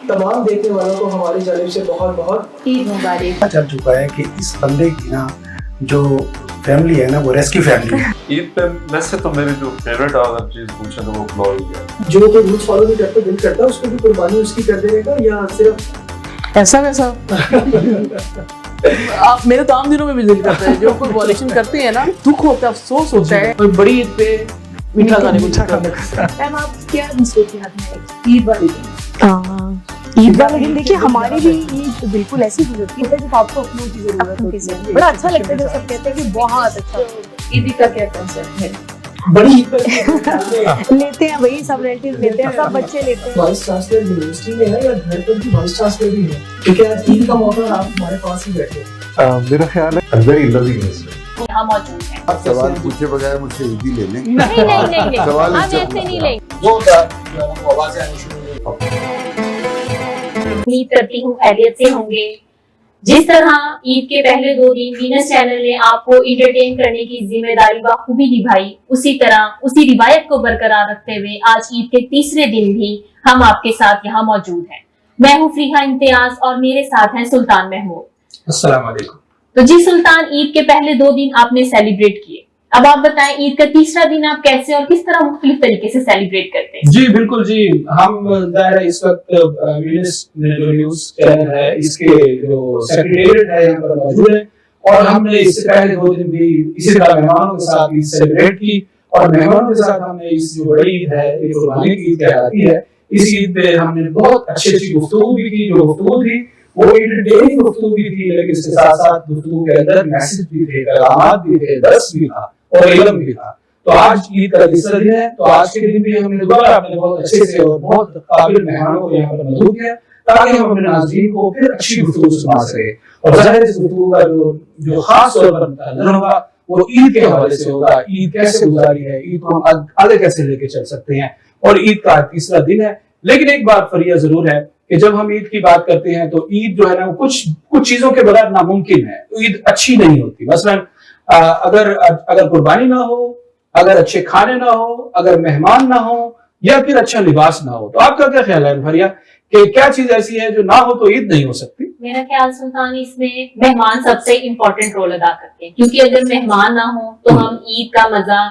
تمام دیکھنے والوں کو ہماری جانب سے بہت بہت عید مبارک. چل چکا ہے کہ اس بندے کی نا جو فیملی ہے نا وہ ریسکیو فیملی ہے. عید پہ ویسے تو میری جو فیوریٹ اگر چیز پوچھیں تو وہ پلاؤ ہی ہے. جو کوئی رولس فالو نہیں کرتا دل کرتا اس کو بھی قربانی اس کی کر دینے کا یا صرف ایسا ویسا آپ میرے تو عام دنوں میں بھی دل کرتا ہے. جو کوئی وائلیشن کرتے ہیں نا دکھ ہوتا ہے, افسوس ہوتا ہے. اور بڑی عید پہ میٹھا کھانے کو میم آپ کیا مصروفیات ہیں عید والے دن؟ عید والے دن دیکھیے ہماری بھی عید بالکل ایسی گزرتی ہے جب آپ کو اپنوں کی ضرورت ہوتی ہے. بڑا اچھا لگتا ہے جب سب کہتے ہیں کہ بہت اچھا. عید کا کیا کنسپٹ ہے؟ بڑی عید پر لیتے ہیں وہی سب ریلیٹیو لیتے ہیں, سب بچے لیتے ہیں. وائس چانسلر یونیورسٹی میں ہے یا گھر پر بھی وائس چانسلر بھی ہے کیونکہ آج عید کا موقع ہے, آپ ہمارے پاس ہی بیٹھے ہیں. میرا خیال ہے ویری لونگ یہاں موجود ہیں. آپ سوال پوچھے بغیر مجھ سے عیدی لے لیں. نہیں سوال ہم ایسے نہیں لیں. وہ آوازیں آنی شروع ہو گئی. امید کرتی ہوں خیریت سے ہوں گے. جس طرح عید کے پہلے 2 دن وینس چینل نے آپ کو انٹرٹین کرنے کی ذمہ داری بخوبی نبھائی, اسی طرح اسی روایت کو برقرار رکھتے ہوئے آج عید کے تیسرے دن بھی ہم آپ کے ساتھ یہاں موجود ہیں. میں ہوں فریحہ امتیاز اور میرے ساتھ ہیں سلطان محمود. السلام علیکم. تو جی سلطان, عید کے پہلے 2 دن آپ نے سیلیبریٹ کیے, اب آپ بتائیں عید کا تیسرا دن آپ کیسے اور کس طرح مختلف طریقے سے سیلیبریٹ کرتے ہیں؟ جی بالکل جی, ہم ظاہر ہے اس وقت وینس جو نیوز چینل ہے اس کے جو سیکریٹریٹ ہے یہاں پر موجود ہے, اور ہم نے اس سے پہلے 2 دن بھی اسی طرح مہمانوں کے ساتھ عید سیلیبریٹ کی, اور مہمانوں کے ساتھ ہم نے اس جو بڑی عید ہے یہ قربانی کی عید کہلاتی ہے, اس عید پہ ہم نے بہت اچھی گفتگو بھی کی. جو گفتگو تھی وہ انٹرٹیننگ گفتگو بھی تھی, لیکن اس کے ساتھ ساتھ گفتگو کے اندر میسج بھی تھے, پیغامات بھی تھے, درس بھی تھا اور علم بھی تھا. تو آج عید کا تیسرا دن ہے, تو آج کے دن بھی ہم نے دوبارہ اپنے بہت اچھے سے اور بہت قابل مہمانوں کو یہاں پر مدعو کیا تاکہ ہم اپنے ناظرین کو پھر اچھی گفتگو سنا سکیں. اور ظاہر اس گفتگو کا جو خاص طور پر نظر ہوگا وہ عید کے حوالے سے ہوگا. عید کیسے گزاری ہے, عید کو ہم آگے کیسے لے کے چل سکتے ہیں, اور عید کا تیسرا دن ہے. لیکن ایک بات فریہ ضرور ہے کہ جب ہم عید کی بات کرتے ہیں تو عید جو ہے نا کچھ چیزوں کے بغیر ناممکن ہے. عید اچھی نہیں ہوتی. مثلا اگر قربانی نہ ہو, اگر اچھے کھانے نہ ہو, اگر مہمان نہ ہو, یا پھر اچھا لباس نہ ہو, تو آپ کا کیا خیال ہے فریہ کہ کیا چیز ایسی ہے جو نہ ہو تو عید نہیں ہو سکتی؟ میرا خیال سلطان اس میں مہمان سب سے امپورٹنٹ رول ادا کرتے ہیں, کیونکہ اگر مہمان نہ ہو تو ہم عید کا مزہ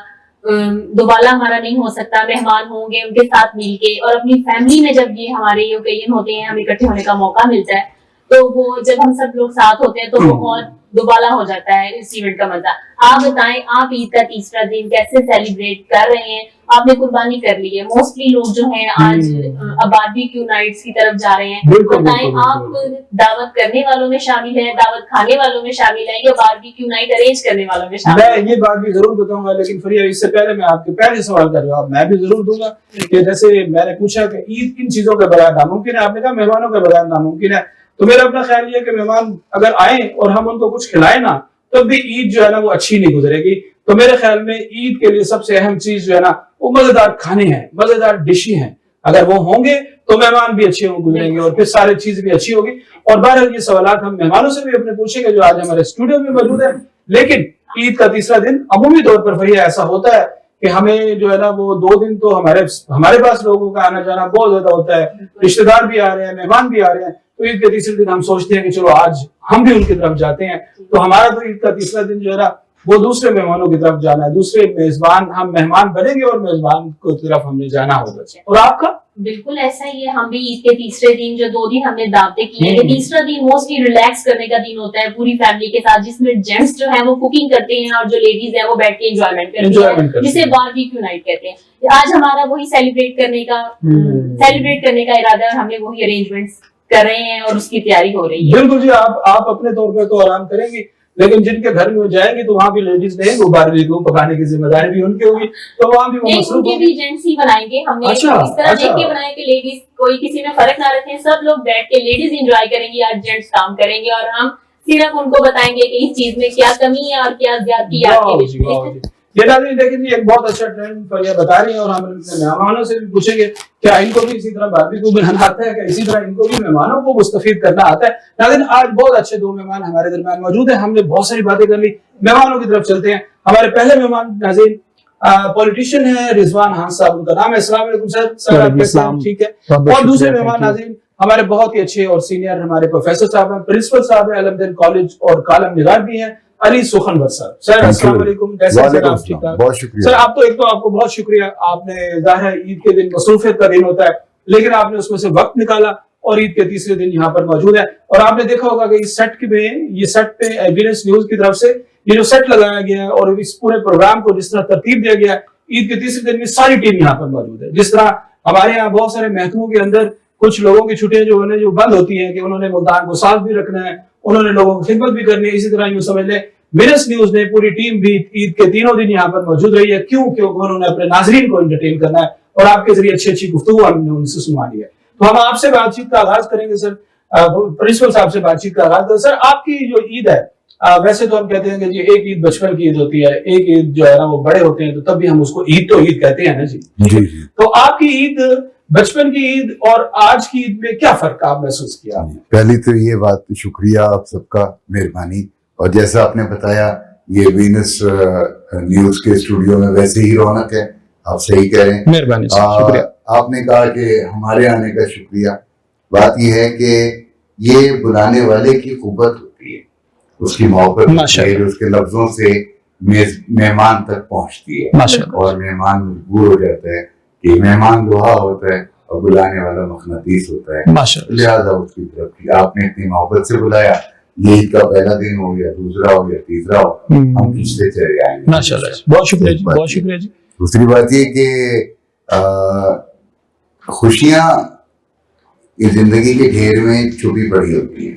دوبارہ ہمارا نہیں ہو سکتا. مہمان ہوں گے ان کے ساتھ مل کے, اور اپنی فیملی میں جب یہ ہمارے یہ اوکیزن ہوتے ہیں, ہم اکٹھے ہونے کا موقع ملتا ہے, تو وہ جب ہم سب لوگ ساتھ ہوتے ہیں تو وہ اور دوبالا ہو جاتا ہے اس ایونٹ کا مزہ. آپ بتائیں آپ عید کا تیسرا دن کیسے سیلیبریٹ کر رہے ہیں؟ آپ نے قربانی کر لی ہے, موسٹلی لوگ جو ہیں آج باربیکیو نائٹس کی طرف جا رہے ہیں. بتائیں آپ دعوت کرنے والوں میں شامل ہیں, دعوت کھانے والوں میں شامل ہیں, یا باربیکیو نائٹ ارینج کرنے والوں میں شامل ہیں؟ میں یہ بات بھی ضرور بتاؤں گا, لیکن فریہ اس سے پہلے میں آپ کے پہلے سوال کا جواب میں بھی ضرور دوں گا کہ جیسے میں نے پوچھا کہ عید کن چیزوں کے بغیر ناممکن ہے, آپ نے کہا مہمانوں کے بغیر ناممکن ہے. تو میرا اپنا خیال یہ ہے کہ مہمان اگر آئیں اور ہم ان کو کچھ کھلائیں نا, تب بھی عید جو ہے نا وہ اچھی نہیں گزرے گی. تو میرے خیال میں عید کے لیے سب سے اہم چیز جو ہے نا وہ مزیدار کھانے ہیں, مزیدار ڈشیں ہیں. اگر وہ ہوں گے تو مہمان بھی اچھے گزریں گے اور پھر ساری چیز بھی اچھی ہوگی. اور بہرحال یہ سوالات ہم مہمانوں سے بھی اپنے پوچھیں گے جو آج ہمارے اسٹوڈیو میں موجود ہے. لیکن عید کا تیسرا دن عمومی طور پر فریہ ایسا ہوتا ہے کہ ہمیں جو ہے نا وہ 2 دن تو ہمارے پاس لوگوں کا آنا جانا بہت زیادہ ہوتا ہے, رشتے دار بھی آ رہے ہیں, مہمان بھی آ رہے ہیں. تو عید کے تیسرے دن ہم سوچتے ہیں کہ چلو آج ہم بھی ان کی طرف جاتے ہیں. تو ہمارا تو عید کا تیسرا دن جو ہے نا وہ دوسرے مہمانوں کی طرف جانا ہے, دوسرے میزبان ہم مہمان بنیں گے اور میزبان کی طرف ہم نے جانا ہوگا. اور آپ کا؟ بالکل ایسا ہی ہے. ہم بھی عید کے تیسرے دن جو 2 دن ہم نے دعوتیں کی ہیں, یہ تیسرا دن موسٹلی ریلیکس کرنے کا دن ہوتا ہے پوری فیملی کے ساتھ, جس میں جینٹس جو ہیں وہ کوکنگ کرتے ہیں اور جو لیڈیز ہیں وہ بیٹھ کے انجوائمنٹ کرتی ہیں, جسے باربیکیو نائٹ کہتے ہیں. آج ہمارا وہی سیلیبریٹ کرنے کا ارادہ ہے, اور ہم نے وہی ارینجمنٹس کر رہے ہیں اور اس کی تیاری ہو رہی ہے. بالکل جی, آپ اپنے طور پہ تو آرام کریں گی, لیکن جن کے گھر میں وہ جائیں گے تو وہاں بھی لیڈیز نہیں, وہ باربیکیو پکانے کی ذمہ داری بھی ان کی ہوگی, تو وہاں بھی وہ مصروف ہوں گے. بھی جینٹس ہی بنائیں گے, ہم نے اس طرح دیکھ کے بنائے کہ لیڈیز کوئی کسی میں فرق نہ رکھیں, سب لوگ بیٹھ کے لیڈیز انجوائے کریں گی, آج جینٹس کام کریں گے, اور ہم صرف ان کو بتائیں گے کہ اس چیز میں کیا کمی ہے اور کیا زیادتی ہے. یہ ناظرین دیکھیں جی, ایک بہت اچھا ٹرینڈ فریہ بتا رہی ہیں, اور ہم مہمانوں سے بھی پوچھیں گے کیا ان کو بھی اسی طرح باربیکیو بنانا آتا ہے, کہ اسی طرح ان کو بھی مہمانوں کو مستفید کرنا آتا ہے. ناظرین آج بہت اچھے 2 مہمان ہمارے درمیان موجود ہیں. ہم نے بہت ساری باتیں کر لی, مہمانوں کی طرف چلتے ہیں. ہمارے پہلے مہمان ناظرین پولیٹیشین ہیں رضوان ہان صاحب, ان کا نام ہے. السلام علیکم سر. ٹھیک ہے. اور دوسرے مہمان ناظرین हमारे बहुत ही अच्छे और सीनियर हमारे प्रोफेसर साहब हैं, प्रिंसिपल साहब हैं अलमदीन कॉलेज और कालम निगार भी हैं, अली सुखनवर सर। सर अस्सलाम वालेकुम, कैसे हैं सर आप? ठीक ठाक? बहुत शुक्रिया सर आप तो एक तो आपको बहुत शुक्रिया, आपने ज़ाहिर है ईद के दिन मसरूफियत का दिन होता है, लेकिन आपने उसमें से वक्त निकाला और ईद के तीसरे दिन यहाँ पर मौजूद है। और आपने देखा होगा कि इस सेट में, ये सेट पे एविडेंस न्यूज की तरफ से ये जो सेट लगाया गया है और इस पूरे प्रोग्राम को जिस तरह तरतीब दिया गया है, ईद के तीसरे दिन में सारी टीम यहाँ पर मौजूद है। जिस तरह हमारे यहाँ बहुत सारे महकमों के अंदर कुछ लोगों की छुट्टियां जो बंद होती हैं कि उन्होंने मुद्दान को साफ भी रखना है, उन्होंने लोगों की खिदमत भी करनी है, इसी तरह यूं समझ लें मिनस न्यूज ने पूरी टीम भी ईद के तीनों दिन यहाँ पर मौजूद रही है। क्यों? क्योंकि उन्होंने अपने नाजरीन को एंटरटेन करना है और आपके जरिए अच्छी अच्छी गुफ्तगू हमने उनसे सुनवानी है। तो हम आपसे बातचीत का आगाज करेंगे सर, प्रिंसिपल साहब से बातचीत का आगाज करें। सर आपकी जो ईद है, वैसे तो हम कहते हैं कि जी एक ईद बचपन की ईद होती है, एक ईद जो है ना वो बड़े होते हैं, तो तब भी हम उसको ईद तो ईद कहते हैं ना जी। जी। तो आपकी ईद, बचपन की ईद और आज की ईद में क्या फर्क आप महसूस किया? पहली तो ये बात, शुक्रिया आप सबका, मेहरबानी। और जैसा आपने बताया, ये वीनस न्यूज के स्टूडियो में वैसे ही रौनक है, आप सही कह रहे हैं, मेहरबानी, शुक्रिया। आपने कहा कि हमारे आने का शुक्रिया। बात यह है कि ये बुलाने वाले की कुव्वत होती है, उसकी मोहब्बत, उसके लफ्जों से मेहमान तक पहुंचती है और मेहमान मजबूर हो जाता है कि मेहमान दुआ होता है और बुलाने वाला मखनातीस होता है। लिहाजा उसकी तरफ आपने इतनी मोहब्बत से बुलाया, ये ईद का पहला दिन हो या दूसरा हो या तीसरा हो, हम खींचते चले आएंगे। माशाल्लाह, बहुत शुक्रिया जी, बहुत शुक्रिया जी। दूसरी बात ये कि खुशियां ये जिंदगी के घेर में छुपी पड़ी होती है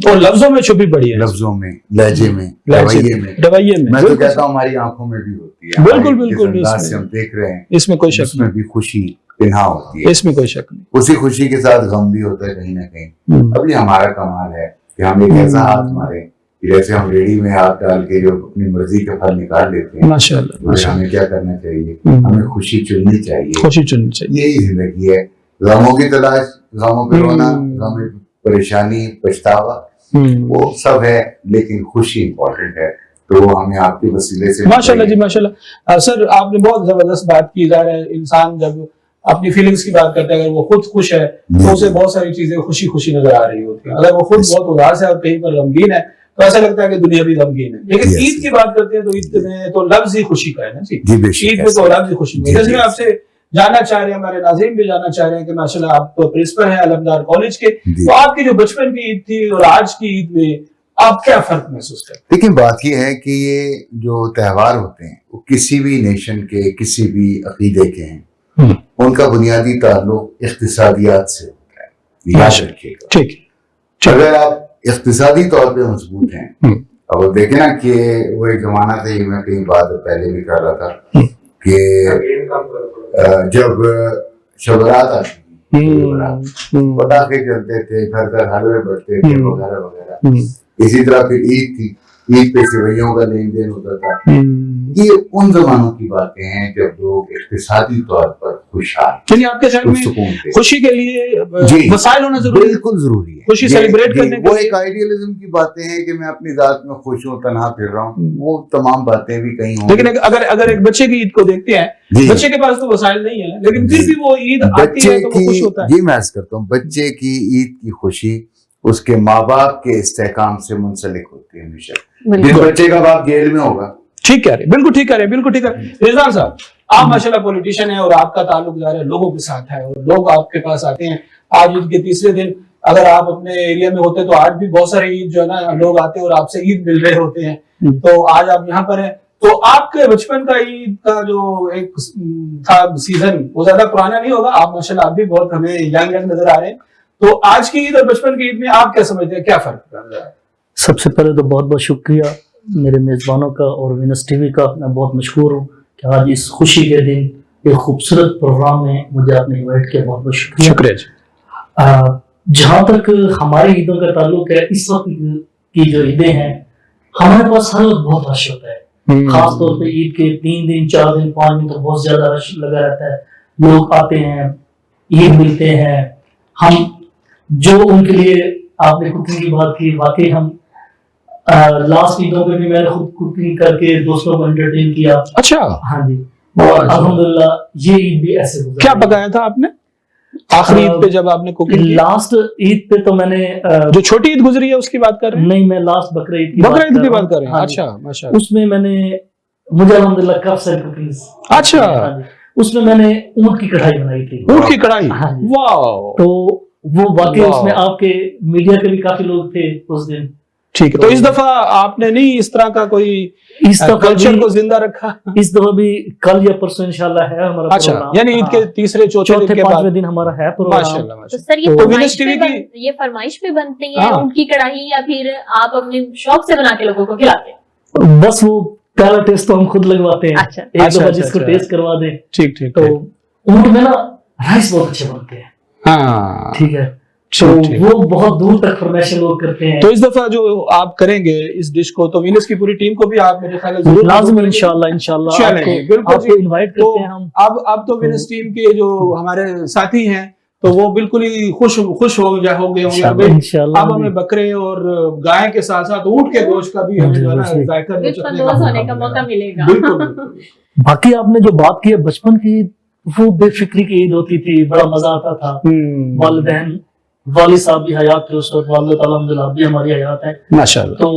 और लफ्जों में छुपी पड़ी है, लफ्जों में, लहजे में, रवैये में। मैं तो कहता हूँ हमारी आंखों में भी होती है। बिल्कुल बिल्कुल, से हम देख रहे हैं, इसमें कोई शक नहीं, भी खुशी पिन्हा होती है, इसमें कोई शक नहीं। उसी खुशी के साथ गम भी होता है कहीं ना कहीं। अब ये हमारा कमाल है कि हम एक ऐसा हाथ मारे, जैसे हम रेडी में हाथ डाल के जो अपनी मर्जी का फल निकाल लेते हैं। माशाल्लाह, हमें क्या करना चाहिए? हमें खुशी चुननी चाहिए, खुशी चुननी चाहिए। यही जिंदगी है, गमों की तलाश, गमों पे रोना, गम, परेशानी, पछतावा, वो सब है, लेकिन खुशी इंपॉर्टेंट है। तो हमें आपके वसीले से माशाल्लाह जी, माशाल्लाह। सर आपने बहुत जबरदस्त बात की। जा रहा है इंसान जब अपनी फीलिंग्स की बात करता है, अगर वो खुद खुश है तो उसे बहुत सारी चीजें खुशी खुशी नजर आ रही होती है। अगर वो खुद बहुत उदास है और कहीं पर गमगीन है तो ऐसा लगता है कि दुनिया भी गमगीन है। लेकिन ईद की बात करते हैं तो ईद में तो लफ्ज ही खुशी का है ना जी। ईद में तो लफ्ज ही खुशी है। जैसे आपसे जानना चाह रहे हैं, हमारे नाज़रीन भी जानना चाह रहे हैं कि माशाल्लाह आप तो प्रिंसिपल हैं अलमदार कॉलेज के, तो आपकी जो बचपन की ईद थी और आज की ईद में आप क्या फर्क महसूस करते हैं? देखिए, बात यह है कि ये जो त्योहार होते हैं वो किसी भी नेशन के, किसी भी अकीदे के हैं, उनका बुनियादी ताल्लुक इख्तिसादियात से होता है। याद रखिएगा, ठीक। अगर आप इख्तिसादी तौर पे मजबूत हैं, अब देखे ना कि वो एक जमाना था, ये मैं कई बात पहले भी कर रहा था कि जब शबरात आती थी, पटाखे चलते थे, घर घर हलवे बढ़ते थे, वगैरह वगैरह। इसी तरह फिर ईद थी, ईद पे सेवइयों का लेन देन होता था। ये उन जमानों की बातें हैं जब लोग इख्तिसादी तौर पर खुशहाल, आपके शहर में खुशी के लिए वसाइल होना जरूरी, बिल्कुल जरूरी है। खुशी सेलिब्रेट करने वो एक आइडियलिज्म की बातें हैं कि मैं अपनी जात में खुश हूँ, तनहा फिर रहा हूँ, वो तमाम बातें भी कहीं होंगी। लेकिन अगर एक बच्चे की ईद को देखते हैं, बच्चे के पास तो वसाइल नहीं है, लेकिन फिर भी वो ईद आती है तो वो खुश होता है। जी मैं अर्ज करता हूँ, बच्चे की ईद की खुशी उसके माँ बाप के इस्तेकाम से मुंसलिक होती है हमेशा। जिस बच्चे का बाप जेल में होगा, ठीक कह रहे, बिल्कुल ठीक कह रहे, बिल्कुल ठीक कह रहे। रिजवान साहब, आप माशाल्लाह पॉलिटिशियन हैं और आपका ताल्लुक ज़ाहिर लोगों के साथ है और लोग आपके पास आते हैं। आज ईद के तीसरे दिन अगर आप अपने एरिया में होते तो आज भी बहुत सारे ईद जो है ना लोग आते हैं और आपसे ईद मिल रहे होते हैं। तो आज आप यहाँ पर हैं, तो आपके बचपन का ईद का जो एक था सीजन, वो ज्यादा पुराना नहीं होगा। आप माशाल्लाह आप भी बहुत हमें यंग नजर आ रहे हैं। तो आज की ईद और बचपन की ईद में आप क्या समझते हैं, क्या फर्क रहा है? सबसे पहले तो बहुत बहुत शुक्रिया मेरे मेज़बानों का और विनस टीवी का, मैं बहुत मशहूर हूँ कि आज इस खुशी के दिन एक खूबसूरत प्रोग्राम में मुझे आपने इन्वाइट किया, बहुत बहुत शुक्रिया। जहाँ तक हमारे ईदों का ताल्लुक है, इस वक्त की जो ईदें हैं हमारे पास हर वक्त बहुत रश होता है। खास तौर पे ईद के 3 दिन 4 दिन 5 दिन तो बहुत ज्यादा रश लगा रहता है। लोग आते हैं, ईद मिलते हैं। हम जो उनके लिए, आपने कुकिंग की बात की, वाकई हम लास्ट ईदों पे भी मैंने खुद कुकिंग करके दोस्तों को एंटरटेन किया। अच्छा, हाँ जी, और अल्हम्दुलिल्लाह ये ईद भी ऐसे गुजरी। क्या पकाया था आपने? आखिरी ईद पे जब आपने कुकिंग की? लास्ट ईद पे तो मैंने जो छोटी ईद गुजरी है उसकी बात कर रहे हैं? नहीं, मैं लास्ट बकरा ईद की बकरा ईद की बात कर रहे हैं। हाँ जी। अच्छा, माशाल्लाह। उसमें मैंने, मुझे अल्हम्दुलिल्लाह काफी सारी कुकिंग्स, अच्छा, हाँ जी, उसमें मैंने ऊंट की कढ़ाई बनाई थी। ऊंट की कढ़ाई, हाँ जी। वाह। तो वो वाकई वाह। उसमें आपके मीडिया के भी काफी लोग थे उस दिन। ठीक है, तो इस दफा आपने नहीं इस तरह का कोई इस दफा कल्चर भी- को जिंदा रखा? इस दफा भी कल या परसों इंशाल्लाह है हमारा अच्छा, प्रोग्राम। यानी ईद के हाँ, तीसरे चौथे दिन के बाद? पांचवें दिन हमारा है प्रोग्राम। माशाल्लाह, तो माशाल्लाह। सर ये तो फरमाइश विनेश टीवी पे की ये फरमाइश पे बनती है हाँ। उनकी कढ़ाई, या फिर आप अपने शौक से बना के लोगों को खिलाते हैं? बस वो पहला टेस्ट तो हम खुद लगवाते हैं। अच्छा। एक अच्छा, दफा अच्छा, जिसको अच्छा। टेस्ट करवा दें। ठीक ठीक तो ठीक। ऊंट में ना राइस बहुत अच्छे बनते हैं। हाँ, ठीक है, ठीक, तो ठीक। वो बहुत दूर तक फरमाइशें लोग करते हैं। तो इस दफा जो आप करेंगे इस डिश को, तो वीनस की पूरी टीम को भी आप मेरे ख्याल से जरूर लाजिम करेंगे। इंशाल्लाह चलेंगे, बिल्कुल आपको जी। इनवाइट तो करते हैं हम। अब तो विनस टीम के जो हमारे साथी हैं तो वो बिल्कुल ही खुश हो गए होंगे इंशाल्लाह अब हमें बकरे और गाय के साथ साथ ऊंट के गोश्त का भी हमें जो है ना जायका चखने का होने का मौका मिलेगा। बिल्कुल। बाकी आपने जो बात की है बचपन की, वो बेफिक्री की ईद होती थी, बड़ा मजा आता था। वालिदैन, वाली साहब भी हयात थे उस वक्त, वालिद ताला अल्हम्दुलिल्लाह भी हमारी हयात है माशाल्लाह। तो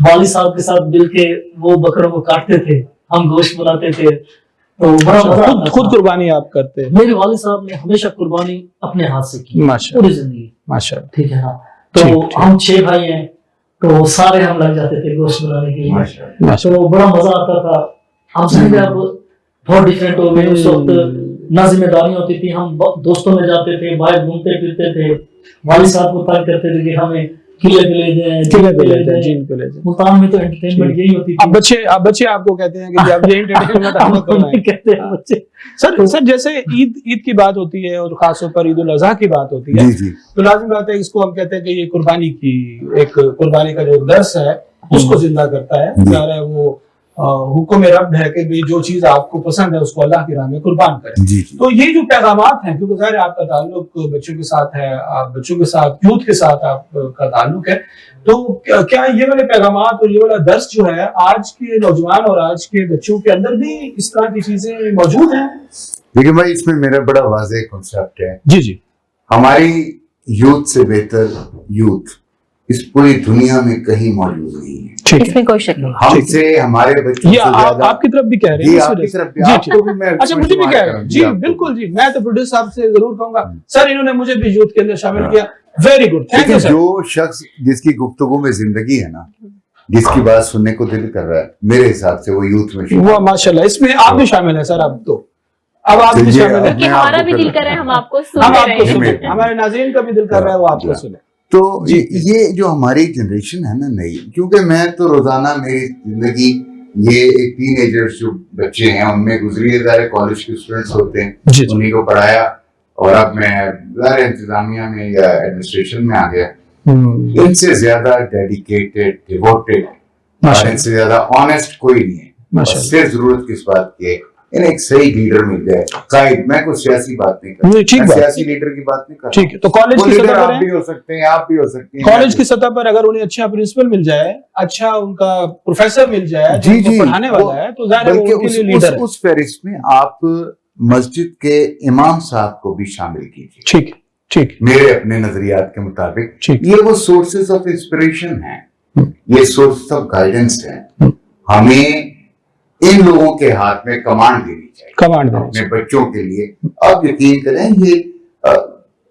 वाली साहब के साथ मिल के वो बकरों को काटते थे, हम गोश्त बनाते थे, तो बड़ा मजा आता था। खुद कुर्बानी आप करते हैं? मेरे वालिद साहब ने हमेशा कुर्बानी अपने हाथ से की माशाल्लाह, पूरी जिंदगी। माशाल्लाह। ठीक है ना, ठीक, तो ठीक। हम 6 भाई हैं, तो सारे हम लग जाते थे गोश्त बनाने के लिए, माशाल्लाह। तो बड़ा मजा आता था। हम सभी अब बहुत डिफरेंट हो गए। उस वक्त ना जिम्मेदारी होती थी, हम दोस्तों में जाते थे, बाहर घूमते फिरते थे, वालिद साहब को तंग करते थे कि हमें किले पे ले जाएं, किले पे ले जाएं, जीन पे ले जाएं। मुल्तान में तो एंटरटेनमेंट यही होती थी। अब बच्चे आपको कहते हैं कि अब ये एंटरटेनमेंट आपको करना है। कहते हैं बच्चे। सर जैसे ईद की बात होती है और खासतौर पर ईद उल अजहा की बात होती है, जी जी तो लाजिम बात है, इसको हम कहते हैं कि ये कुर्बानी का जो दर्स है उसको जिंदा करता है। जी। ज़ाहिर है वो हुक्म रब है कि भी जो चीज आपको पसंद है उसको अल्लाह की राह में कुर्बान करें। जी जी तो ये जो पैगामात हैं, क्योंकि ज़ाहिर है आपका ताल्लुक बच्चों के साथ है, आप बच्चों के साथ, यूथ के साथ आपका ताल्लुक है, तो क्या ये वाले पैगामात और ये वाला दर्स जो है आज के नौजवान और आज के बच्चों के अंदर भी इस तरह की चीजें मौजूद हैं? देखिए भाई, इसमें मेरा बड़ा वाज़ेह कॉन्सेप्ट है। जी जी। हमारी यूथ से बेहतर यूथ इस पूरी दुनिया में कहीं मौजूद नहीं है। ठीक है, इसमें कोई शक नहीं। हमसे, हमारे बच्चों ये से ज्यादा आपकी तरफ भी कह रहे जी, हैं? आपकी तरफ भी, जी, आपको भी मैं अच्छा, मुझे भी कह रहे हैं जी, बिल्कुल जी। मैं तो प्रोड्यूसर साहब से जरूर कहूंगा सर, इन्होंने मुझे भी यूथ के अंदर शामिल किया, वेरी गुड, थैंक यू लेकिन सर। जो शख्स जिसकी गुफ्तगू में जिंदगी है ना, जिसकी बात सुनने को दिल कर रहा है, मेरे हिसाब से वो यूथ में शामिल है। वाह माशाल्लाह, इसमें आप भी शामिल हैं सर। अब आप भी चलिए, शामिल हैं। क्योंकि हमारा भी दिल कर रहा है हम आपको हम सुनते आपको रहे। सुने, हमारे नाज़रीन का भी दिल कर रहा है वो आपको सुने। तो ये जो हमारी जनरेशन है ना नई, क्योंकि मैं तो रोजाना मेरी जिंदगी ये एक टीनेजर्स जो बच्चे हैं उनमें गुजरी है, ज़ाहिर कॉलेज के स्टूडेंट्स होते हैं, जी, जी। उन्हीं को पढ़ाया और अब मैं ज़ाहिर इंतजामिया में या एडमिनिस्ट्रेशन में आ गया। इनसे ज्यादा डेडिकेटेड, डिवोटेड और माशाल्लाह। इनसे ज्यादा ऑनेस्ट कोई नहीं है। माशाल्लाह। सिर्फ जरूरत किस बात की है, इन्हें एक सही लीडर मिल जाए। कायद, मैं कुछ सियासी बात नहीं कर नहीं, ठीक मैं बात। सियासी लीडर की बात नहीं कर ठीक है, तो कॉलेज वो की लीडर सतह आप पर भी हो सकते हैं, आप भी हो सकती हैं, कॉलेज की सतह पर अगर उन्हें अच्छा प्रिंसिपल मिल जाए, अच्छा उनका प्रोफेसर मिल जाए जो जी उनको जी पढ़ाने वाला है, तो ज़ाहिर है वो बल्कि उनके लिए लीडर है। उस फहरिस्त में आप मस्जिद के इमाम साहब को भी शामिल कीजिए। ठीक ठीक मेरे अपने नजरियात के मुताबिक ठीक। ये वो सोर्सेज ऑफ इंस्पिरेशन है, ये सोर्सेज ऑफ गाइडेंस है। हमें इन लोगों के हाथ में कमांड देनी चाहिए कमांड अपने बच्चों के लिए। आप यकीन करें, ये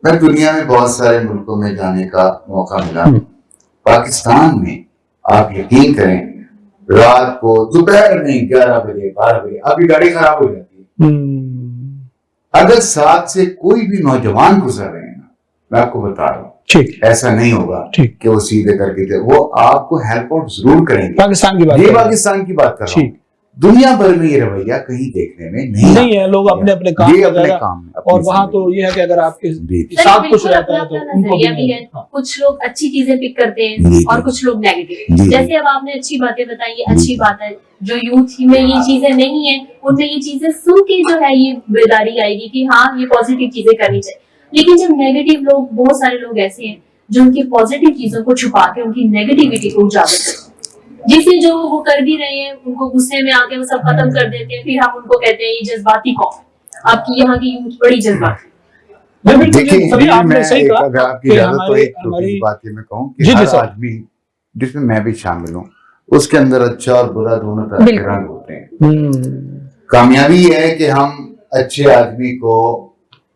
मैं दुनिया में बहुत सारे मुल्कों में जाने का मौका मिला, पाकिस्तान में आप यकीन करें रात को दोपहर में 11 बजे 12 बजे अभी गाड़ी खराब हो जाती है, अगर साथ से कोई भी नौजवान गुजर रहे हैं ना, मैं आपको बता रहा हूँ ठीक ऐसा नहीं होगा ठीक। कि वो सीधे करके दे, वो आपको हेल्प आउट जरूर करेंगे। पाकिस्तान की बात ये कर रहे हैं। पाकिस्तान की बात कर रहा हूँ, ठीक। दुनिया भर में ये रवैया कहीं देखने में नहीं है, लोग अपने अपने काम ये में अपने ज्यादा, काम में, अपनी और वहाँ तो जिंदगी। ये है कि अगर आपके जी। साथ कुछ बिल्कुल रहता है अपना तो अपना उनको नजरिया भी भी है। कुछ लोग अच्छी चीजें पिक करते जी, हैं जी। और कुछ लोग जी, नेगेटिव। जी। जैसे अब आपने अच्छी बातें बताई, ये अच्छी बात है। जो यूथ में ये चीजें नहीं है, उनमें ये चीजें सुन के जो है ये बेदारी आएगी कि हाँ ये पॉजिटिव चीजें करनी चाहिए। लेकिन जब नेगेटिव लोग, बहुत सारे लोग ऐसे हैं जो उनकी पॉजिटिव चीजों को छुपा के उनकी नेगेटिविटी को उजागर करते हैं, जिससे जो वो कर भी रहे हैं उनको गुस्से में आके वो सब खत्म कर देते हैं। फिर हम उनको कहते हैं ये जज्बाती कौम है, आपकी यहाँ की यूथ बड़ी जज्बाती। देखिए आपने मैं सही कहा अगर आपकी कि इजाजत तो एक छोटी हमारी सी बात ये मैं कहूँ जी, कि जी, हर सर। आदमी जिसमें मैं भी शामिल हूँ उसके अंदर अच्छा और बुरा दोनों तरह के बिल्कुल। रंग होते हैं। कामयाबी है कि हम अच्छे आदमी को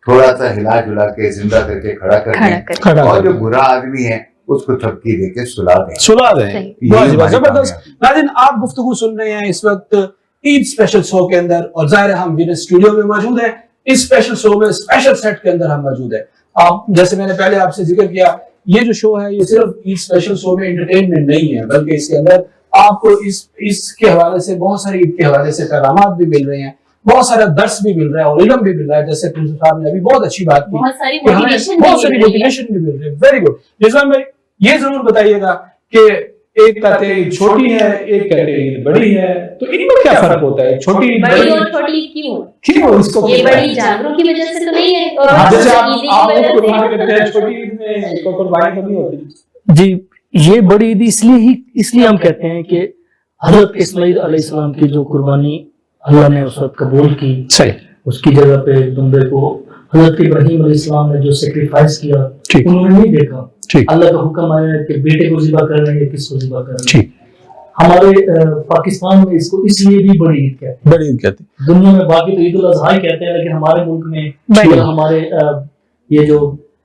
थोड़ा सा हिला जुला के जिंदा करके खड़ा कर दें और जो बुरा आदमी है उसको थपकी दे के सुला दें। सही। ये हमारी जबरदस्त। कामयाबी। नाज़रीन, आप गुफ्तगू सुन रहे हैं इस वक्त ईद स्पेशल शो के अंदर, और जाहिर है हम विनर स्टूडियो में मौजूद हैं। इस स्पेशल शो में स्पेशल सेट के अंदर हम मौजूद हैं। आप जैसे मैंने पहले आपसे जिक्र किया, ये जो शो है ये सिर्फ ईद स्पेशल शो में एंटरटेनमेंट नहीं है, बल्कि इसके अंदर आपको इसके हवाले से बहुत सारी ईद के हवाले से पैगामात भी मिल रहे हैं, बहुत सारा दर्स भी मिल रहा है और इल्म भी मिल रहा है। जैसे प्रिंसिपल साहब ने अभी बहुत अच्छी बात की, बहुत सारी कि हमें मोटिवेशन बहुत सारी मोटिवेशन भी मिल रही है। Very good. रिजवान भाई, ये जरूर बताइएगा कि एक कहते हैं ईद छोटी है, एक कहते हैं ईद बड़ी है, तो इनमें क्या फर्क होता है? छोटी ईद बड़ी और छोटी क्यों? क्यों इसको? ये बड़ी जानवरों की वजह से तो नहीं है, और हाँ, जैसे ईदी की आप वजह कुर्बान से। करते हैं, छोटी ईद में कोई कुर्बानी कभी होती जी, ये बड़ी ईद इसलिए हम कहते हैं कि हजरत इस्माइल अलैहिस्सलाम की जो कुर्बानी अल्लाह ने उस वक्त कबूल की, सही, उसकी जगह पे दुम्बे को हजरत इब्राहिम अलैहिस्सलाम ने जो सेक्रीफाइस किया, ठीक। उन्होंने नहीं देखा। ठीक। अल्लाह का हुक्म आया कि बेटे को ज़िबा कर रहे हैं, किसको ज़िबा कर रहे हैं। ठीक। हमारे पाकिस्तान में इसको इसलिए भी बड़ी ईद कहते हैं। बड़ी ईद कहते हैं। दुनिया में बाकी तो ईद उल अजहा ही कहते हैं, लेकिन हमारे मुल्क में बड़ी। या हमारे ये जो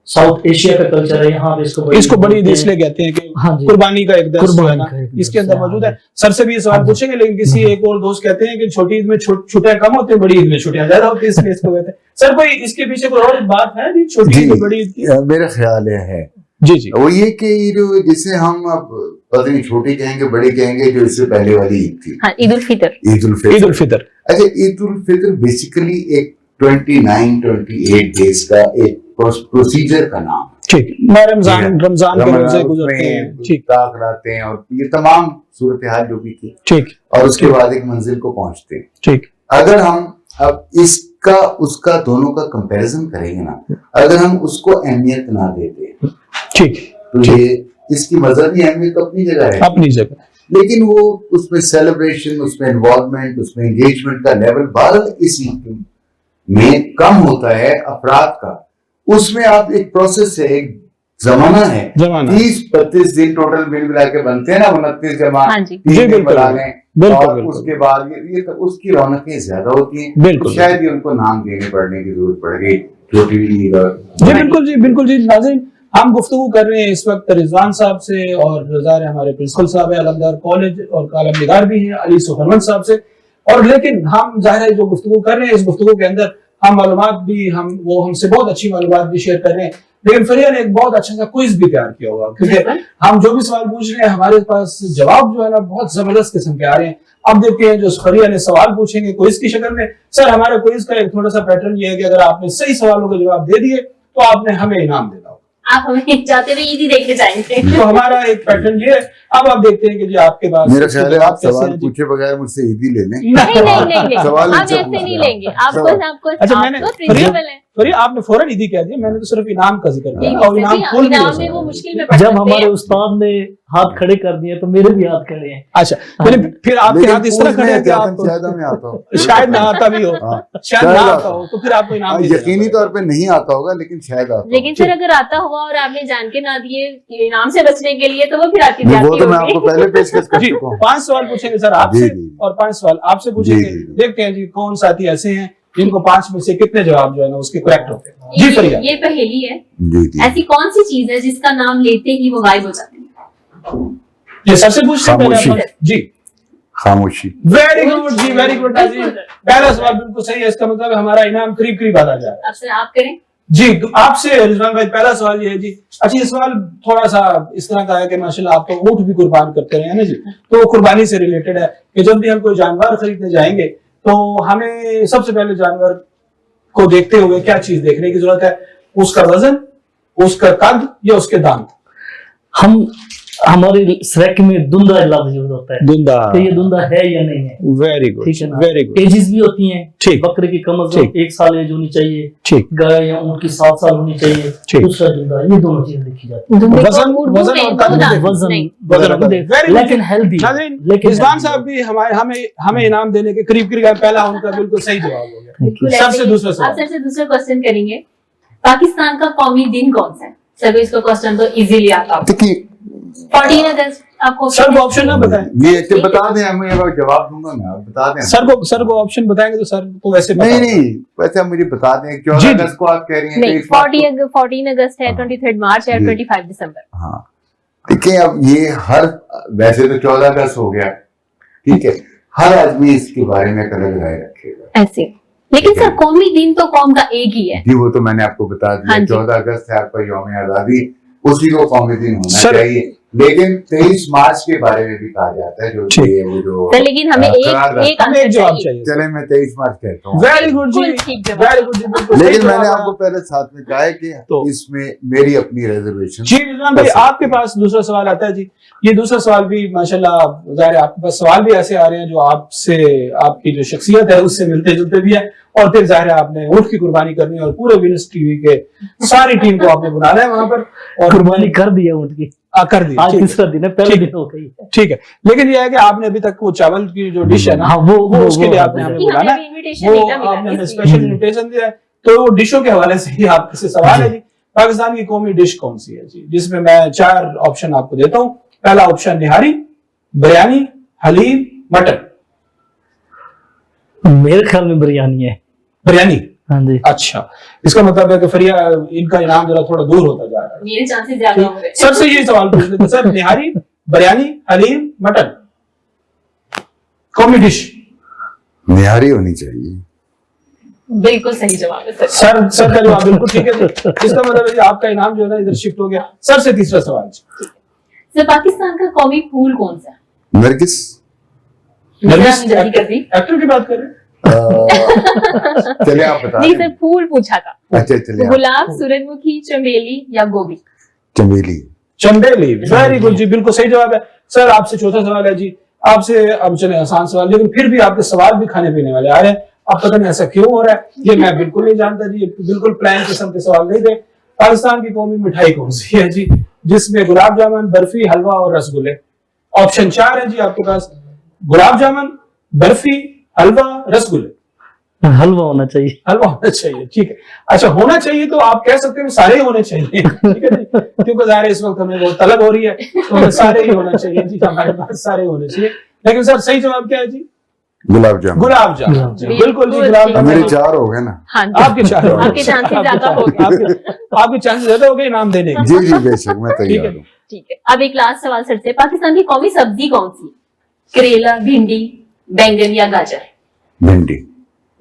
साउथ एशिया का कल्चर है, यहाँ पे इसको बड़ी ईद बोलते हैं। इसलिए कहते हैं कि हाँ जी। कुर्बानी का एक दर्स जो है ना कुर्बानी का एक इसके दर्स अंदर है, मौजूद हाँ है। सर से भी ये सवाल पूछेंगे, लेकिन किसी एक और दोस्त कहते हैं कि छोटी ईद में छुट्टियां कम होती है, बड़ी ईद में छुट्टियां ज्यादा होती है, इसलिए इसको कहते हैं। सर कोई इसके पीछे कोई और बात है जी, छोटी ईद और बड़ी ईद की? मेरा ख्याल है जी जी, वो ये कि जो जिसे हम अब पता नहीं छोटी कहेंगे बड़ी कहेंगे, जो इससे पहले वाली ईद थी, हाँ, ईद उल फितर। ईद उल ईद उल फितर। फितर। अच्छा, ईद उल फितर बेसिकली एक 29-28 डेज का एक प्रोसीजर का नाम है। ठीक, रमजान के रोजे गुजरते हैं, ठीक ताक लाते हैं और ये तमाम सूरत हाल जो भी थी, ठीक, और उसके बाद एक मंजिल को पहुंचते हैं। ठीक। अगर हम अब इसका उसका दोनों का कंपैरिजन करेंगे ना, अगर हम उसको अहमियत ना देते ठीक, तो ये इसकी मजहबी अहमियत अपनी जगह है, अपनी जगह, लेकिन वो उसमें सेलिब्रेशन, उसमें इन्वॉल्वमेंट, उसमें एंगेजमेंट का लेवल बहरहाल इस ईद में कम होता है अफराद का। उसमें आप एक प्रोसेस है, एक जमाना है, 30-32 दिन टोटल मिल मिला के बनते हैं ना, 29 जमा हाँ जी। 3 दिन बना लें, बिल्कुल, और बिल्कुल। उसके बाद ये तो उसकी रौनकें ज्यादा होती हैं। बिल्कुल। तो शायद ये उनको नाम देने पड़ने की जरूरत पड़ गई, छोटी ईद और जी बिल्कुल जी, बिल्कुल जी। नाज़रीन, हम गुफ्तगू कर रहे हैं इस वक्त रिजवान साहब से, और ज़ाहिर है हमारे प्रिंसिपल साहब है अलमदार कॉलेज, और कालम निगार भी हैं अली सुहरमन साहब से। और लेकिन हम ज़ाहिर है जो गुफ्तगू कर रहे हैं, इस गुफ्तगू के अंदर हम मालूमात भी वो हमसे बहुत अच्छी मालूमात भी शेयर कर रहे हैं, लेकिन फरिया ने एक बहुत अच्छा सा क्विज भी तैयार किया हुआ, क्योंकि हम जो भी सवाल पूछ रहे हैं हमारे पास जवाब जो है ना बहुत जबरदस्त किस्म के आ रहे हैं। अब देखते हैं जो फरिया ने सवाल पूछेंगे क्विज की शक्ल में। सर, हमारे क्विज का एक थोड़ा सा पैटर्न ये है कि अगर आपने सही सवालों के जवाब दे दिए तो आपने हमें इनाम देना होगा। आप हमें जाते हुए ईदी देखने जाएंगे। तो हमारा एक पैटर्न ये है। अब आप देखते हैं कि जी आपके पास मेरा ख्याल है आप कैसे सवाल हैं जी? पूछे बगैर मुझसे ईदी ले लें। नहीं सवाल हम अच्छा ऐसे पूछ नहीं रहे हैं। लेंगे आपको। अच्छा, मैंने प्रिंसिपल है। सॉरी, आपने फौरन ईदी कह दिया, मैंने तो सिर्फ इनाम का जिक्र किया, नहीं, और इनाम फुल भी हो इनाम में सकता वो है। मुश्किल में पड़ जब सकते हमारे हैं। उस्ताद ने हाथ खड़े कर दिए तो मेरे भी हाथ खड़े हैं। अच्छा, फिर आपके लेकिन हाथ इस तरह पूछने खड़े हैं कि क्या आपको शायद हमें आता हो, शायद ना आता भी हो, हाँ, शायद ना आता हो, तो फिर आपको इनाम नहीं देना यकीनी पड़ेगा। तौर पे नहीं आता होगा, लेकिन शायद आता लेकिन सर अगर आता हुआ और आपने जान के ना दिए इनाम से बचने के लिए, तो वो फिर आपकी हो। वो जाती तो मैं होगी। आपको पहले पेशकश कर जी, चुका हूँ। 5 सवाल पूछेंगे सर आपसे, जी, जी। और 5 सवाल आपसे पूछेंगे। जी, जी। देखते हैं जी कौन साथी ऐसे हैं जिनको 5 में से कितने जवाब जो है ना उसके करेक्ट होते हैं। जी फरिया। ये पहेली है। जी जी। ऐसी कौन सी चीज है जिसका नाम लेते ही वो गायब हो जाती है? ये सबसे पूछते हैं पहले खामोशी। अपन। जी, खामोशी। वेरी गुड जी, वेरी गुड नाज़रीन। पहला सवाल बिल्कुल सही है, इसका मतलब हमारा इनाम करीब करीब आता जा रहा है। अब सर आप करें। जी, आपसे रिजवान भाई पहला सवाल ये है जी। अच्छा, ये सवाल थोड़ा सा इस तरह का है कि माशाल्लाह आप तो ऊंट भी कुर्बान करते रहे हैं ना जी, तो कुर्बानी से रिलेटेड है कि जब भी हम कोई जानवर खरीदने जाएंगे तो हमें सबसे पहले जानवर को देखते हुए क्या चीज देखने की जरूरत है? उसका वजन, उसका कद, या उसके दांत? हम हमारे सरेक में दुंदा लफ्ज यूज होता है दुंदा। कि ये दुंदा है या नहीं है। वेरी गुड, ठीक है ना। Very good. एजेस भी होती हैं। ठीक। बकरे की कम से ठीक। कम 1 साल एज होनी चाहिए, ठीक, गाय या ऊंट की 7 साल होनी चाहिए। ठीक। दूसरा दुंदा, ये दोनों चीजें देखी जाती हैं। दुम्बे को वजन- उर्दू वजन में और दो कद- दांत वजन नहीं। वजन- Very good। लेकिन हेल्दी। नाज़रीन, लेकिन रिजवान healthy। साहब भी हमें इनाम देने के करीब करीब, पहला उनका बिल्कुल सही जवाब हो गया। बिल्कुल सर ऐसे से ही। दूसरा सवाल। आप सर से दूसरा क्वेश्चन करेंगे। पाकिस्तान का कौमी दिन कौन सा है? सर इसको क्वेश्चन तो इजीली आता होगा। देखिए 14 अगस्त आपको सर को ऑप्शन ना बताएं, ये तो बता दें, मैं जवाब दूंगा मैं, आप बता दें। सर को ऑप्शन बताएंगे तो सर को वैसे नहीं वैसे आप मुझे बता दें। 14 अगस्त को आप कह रही हैं नहीं, 14 अगस्त है, 23 मार्च है, 25 दिसंबर। हाँ देखिए, अब ये हर वैसे तो 14 अगस्त हो गया, ठीक है, हर आदमी इसके बारे में एक अलग राय रखेगा ऐसे, लेकिन सर कौमी दिन तो कौम का एक ही है। जी वो तो मैंने आपको बता दिया। हाँ जी। 14 अगस्त है आपका यौम आजादी, उसी को कौमी दिन होना सर- चाहिए। लेकिन 23 मार्च के बारे में भी कहा जाता है, जो ये वो जो सर लेकिन हमें एक हमें आंसर एक जवाब चाहिए। चाहिए। चले मैं 23 मार्च कहता हूँ। वेरी गुड जी, बिल्कुल ठीक जवाब। वेरी गुड जी, बिल्कुल सही लेकिन मैंने जवाब आपको पहले साथ में कहा है कि तो- इसमें मेरी अपनी रिजर्वेशन। जी रिजवान भाई, आपके पास दूसरा सवाल आता है जी। ये दूसरा सवाल भी माशाल्लाह ज़ाहिर है आपके पास सवाल भी ऐसे आ रहे हैं जो आपसे, आपकी जो शख्सियत है उससे मिलते जुलते भी है, और फिर ज़ाहिर है आपने ऊँट की कुर्बानी करनी है और पूरे विनस टीवी के सारी टीम को आपने बुलाना है वहां पर और कुर्बानी कर दिया उनकी, कर दी। आज ठीक है, तीसरा दिन है, पहले ठीक दिन हो गई है। ठीक है, लेकिन ये है कि आपने अभी तक वो चावल की जो डिश है ना, हाँ, वो उसके लिए आपने हमें कि बुलाना हमें है, invitation वो नहीं ना मिला, आपने हमें इसलिए। स्पेशल इन्विटेशन दिया है। तो वो डिशों के हवाले से ही आपसे सवाल है जी, पाकिस्तान की कौमी डिश कौन सी है जी, जिसमें मैं 4 ऑप्शन आपको देता हूँ। पहला ऑप्शन निहारी, बिरयानी, हलीम, मटन। मेरे ख्याल में बिरयानी है। बिरयानी, हाँ जी। अच्छा, इसका मतलब है कि फरिया इनका इनाम जरा थोड़ा दूर होता जा रहा है। मेरे चांसेस ज्यादा हो रहे हैं। सबसे ये सवाल पूछ लेते हैं सर, निहारी, बिरयानी, हलीम, मटन, कौमी डिश। निहारी होनी चाहिए। बिल्कुल सही जवाब है सर। सर का जवाब बिल्कुल ठीक है। इसका मतलब है कि आपका इनाम जो है ना इधर शिफ्ट हो गया। सर से तीसरा सवाल। सर पाकिस्तान का कौमी फूल कौन सा है? नरगिस। नरगिस आपने जल्दी कर दी। एक्टर की बात कर रहे हैं? चलिए आप बता नहीं दें। सर, फूल पूछा था। अच्छा चलिए आप- गुलाब, सूरजमुखी, चमेली या गोभी? चमेली। चंबेली, वेरी गुड जी, बिल्कुल सही जवाब है। सर आपसे चौथा सवाल है जी, आपसे अब चले आसान सवाल, लेकिन फिर भी आपके सवाल भी खाने पीने वाले आ रहे हैं। अब पता नहीं ऐसा क्यों हो रहा है, ये मैं बिल्कुल नहीं जानता जी, ये बिल्कुल प्लान किस्म के सवाल नहीं थे। पाकिस्तान की कौमी मिठाई कौन सी है जी, जिसमें गुलाब जामुन, बर्फी, हलवा और रसगुल्ले? ऑप्शन 4 है जी आपके पास, गुलाब जामुन, बर्फी, हलवा, रसगुल्ले। हलवा होना चाहिए। हलवा होना चाहिए, ठीक है। अच्छा होना चाहिए तो आप कह सकते हैं सारे ही होने चाहिए, ठीक है जी, क्योंकि ज़ाहिर है इस वक्त हमें बहुत तलब हो रही है, तो सारे ही होना चाहिए जी, हमारे पास सारे होने चाहिए। लेकिन सर सही जवाब क्या है जी? गुलाब जामुन। गुलाब जामुन, बिल्कुल जी, गुलाब अब मेरे जामुन। 4 हो गए ना। हाँ जी। आपके 4 हो गए। आपके चांसेस ज्यादा हो गए। आपके चांसेस ज्यादा हो गए इनाम देने के। जी जी बेशक, मैं ठीक तैयार है। हूँ। ठीक है, अब एक लास्ट सवाल सर से। पाकिस्तान की कौमी सब्जी कौन सी? करेला, भिंडी, बैंगन या गाजर? भिंडी।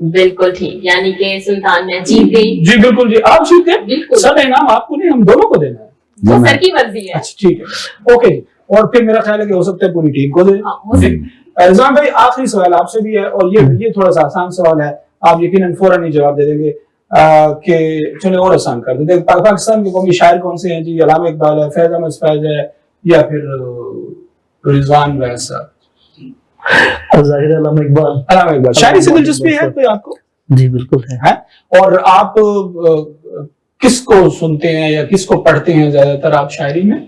बिल्कुल ठीक, यानी कि सुल्तान ने जीत गई। जी बिल्कुल जी, आप जीत गए। बिल्कुल। सर इनाम आपको नहीं, हम दोनों को देना है। जी, वो मैं- सर की मर्जी है। अच्छा ठीक है, ओके जी। और फिर मेरा ख्याल है कि हो सकता है पूरी टीम को दे। हाँ, हो सकता है। रिजवान भाई आखिरी सवाल आपसे भी है, और ये थोड़ा सा आसान सवाल है, आप यकीनन फौरन ही जवाब दे देंगे कि चलिए और आसान कर देते हैं। पाकिस्तान के कौमी शायर कौन से हैं जी? अल्लामा इकबाल है, फैज अहमद फैज है, या फिर रिजवान वैस साहब? ज़ाहिर है अल्लामा इकबाल। अल्लामा इकबाल। शायरी से दिलचस्पी है कोई आपको? जी बिल्कुल है। है? और आप किसको सुनते हैं या किसको पढ़ते हैं ज्यादातर आप शायरी में?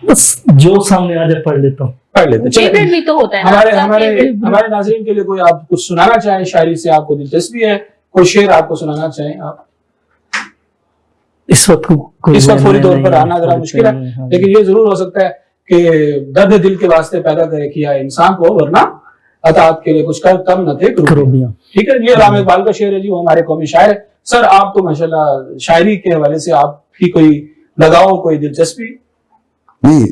बस जो सामने आ जाए पढ़ लेता हूँ। पढ़ लेते हैं। फेवरेट चलिए, भी तो होता है ना हमारे आपका हमारे favorite? हमारे नाज़रीन के लिए कोई आप कुछ सुनाना चाहें शायरी से, आपको दिलचस्पी है, कोई शेर आपको सुनाना चाहें आप? इस वक्त कोई इस वक्त फौरी तौर नहीं पर है, आना जरा फौरी मुश्किल तौर में, है, हाँ। लेकिन ये जरूर हो सकता है कि दर्द दिल के वास्ते पैदा करे किया इंसान को, वरना अतात के लिए कुछ कम न थे करोबियां। ठीक है, ये अल्लामा इकबाल का शेर है जी, वो हमारे कौमी शायर है। सर आप तो माशाल्लाह शायरी के हवाले से आपकी कोई लगाओ, कोई दिलचस्पी? नहीं,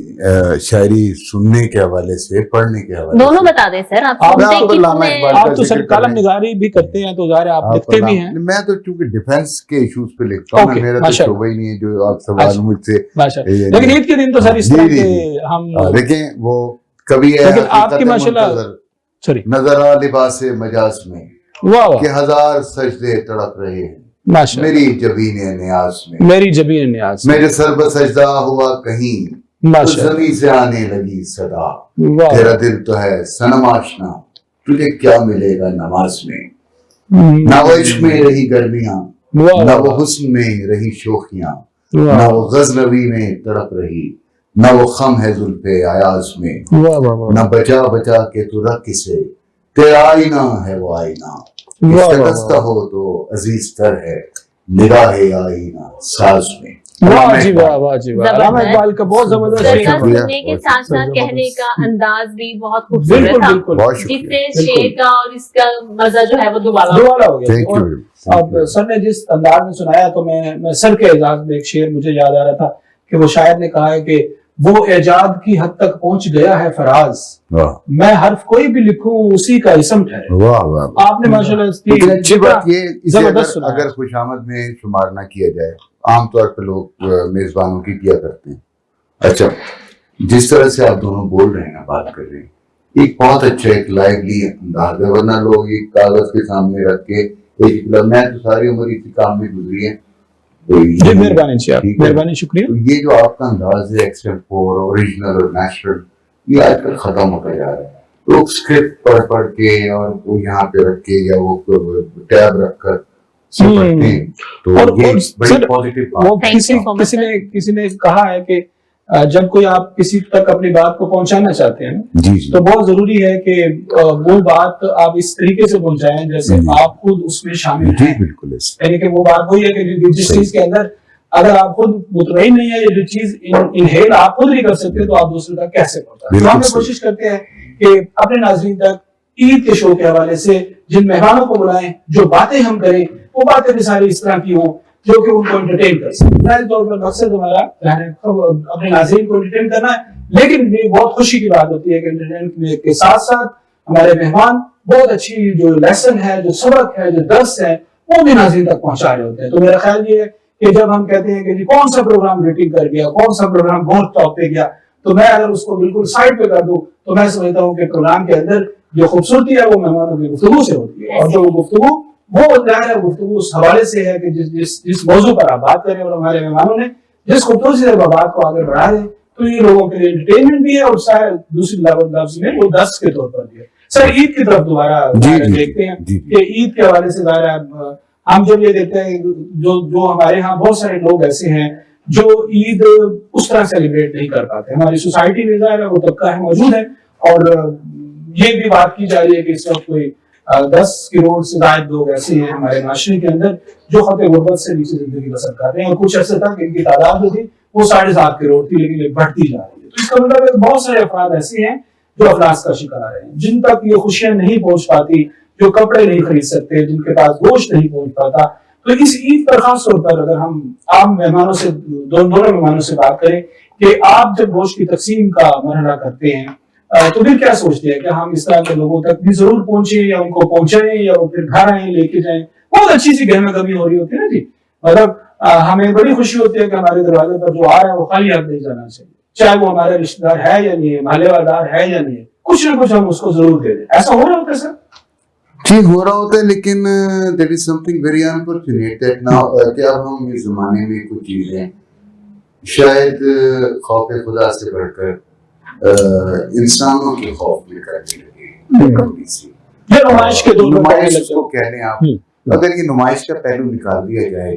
शायरी सुनने के हवाले से, पढ़ने के हवाले दोनों से। बता दें सर। आप आप सुनते आपको कितने अल्लामा हैं? इकबाल आप का तो सर जिक्र कलम करें। निगारी भी करते हैं, तो ज़ाहिर है आप लिखते भी हैं। मैं तो चूंकि डिफेंस के इश्यूज पे लिखता हूँ, ओके, मेरा तो माशाल्लाह। शोबा ही नहीं है जो आप सवाल अच्छा। मुझसे। माशाल्लाह। ये- लेकिन ईद के दिन तो सर इस जी, तरह जी, के जी। हम देखें वो कभी है लेकिन हकीकत आपकी माशाल्लाह मुंतज़र, सॉरी नजरा लिबास मजाज में वाह वाह कि 1000 सजदे तड़प रहे हैं माशाल्लाह, मेरी जबीन न्याज में। मेरी जबीन न्याज मेरे सर पर सजदा हुआ कहीं तो माशाल्लाह, जमी से आने लगी सदा। वाह तेरा दिल तो है सनम आशना, तुझे क्या मिलेगा नमाज में। ना वो इश्क में रही गर्मियां, वाह ना वाह वो हुस्न में रही शोखियां, वाह ना वो गजनवी में तड़प रही, ना वो खम है जुल्फे आयाज में। वाह वाह ना बचा बचा के तू रख किसे, तेरा आईना है वो आईना। वाह वाह शकस्ता हो तो अजीज तर है, निगाह आईना साज में। वाह जी वाह, वाह जी वाह, अल्लामा इकबाल का बहुत जबरदस्त शेर जैसा है। सुनने के साथ साथ कहने का अंदाज भी बहुत खूबसूरत बिल्कुल था, बिल्कुल बहुत शुक्रिया। जिससे शेर का और इसका मजा जो है वो दोबारा दोबारा हो गया। थैंक और यू। अब सर ने जिस अंदाज में सुनाया तो मैं सर के एजाज में एक शेर मुझे याद आ रहा था कि वो शायर ने कहा है कि वो एजाद की हद तक पहुंच गया है फराज, वाह मैं हर्फ कोई भी लिखूं उसी का इसम ठहरे। वाह वाह। आपने माशाल्लाह लेकिन अच्छी बात ये इसे जबरदस्त सुनाया। अगर खुशामद में शुमार ना किया जाए, आमतौर पर लोग मेजबानों की किया करते हैं। अच्छा, जिस तरह से आप दोनों बोल रहे हैं ना, बात कर रहे हैं, एक बहुत अच्छा एक लाइवली अंदाज है, वरना लोग एक कागज के सामने रख के एक मैं तो सारी उम्र इसी काम में गुजरी है। जी मेहरबानी जी, आप ठीक है। मेहरबानी, शुक्रिया। तो ये जो आपका अंदाज है एक्सटेम्पोर, ओरिजिनल और नेचुरल, ये आजकल खत्म होता जा रहा है। लोग स्क्रिप्ट पढ़ के और वो यहाँ पे रख के या वो टैब रख कर पढ़ते हैं, तो और ये सर, बड़ी पॉजिटिव वो बात है। किसी ने कहा है कि जब कोई आप किसी तक अपनी बात को पहुंचाना चाहते हैं जी जी तो बहुत जरूरी है कि वो बात आप इस तरीके से पहुंचाएं जैसे जी। आप खुद उसमें शामिल जी हैं। बिल्कुल ऐसे। यानी कि वो बात वही है कि जिस सही। चीज के अंदर अगर आप खुद मुतमईन नहीं है, ये जो चीज इनहेल आप खुद नहीं कर सकते तो आप दूसरे तक कैसे पहुंचाएं। तो बिल्कुल हम सही। कोशिश करते हैं कि अपने नाज़रीन तक ईद के शो के हवाले से जिन मेहमानों को बुलाएं, जो बातें हम करें वो बातें भी सारी इस तरह की हों जो कि उनको एंटरटेन कर सके। जाहिर तौर पर मकसद हमारा अपने नाज़रीन को एंटरटेन करना है, लेकिन ये बहुत खुशी की बात होती है कि एंटरटेनमेंट के साथ साथ हमारे मेहमान बहुत अच्छी जो लेसन है, जो सबक है, जो दर्स है, वो भी नाज़रीन तक पहुंचा रहे होते हैं। तो मेरा ख्याल ये है कि जब हम कहते हैं कि जी कौन सा प्रोग्राम रेटिंग कर गया, कौन सा प्रोग्राम बहुत टॉप पे गया, तो मैं अगर उसको बिल्कुल साइड पे कर दूं तो मैं समझता हूँ कि प्रोग्राम के अंदर जो खूबसूरती है वो मेहमानों की गुफ्तगू से होती है। और जो गुफ्तगू वो जाहिर है गुफ्तगू उस हवाले से है कि जिस मौजू पर आप बात करें और हमारे मेहमानों ने जिस खूबसूरती से बात को आगे बढ़ा रहे तो ये लोगों के लिए एंटरटेनमेंट भी है और शायद दूसरी लफ्ज में वो दर्स के तौर पर भी है। सर ईद की तरफ दोबारा देखते हैं कि ईद के हवाले से ज़ाहिर हम जब ये देखते हैं जो हमारे यहाँ बहुत सारे लोग ऐसे हैं जो ईद उस तरह सेलिब्रेट नहीं कर पाते। हमारी सोसाइटी में ज़ाहिर है वो तबका है मौजूद है और ये भी बात की जा रही है कि इस वक्त कोई 10 करोड़ से ज्यादा लोग ऐसे हैं हमारे माशरे के अंदर जो खत गुर्बत से नीचे जिंदगी बसर कर रहे हैं और कुछ अर्से तक इनकी तादाद जो थी वो 7.5 करोड़ थी, लेकिन ये बढ़ती जा रही है। तो इसका मतलब बहुत सारे अफराद ऐसे हैं जो अफलास का शिकार हैं, जिन तक ये खुशियां नहीं पहुंच पाती, जो कपड़े नहीं खरीद सकते, जिनके पास गोश्त नहीं पहुंच पाता। तो इस ईद पर खास तौर पर अगर हम आम मेहमानों से दोनों मेहमानों से बात करें कि आप जब गोश्त की तकसीम का मरहला करते हैं तो फिर क्या सोचते हैं कि हम इस तरह के लोगों तक भी जरूर पहुंचे या उनको पहुंचाएं या वो फिर घर आए लेके जाएं। बहुत अच्छी सी गहमा गमी हो रही होती है ना जी, मतलब हमें बड़ी खुशी होती है कि हमारे दरवाजे पर जो आ रहा है वो खाली हाथ नहीं जाना चाहिए, चाहे वो हमारा रिश्तेदार है या नहीं है, मालेवादार है या नहीं है, कुछ ना कुछ हम उसको जरूर दे दें। ऐसा हो रहा होता है सर? ठीक हो रहा होता है, लेकिन there is something very unfortunate that now कि अब हम इस जमाने में कुछ चीजें शायद खौफ खुदा से बढ़कर इंसानों के खौफ में करने लगे। ये नुमाइश के दो नुमाइश को कह लें आप, अगर ये नुमाइश का पहलू निकाल दिया जाए,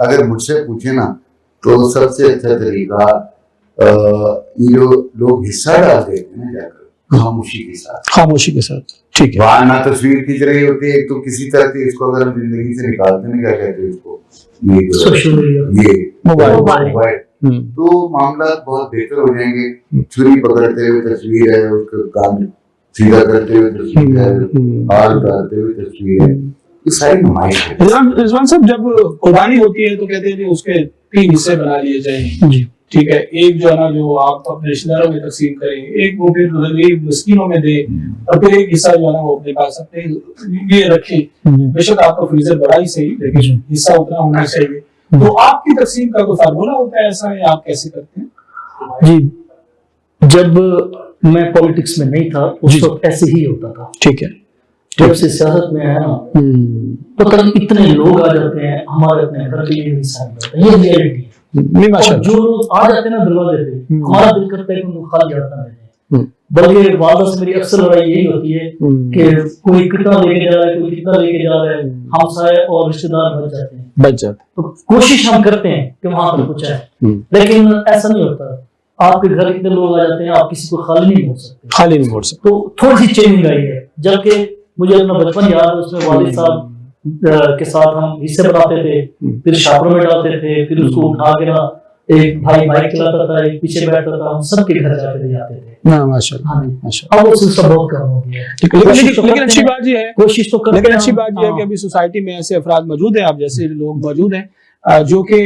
अगर मुझसे पूछे ना तो सबसे अच्छा तरीका ये जो लोग हिस्सा डाल देते हैं ना जाकर खामोशी के साथ ठीक है, वहां ना तस्वीर खींच रही होती है तो किसी तरह से इसको अगर हम जिंदगी से निकालते हैं, क्या कहते हैं इसको, ये मोबाइल, तो मामला बहुत बेहतर हो जाएंगे। छुरी पकड़ते हुए तस्वीर है, उसका काम सीधा करते हुए तस्वीर है, हाल उतारते हुए तस्वीर है, ये सारी नुमाइश है। रिजवान साहब, जब कुर्बानी होती है तो कहते हैं कि उसके 3 हिस्से बना लिए जाएं, ठीक है, एक जो है ना जो आप अपने रिश्तेदारों में तकसीम करें, एक वो फिर गरीब मिस्कीनों में दे, और फिर एक हिस्सा जो है ना वो अपने पास अपने लिए रखें। बेशक आपका फ्रीजर बड़ा ही सही, लेकिन हिस्सा उतना होना चाहिए। तो आपकी तकसीम का कोई फार्मूला होता है ऐसा, या आप कैसे करते हैं? जी, जब मैं पॉलिटिक्स में नहीं था उस वक्त ऐसे ही होता था, ठीक है। जब से सियासत में आया ना पता नहीं इतने लोग आ जाते हैं हमारे अपने घर के लिए इंसान होता है, ये रियलिटी है। और जो लोग आ जाते हैं ना दरवाजे पे, हमारा दिल करता है कि उनको खाली जाता है। बल्कि वादा से मेरी अक्सर लड़ाई यही होती है कि कोई कितना लेके जा रहा है, कोई कितना लेके जा रहा है, हमसाए और रिश्तेदार बच जाते। तो कोशिश हम करते हैं कि वहां पर कुछ है, लेकिन ऐसा नहीं होता। आपके घर कितने लोग आ जाते हैं, आप किसी को खाली नहीं मोड़ सकते। तो थोड़ी सी चेंजिंग आई है। जबकि मुझे अपना बचपन याद है, उसमें वालिद साहब के साथ हम हिस्से बनाते थे, फिर शापरों में डालते थे, फिर उसको उठा के ना एक भाई बाइक चलाता था, एक पीछे बैठता था, हम सबके घर जाके ले जाते थे। माशाल्लाह। हाँ जी, माशाल्लाह। अब वो सिलसिला बहुत कम हो गया है। लेकिन अच्छी बात ये है, कोशिश तो करते लेकिन हैं अच्छी हम। बात यह है कि हाँ। अभी सोसाइटी में ऐसे अफराद मौजूद हैं, आप जैसे लोग मौजूद हैं, जो कि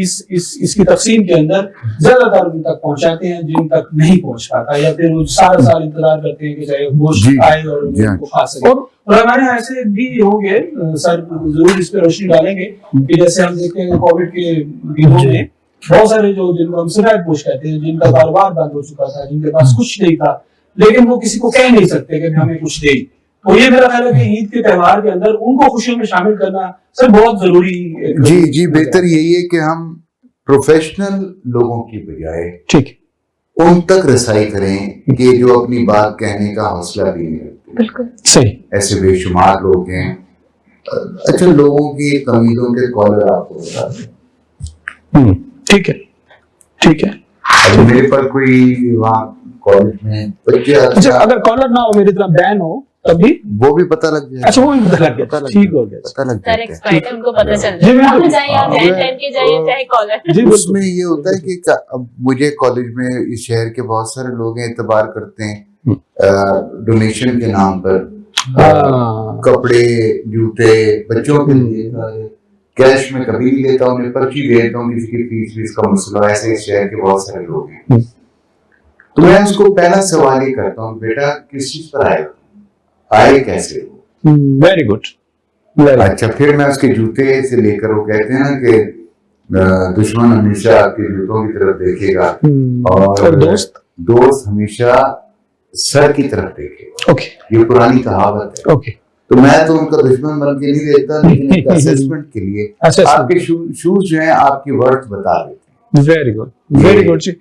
इसकी तकसीम के अंदर ज्यादातर उन तक पहुंचाते हैं जिन तक नहीं पहुंच पाता, या फिर वो सारा साल इंतजार करते हैं कि चाहे गोश्त आए और उनको खा सके। और हमारे यहाँ ऐसे भी होंगे, सर जरूर इस पे रोशनी डालेंगे, कि जैसे हम देखते हैं कोविड के दिनों में बहुत सारे जो जिनको हम सिगरेट पोश कहते हैं, जिनका कारोबार बंद हो चुका था, जिनके पास कुछ नहीं था, लेकिन वो किसी को कह नहीं सकते कि हमें कुछ दे। तो ये मेरा ख्याल है कि ईद के त्योहार के अंदर उनको खुशियों में शामिल करना सर बहुत जरूरी है। जी बेहतर यही है कि हम प्रोफेशनल लोगों की बजाय ठीक उन तक रसाई करें कि जो अपनी बात कहने का हौसला भी नहीं रखते। बिल्कुल सही। ऐसे बेशुमार लोग हैं। अच्छा, लोगों की कमीजों के कॉलर आपको बता दें। ठीक है, ठीक है। अच्छा, मेरे पर कोई वहाँ कॉलेज में बच्चे, अच्छा अगर कॉलर ना हो, मेरी तरह बैन हो, तभी वो भी पता लग जाए। अच्छा वो भी पता लग गया, ठीक हो गया, पता लग सर जाता एक्सपर्ट है, उनको पता चल जी, जाए, बिल्कुल। चाहे आप हैंड पहन के जाइए चाहे कॉलर। जी है। उसमें ये होता है कि अब मुझे कॉलेज में इस शहर के बहुत सारे लोग हैं, एतबार करते हैं डोनेशन के नाम पर, कपड़े जूते बच्चों के लिए, कैश में कभी नहीं लेता, उन्हें पर्ची दे देता हूँ, किसी की फीस का मसला। ऐसे इस शहर के बहुत सारे लोग हैं। तो मैं उसको पहला सवाल ये करता हूँ, बेटा किस चीज पर आए कैसे हो? Very good. अच्छा, फिर मैं उसके जूते से लेकर, वो कहते हैं ना कि दुश्मन हमेशा आपके जूतों की तरफ देखेगा और दोस्त हमेशा सर की तरफ देखेगा। ओके, ये पुरानी कहावत है। ओके। तो मैं तो उनका दुश्मन बन के नहीं देखता, लेकिन एक असेसमेंट के लिए आपके शूज जो है आपकी वर्थ बता देते हैं। वेरी गुड, वेरी गुड जी,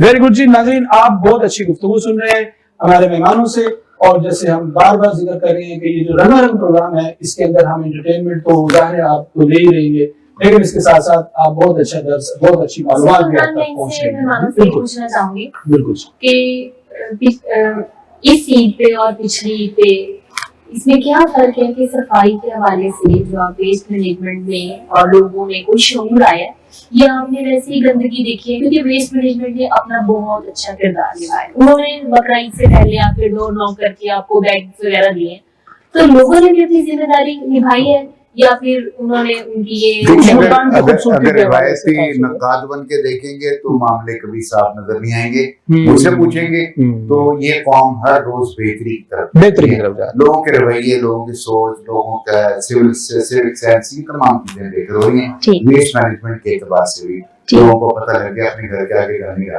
वेरी गुड जी। नाज़रीन, आप बहुत अच्छी गुफ्तगू सुन रहे हैं हमारे मेहमानों से, और जैसे हम बार बार जिक्र कर रहे हैं कि ये जो रंगारंग प्रोग्राम है, इसके अंदर हम एंटरटेनमेंट तो जाहिर है आप तो ले ही रहेंगे, लेकिन इसके साथ साथ आप बहुत अच्छा दर्स, बहुत अच्छी मालूमात भी आप तक पहुंच रही हैं। पूछना चाहूंगी बिल्कुल कि इस ईद पे और पिछली ईद पे इसमें क्या फर्क है कि सफाई के हवाले से जो आप वेस्ट मैनेजमेंट में और लोगों में कोई शऊर आया है, या आपने वैसे ही गंदगी देखी है? क्योंकि वेस्ट मैनेजमेंट ने अपना बहुत अच्छा किरदार निभाया, उन्होंने बकरा ईद से पहले आपके डोर नॉक करके आपको बैग्स वगैरह दिए, तो लोगों ने भी अपनी जिम्मेदारी निभाई है, या फिर उन्होंने उनकी ये अगर रिवायती नक्काद बन के देखेंगे तो मामले कभी साफ नजर नहीं आएंगे। मुझसे पूछेंगे तो ये कौम हर रोज बेहतरी की तरफ जा रही है। लोगों के रवैये, लोगों की सोच, लोगों का सिविक सेंस, तमाम चीजें बेहतर हो रही हैं। वेस्ट मैनेजमेंट के एतबार से भी लोगों को पता लग गया अपने घर के आगे गंद नहीं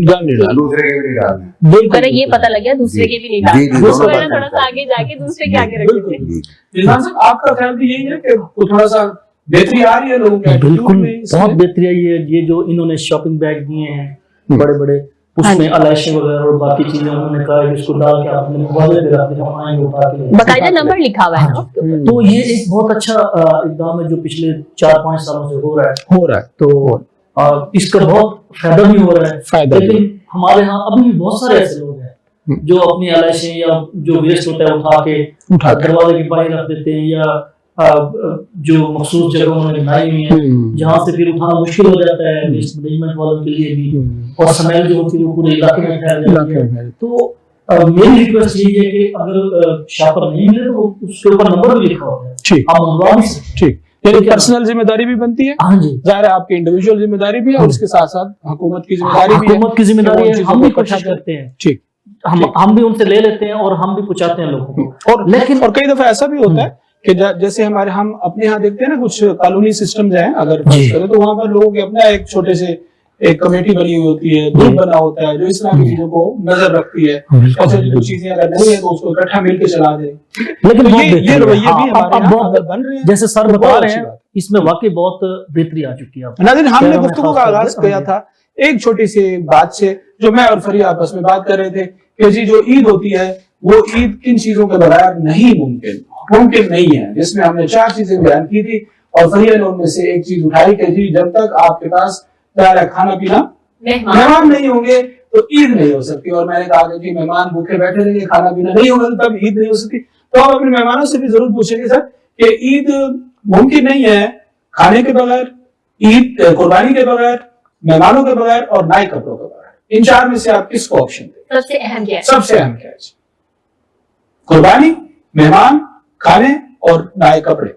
डालना, दूसरे के भी नहीं डालना। ये पता लग गया दूसरे के भी नहीं डालना, थोड़ा सा आगे जाके दूसरे के आगे रख देते। आपका ख्याल भी यही है कि थोड़ा सा बेहतरी आ रही है लोगों के? बिल्कुल, बहुत बेहतरी आई है। ये जो इन्होंने शॉपिंग बैग दिए हैं बड़े बड़े, उसमें अलायशें वगैरह और बाकी चीजें उन्होंने कहा कि इसको डाल के आपने मोबाइल पे रख दिया, हम आएंगे उठा के, बकायदा नंबर लिखा हुआ है ना। तो ये एक बहुत अच्छा इक़दाम है जो पिछले 4-5 सालों से हो रहा है। तो इसका बहुत फायदा भी हो रहा है। लेकिन हमारे यहाँ अभी भी बहुत सारे ऐसे लोग हैं जो अपनी अलायशें या जो वेस्ट होता है उठा के दरवाजे के बाहर रख देते हैं, या जो मखसूस जगह उन्होंने बनाई हुई है जहाँ से फिर उठाना मुश्किल हो जाता है वेस्ट मैनेजमेंट वालों के लिए भी, और स्मेल जो होती है वो पूरे इलाके में फैल जाती है। तो मेरी रिक्वेस्ट यही है कि अगर शापर नहीं मिले तो उसके ऊपर नंबर भी लिखा होता है, आप मंगवा भी सकते हैं। यानी पर्सनल जिम्मेदारी भी बनती है। हाँ जी, जाहिर है आपकी इंडिविजुअल जिम्मेदारी भी है, और उसके साथ साथ हुकूमत की जिम्मेदारी भी है। हुकूमत की जिम्मेदारी है, हम भी कोशिश करते हैं। ठीक, हम भी उनसे ले लेते हैं और हम भी पहुंचाते हैं लोगों को। और कई दफा ऐसा भी होता है कि जैसे हम अपने यहाँ देखते हैं ना, कुछ कानूनी सिस्टम्स हैं, अगर करें तो वहाँ पर लोगों के अपना एक छोटे से एक कमेटी बनी हुई होती है, ग्रुप बना होता है जो इस तरह की चीजों को नजर रखती है। अच्छा, जो चीजें अगर नहीं है तो उसको इकट्ठा मिलकर चला दे। लेकिन ये रवैये भी हमारे बन रहे हैं, जैसे सर बता रहे हैं, इसमें वाकई बहुत बेहतरी आ चुकी है। नाज़रीन, हमने गुफ्तगू का आगाज किया था एक छोटी सी बात से, जो मैं और फरिया आपस में बात कर रहे थे कि जी जो ईद होती है वो ईद किन चीजों के बगैर नहीं मुमकिन नहीं है, जिसमें हमने 4 चीजें बयान की थी, और फरिया ने उनमें से एक चीज उठाई कि जी जब तक आपके पास खाना पीना मेहमान नहीं होंगे तो ईद नहीं हो सकती। और मैंने कहा कि मेहमान भूखे बैठे रहेंगे, खाना पीना नहीं होगा तो तब ईद नहीं हो सकती। तो हम अपने मेहमानों से भी जरूर पूछेंगे सर कि ईद मुमकिन नहीं है खाने के बगैर, ईद कुर्बानी के बगैर, मेहमानों के बगैर और नए कपड़ों के बगैर। इन चार में से आप किसको ऑप्शन दें? सबसे अहम क्या है? सबसे अहम क्या है? कुर्बानी, मेहमान, खाने और नए कपड़े।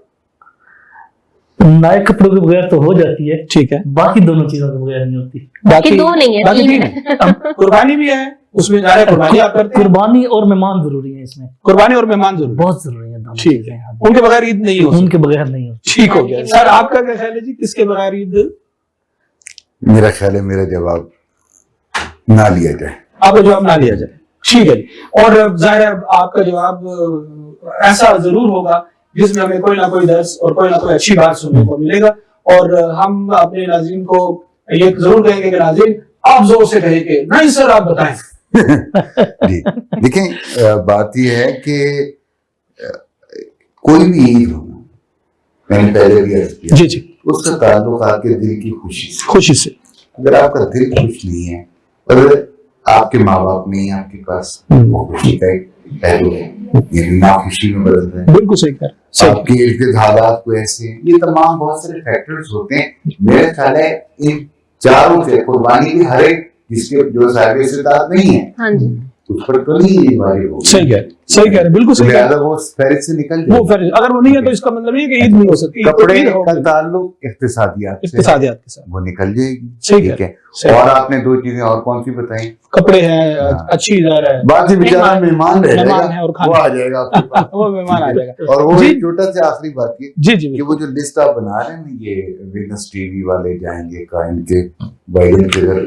नए कपड़ों के बगैर तो हो जाती है, ठीक है, बाकी दोनों चीजों के बगैर नहीं होती। बाकी दो नहीं है, बाकी तीन तीन है। है। कुर्बानी भी है, उसमें जा रहे कुर्बानी आप करते हैं। कुर्बानी और मेहमान जरूरी है इसमें, कुर्बानी और मेहमान जरूर, बहुत जरूरी है दोनों ठीक चीजें। है, उनके बगैर ईद नहीं हो सकती। उनके बगैर नहीं होती। ठीक हो गया सर, आपका क्या ख्याल है जी, किसके बगैर ईद? मेरा ख्याल है मेरा जवाब ना लिया जाए। आपका जवाब ना लिया जाए, ठीक है जी। और जाहिर है आपका जवाब ऐसा जरूर होगा जिसमें हमें कोई ना कोई दर्स और कोई ना कोई अच्छी बात सुनने को मिलेगा। और हम अपने नाज़रीन को ये जरूर कहेंगे कि नाज़रीन आप जोर से कहेंगे नहीं सर आप बताएं। जी देखें, बात यह है कि कोई भी ईद हो, मैंने पहले भी अर्ज किया, जी जी, उसका ताल्लुक आपके दिल की खुशी से। खुशी से। अगर आपका दिल खुश नहीं है, अगर आपके माँ बाप नहीं है आपके पास, वो खुशी का एक पहलू है, ये ना खुशी में बदलता है। बिल्कुल सही कह, आपके इर्द गिर्द हालात को ऐसे, ये तमाम बहुत सारे फैक्टर्स होते हैं। मेरा ख्याल है इन चारों से कुर्बानी भी हर एक जिसके जो साहिब इस्तेताअत नहीं है, हाँ जी, उस पर तो नहीं ये वारी होगी। सही कह रहे, बिल्कुल सही कह रहे। वो फहरिस्त से निकल वो जाए। अगर वो नहीं है तो इसका मतलब ये कि ईद नहीं हो सकती। कपड़े ईद का होगी। ताल्लुक इक्तिसादियात से है, इक्तिसादियात के साथ वो निकल जाएगी। सही ठीक है। सही। और आपने दो चीजें और कौन सी बताई? कपड़े हैं, हाँ। अच्छी इधर है, बाकी बेचारा मेहमान रह मेहमान है जाएगा, और वो खाना आ जाएगा आपके पास। वो मेहमान आ जाएगा। और वो जी। एक छोटा सा आखिरी बात ये जी जी कि वो जो लिस्ट आप बना रहे हैं ना, ये विनस टीवी वाले जाएंगे कायम के बाइडन के घर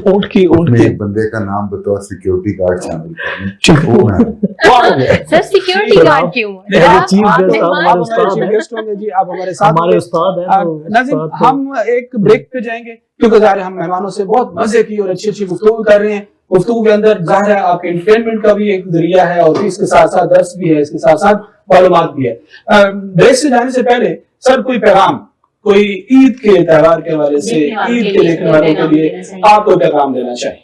ऊंट की उसमें एक बंदे का नाम बताओ सिक्योरिटी गार्ड शामिल ठीक करने, वो ना सर सिक्योरिटी गार्ड क्यों? चीफ आप गेस्ट मेहमान हमारे उस्ताद हैं, गेस्ट होंगे जी, आप हमारे साथ हमारे उस्ताद हैं। तो नाज़रीन, उस्ताद को- हम एक ब्रेक पे जाएंगे क्योंकि ज़ाहिर है हम मेहमानों से बहुत मजे की और अच्छी अच्छी गुफ्तगू कर रहे हैं। गुफ्तगू के अंदर ज़ाहिर है आपके एंटरटेनमेंट का भी एक जरिया है और इसके साथ साथ दर्स भी है, इसके साथ साथ मालूमात भी है। ब्रेक से जाने से पहले सर कोई पैगाम, कोई ईद के त्योहार के हवाले से, ईद के देखने वालों के लिए आप कोई पैगाम देना चाहिए?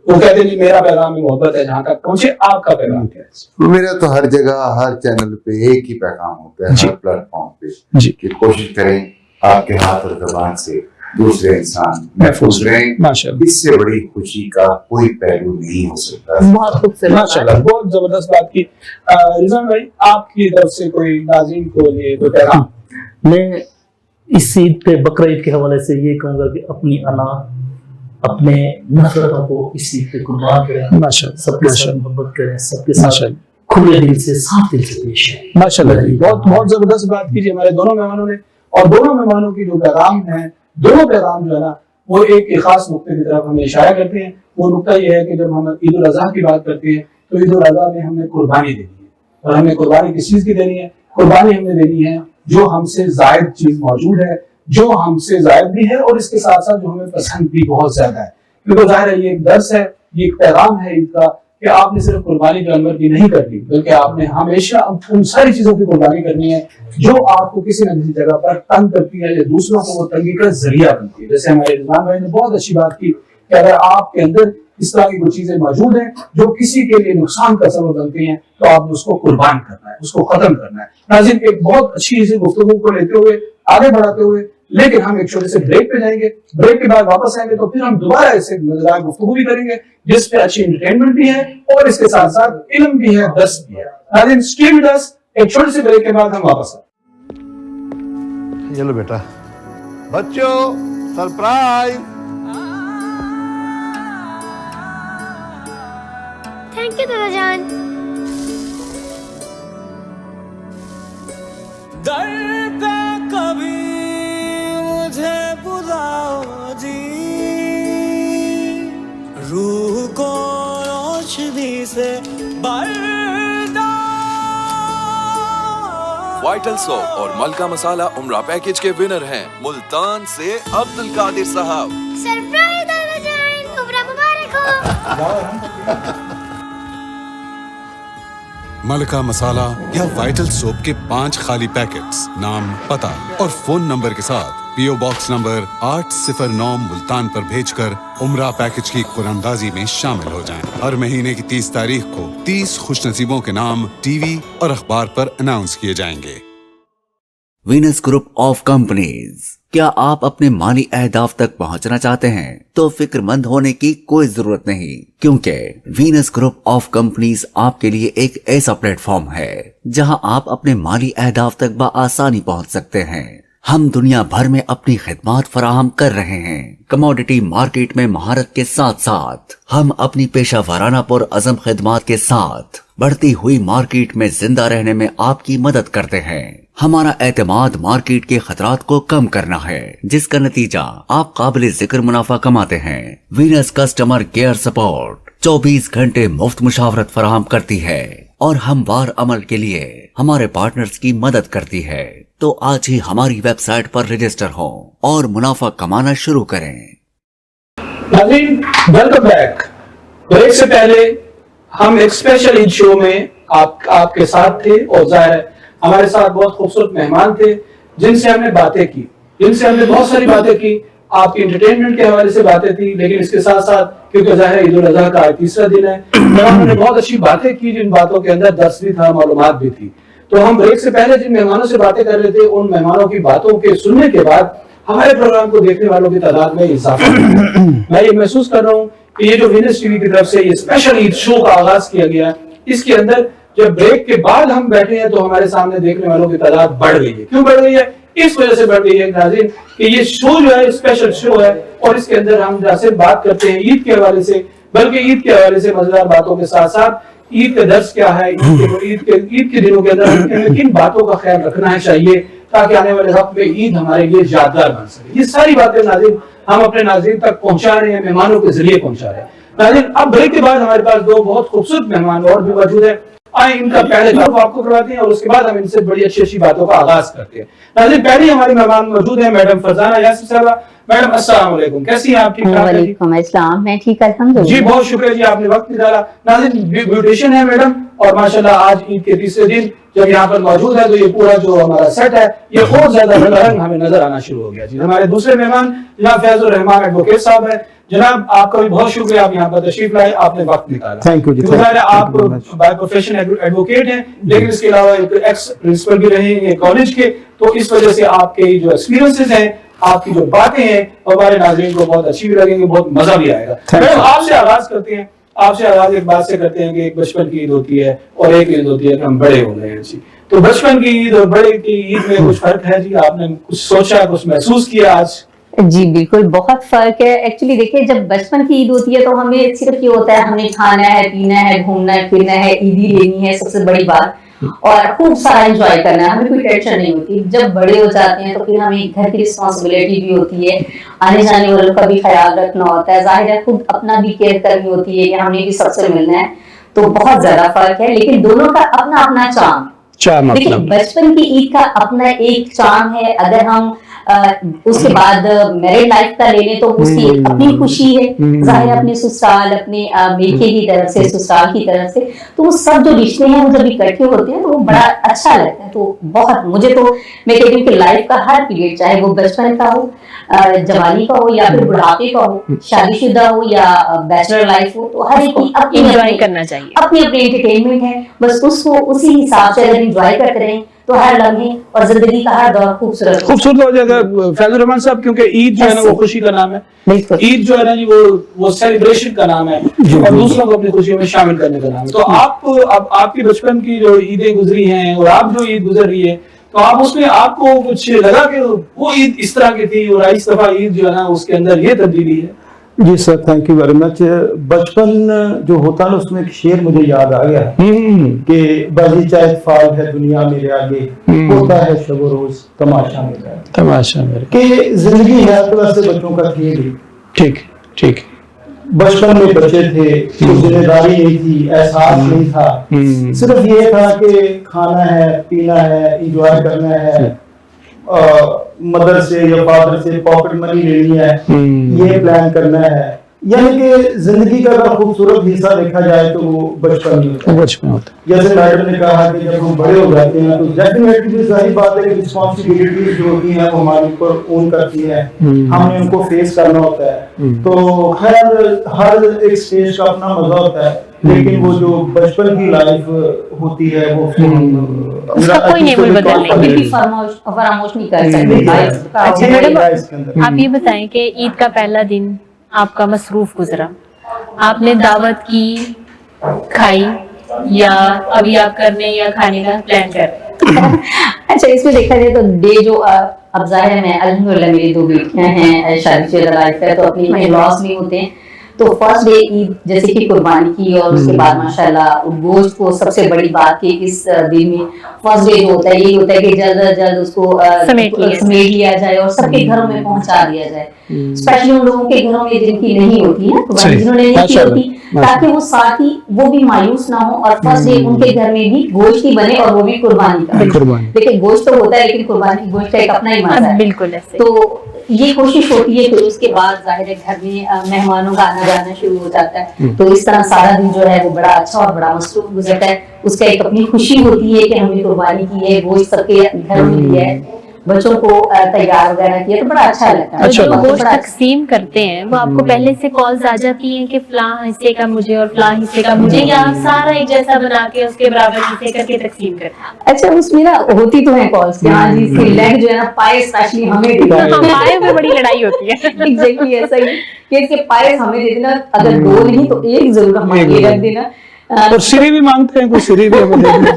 वो कहते हैं मेरा पैगाम में मोहब्बत है, जहाँ तक पहुंचे आपका पैगाम क्या है? मेरा तो हर जगह हर चैनल पे एक ही पैगाम होता है, हर प्लेटफॉर्म पे जी। कि कोशिश करें आपके हाथ और जबान से दूसरे इंसान महफूज रहें। माशाल्लाह, इससे बड़ी खुशी का कोई पहलू नहीं हो सकता। बहुत खूबसूरत। माशाल्लाह, बहुत जबरदस्त बात की। रिजवान भाई, आपकी तरफ से कोई नाज़रीन को लिए कोई पैगाम? मैं इस ईद पे बकरा ईद के हवाले से ये कहूंगा कि अपनी अना, अपने नफरतों को इस ईद पे कुर्बान करें, माशाल्लाह, सबके साथ माशाल्लाह, मोहब्बत करें, सबके साथ माशाल्लाह, खुले दिल से साफ दिल से पेश आए। माशाल्लाह जी, बहुत बहुत जबरदस्त बात की जी हमारे दोनों मेहमानों ने। और दोनों मेहमानों की जो पैगाम है, दोनों पैगाम जो है ना, वो एक खास नुक्ते की तरफ हमें इशारा करते हैं। वो नुक्ता ये है कि जब हम ईद उल अज़हा की बात करते हैं तो ईद उल अज़हा में हमने कुर्बानी देनी है। और हमें कुर्बानी किस चीज की देनी है? कुर्बानी हमने देनी है जो हमसे जायद चीज मौजूद है, जो हमसे जायद भी है और इसके साथ साथ जो हमें पसंद भी बहुत ज्यादा है। क्योंकि जाहिर है ये एक दर्स है, ये एक पैगाम है ईद का कि आपने सिर्फ कुर्बानी जानवर की नहीं करनी, बल्कि आपने हमेशा उन सारी चीजों की कुर्बानी करनी है जो आपको किसी न किसी जगह पर तंग करती है या दूसरों को वो तंगी का जरिया बनती है। जैसे हमारे रिजवान भाई ने बहुत अच्छी बात की कि अगर आपके अंदर इस तरह की कुछ चीजें मौजूद हैं जो किसी के लिए नुकसान का सबब बनती हैं, तो आपने उसको कुर्बान करना है, उसको खत्म करना है। नाज़रीन, एक बहुत अच्छी सी गुफ्तगू को लेते हुए आगे बढ़ाते हुए, लेकिन हम एक छोटे से ब्रेक पे जाएंगे। ब्रेक के बाद वापस आएंगे तो फिर हम दोबारा ऐसे मजेदार गुफ्तगू भी करेंगे जिस पे अच्छी एंटरटेनमेंट भी है और इसके साथ साथ इल्म भी है, दर्स भी है। नाज़रीन, स्टे विद अस। एक छोटे से ब्रेक के बाद हम वापस आएंगे। ये लो बेटा, बच्चों सरप्राइज। थैंक यू दादा जान। दर पे कभी मुझे बुलाओ जी, रूह को रोशनी से भर। वाइटल सोप और मलका मसाला उम्रा पैकेज के विनर हैं मुल्तान से अब्दुल कादिर साहब। सरप्राइज दादा जान, उम्रा मुबारक हो। मलका मसाला या वाइटल सोप के 5 खाली पैकेट्स, नाम, पता और फोन नंबर के साथ PO बॉक्स नंबर 809 मुल्तान पर भेजकर उम्रा पैकेज की कुरानंदाजी में शामिल हो जाएं। हर महीने की 30 तारीख को 30 खुशनसीबों के नाम टीवी और अखबार पर अनाउंस किए जाएंगे। वीनस ग्रुप ऑफ कंपनीज, क्या आप अपने माली अहदाफ तक पहुंचना चाहते हैं? तो फिक्रमंद होने की कोई जरूरत नहीं, क्योंकि वीनस ग्रुप ऑफ कंपनीज आपके लिए एक ऐसा प्लेटफॉर्म है जहां आप अपने माली अहदाफ तक बआसानी पहुंच सकते हैं। हम दुनिया भर में अपनी खिदमात फराहम कर रहे हैं। कमोडिटी मार्केट में महारत के साथ साथ हम अपनी पेशा वाराना पुर अज़म खिदमात के साथ बढ़ती हुई मार्केट में जिंदा रहने में आपकी मदद करते हैं। हमारा एतमाद मार्केट के खतरात को कम करना है, जिसका नतीजा आप काबिल जिक्र मुनाफा कमाते हैं। वीनस कस्टमर केयर सपोर्ट 24 घंटे मुफ्त मुशावरत फराहम करती है और हमवार अमल के लिए हमारे पार्टनर्स की मदद करती है। तो आज ही हमारी वेबसाइट पर रजिस्टर हो और मुनाफा कमाना शुरू करें। नाज़रीन, वेलकम बैक। ब्रेक से पहले हम एक स्पेशल ईद शो में आपके साथ थे और जाहिर है हमारे साथ बहुत खूबसूरत मेहमान थे जिनसे हमने बातें की, जिनसे हमने बहुत सारी बातें की। आपकी एंटरटेनमेंट के हवाले से बातें थी, लेकिन इसके साथ साथ क्योंकि जाहिर है ईद उल अज़हा का तीसरा दिन है, तो हमने बहुत अच्छी बातें की, जिन बातों के अंदर दर्स भी था, मालूमात भी थी। तो हम ब्रेक से पहले जिन मेहमानों से बातें कर रहे थे, उन मेहमानों की बातों के सुनने के बाद हमारे प्रोग्राम को देखने वालों की तादाद में इजाफा हुआ। मैं ये महसूस कर रहा हूँ कि ये जो वीनस टीवी की तरफ से ये स्पेशल ईद शो का आगाज किया गया, इसके अंदर जब ब्रेक के बाद हम बैठे हैं तो हमारे सामने देखने वालों की तादाद बढ़ गई है। क्यों बढ़ गई है? इस वजह से बढ़ गई है नाज़रीन कि ये शो जो है स्पेशल शो है और इसके अंदर हम जैसे बात करते हैं ईद के हवाले से, बल्कि ईद के हवाले से मजेदार बातों के साथ साथ ईद का दर्स क्या है, ईद के दिनों के अंदर किन बातों का ख्याल रखना चाहिए ताकि आने वाले वक्त में ईद हमारे लिए यादगार बन सके। ये सारी बातें नाज़रीन हम अपने नाज़रीन तक पहुंचा रहे हैं, मेहमानों के जरिए पहुंचा रहे हैं। नाज़रीन, अब ब्रेक के बाद हमारे पास दो बहुत खूबसूरत मेहमान और भी मौजूद है। आए इनका पहले तारुफ आपको करवाते हैं और उसके बाद हम इनसे बड़ी अच्छी अच्छी बातों का आगाज करते हैं। नाज़रीन, पहले हमारी मेहमान मौजूद है मैडम फरजाना यासिर साहबा। मैडम अस्सलाम वालेकुम, कैसी हैं आप? ठीक ठाक? वालेकुम अस्सलाम, मैं ठीक अल्हम्दुलिल्लाह। जी बहुत शुक्रिया जी, आपने वक्त निकाला। नाज़रीन, ब्यूटिशियन है मैडम और माशाल्लाह आज ईद के तीसरे दिन जब यहाँ पर मौजूद है तो ये पूरा जो हमारा सेट है ये और ज्यादा रंग हमें नजर आना शुरू हो गया जी। हमारे दूसरे मेहमान जनाब फैजुर रहमान एडवोकेट साहब है। जनाब आपका भी बहुत शुक्रिया, आप यहाँ पर तशरीफ लाए, आपने वक्त निकाला। थैंक यू जी। आप बाय प्रोफेशन एडवोकेट हैं, लेकिन इसके अलावा एक एक्स प्रिंसिपल भी रहे हैं कॉलेज के, तो इस वजह से आपके जो एक्सपीरियंसेस हैं, आपकी जो बातें हैं हमारे नाज़रीन को बहुत अच्छी भी लगेंगी, बहुत मजा भी आएगा। मैडम, आपसे आगाज करते हैं। आपसे आगाज एक बात से करते हैं कि एक बचपन की ईद होती है और एक ईद होती है कि हम बड़े हो गए हैं जी। तो बचपन की ईद और बड़े की ईद में कुछ फर्क है जी? आपने कुछ सोचा, कुछ महसूस किया आज? जी बिल्कुल, बहुत फर्क है। एक्चुअली देखिए, जब बचपन की ईद होती है तो हमें सिर्फ ये होता है हमने खाना है, पीना है, घूमना है, फिरना है, ईदी लेनी है, सबसे बड़ी बात, और खूब सारा एंजॉय करना है, हमें कोई टेंशन नहीं होती। जब बड़े हो जाते हैं तो फिर हमें घर की रिस्पॉन्सिबिलिटी भी होती है, आने जाने वालों का भी ख्याल रखना होता है, जाहिर है खुद अपना भी केयर करनी होती है कि हमने भी सबसे मिलना है। तो बहुत ज्यादा फर्क है, लेकिन दोनों का अपना अपना चार्म। देखिए, बचपन की ईद का अपना एक चार्म है। अगर हम उसके बाद मैरिड लाइफ का ले लें तो उसकी अपनी खुशी है, जाहिर है अपने ससुराल, अपने मेके की तरफ से, ससुराल की तरफ से, तो वो सब जो रिश्ते हैं वो जब इकट्ठे होते हैं तो वो बड़ा अच्छा लगता है। तो बहुत मुझे तो मैं कहती हूँ कि लाइफ का हर पीरियड, चाहे वो बचपन का हो, जवानी का हो या फिर बुढ़ापे का हो, शादीशुदा हो या बैचलर लाइफ हो, तो हर एक की अपनी एंजॉय करना चाहिए, अपनी अपनी एंटरटेनमेंट है। बस उसको उसी हिसाब से अगर एंजॉय करते रहें तो हर लम्हे और जिंदगी का हर दौर खूबसूरत हो जाएगा। फैजुर रहमान साहब, क्योंकि ईद जो है ना वो खुशी का नाम है, ईद जो है ना जी वो सेलिब्रेशन का नाम है और दूसरों को अपनी खुशी में शामिल करने का नाम है। तो आप अब आपकी बचपन की जो ईदें गुजरी हैं और आप जो ईद गुजर रही है, तो आप उसमें आपको कुछ लगा कि वो ईद इस तरह की थी और इस दफा ईद जो है ना उसके अंदर ये तब्दीली है? जी sir, thank you very much. बचपन जो होता है उसमें एक शेर मुझे याद आ गया कि बाजीचा इत्फाल है दुनिया मेरे आगे, होता है शब रोज तमाशा मेरा, तमाशा मेरा, कि जिंदगी है तो ऐसे बच्चों का खेल। ठीक ठीक। बचपन में बच्चे थे, कोई जिम्मेदारी नहीं थी, एहसास नहीं था, सिर्फ ये था कि खाना है, पीना है, इंजॉय करना है, मदर से या फादर से पॉकेट मनी लेनी है, ये प्लान करना है, یعنی کہ زندگی کا اگر خوبصورت حصہ دیکھا جائے تو وہ بچپن میں ہوتا ہے. بچپن ہوتا ہے. جیسے میڈم نے کہا کہ جب ہم بڑے ہو جاتے ہیں تو ڈیفینیٹلی ظاہر بات ہے کہ رسپانسبلٹیز جو ہوتی ہیں وہ ہمارے اوپر اون کرتی ہیں, ہم نے ان کو فیس کرنا ہوتا ہے. تو خیر ہر ایک اسٹیج کا اپنا مزہ ہوتا ہے, لیکن وہ جو بچپن کی لائف ہوتی ہے وہ اس کا کوئی نہیں بول بدلنے فراموش نہیں کر سکتے. آپ یہ بتائیں کہ عید کا پہلا دن آپ کا مصروف گزرا, آپ نے دعوت کی, کھائی, یا ابھی آپ کرنے یا کھانے کا پلان کر رہے ہیں؟ اچھا اس میں دیکھا جائے تو ڈے جو اب ظاہر ہے, میں الحمدللہ میری 2 بیٹیاں ہیں, شادی شدہ لائف ہے, تو اپنی لاس نہیں ہوتے ہیں. تو فرسٹ ڈے عید جیسے کہ قربانی کی, اور اس کے بعد ماشاءاللہ گوشت کو سب سے بڑی بات کہ اس دن میں فرسٹ ڈے جو ہوتا ہے یہی ہوتا ہے کہ جلد از جلد اس کو سمیٹ لیا جائے اور سب کے گھروں میں پہنچا دیا جائے, اسپیشلی ان لوگوں کے گھروں میں جن کی نہیں ہوتی ہے قربانی, جنہوں نے نہیں کی ہوتی, تاکہ وہ ساتھ ہی وہ بھی مایوس نہ ہو اور فرسٹ ڈے ان کے گھر میں بھی گوشت ہی بنے اور وہ بھی قربانی کا. لیکن گوشت تو ہوتا ہے لیکن قربانی کی گوشت کا ایک اپنا ہی مزہ ہے. بالکل ایسے. تو یہ کوشش ہوتی ہے کہ اس کے بعد ظاہر ہے گھر میں مہمانوں کا آنا جانا شروع ہو جاتا ہے, تو اس طرح سارا دن جو ہے وہ بڑا اچھا اور بڑا مصروف گزرتا ہے. اس کا ایک اپنی خوشی ہوتی ہے کہ ہم نے قربانی کی ہے, گوشت سب کے گھروں میں دیا ہے, بچوں کو تیار وغیرہ کیا, تو بڑا اچھا لگتا ہے. جو گوشت تقسیم کرتے ہیں وہ آپ کو پہلے سے کالز آ جاتی ہیں کہ فلاں حصے کا مجھے اور فلاں حصے کا مجھے, یا آپ سارا ایک جیسا بنا کے اس کے برابر حصے کر کے تقسیم کرتے ہیں؟ اچھا اس میں نا ہوتی تو ہے کالز کہ ہاں جی اس کی لیگ جو ہے نا پائے اسپیشلی ہمیں دے دینا, پائے میں بڑی لڑائی ہوتی ہے. ایگزیکٹلی ایسا ہی کہ اس کے پائے ہمیں دے دینا, اگر 2 نہیں تو 1 ضرور ہمارے لیے رکھ دینا. اور سری بھی مانگتے ہیں, کوئی سری بھی ہمیں دے دینا.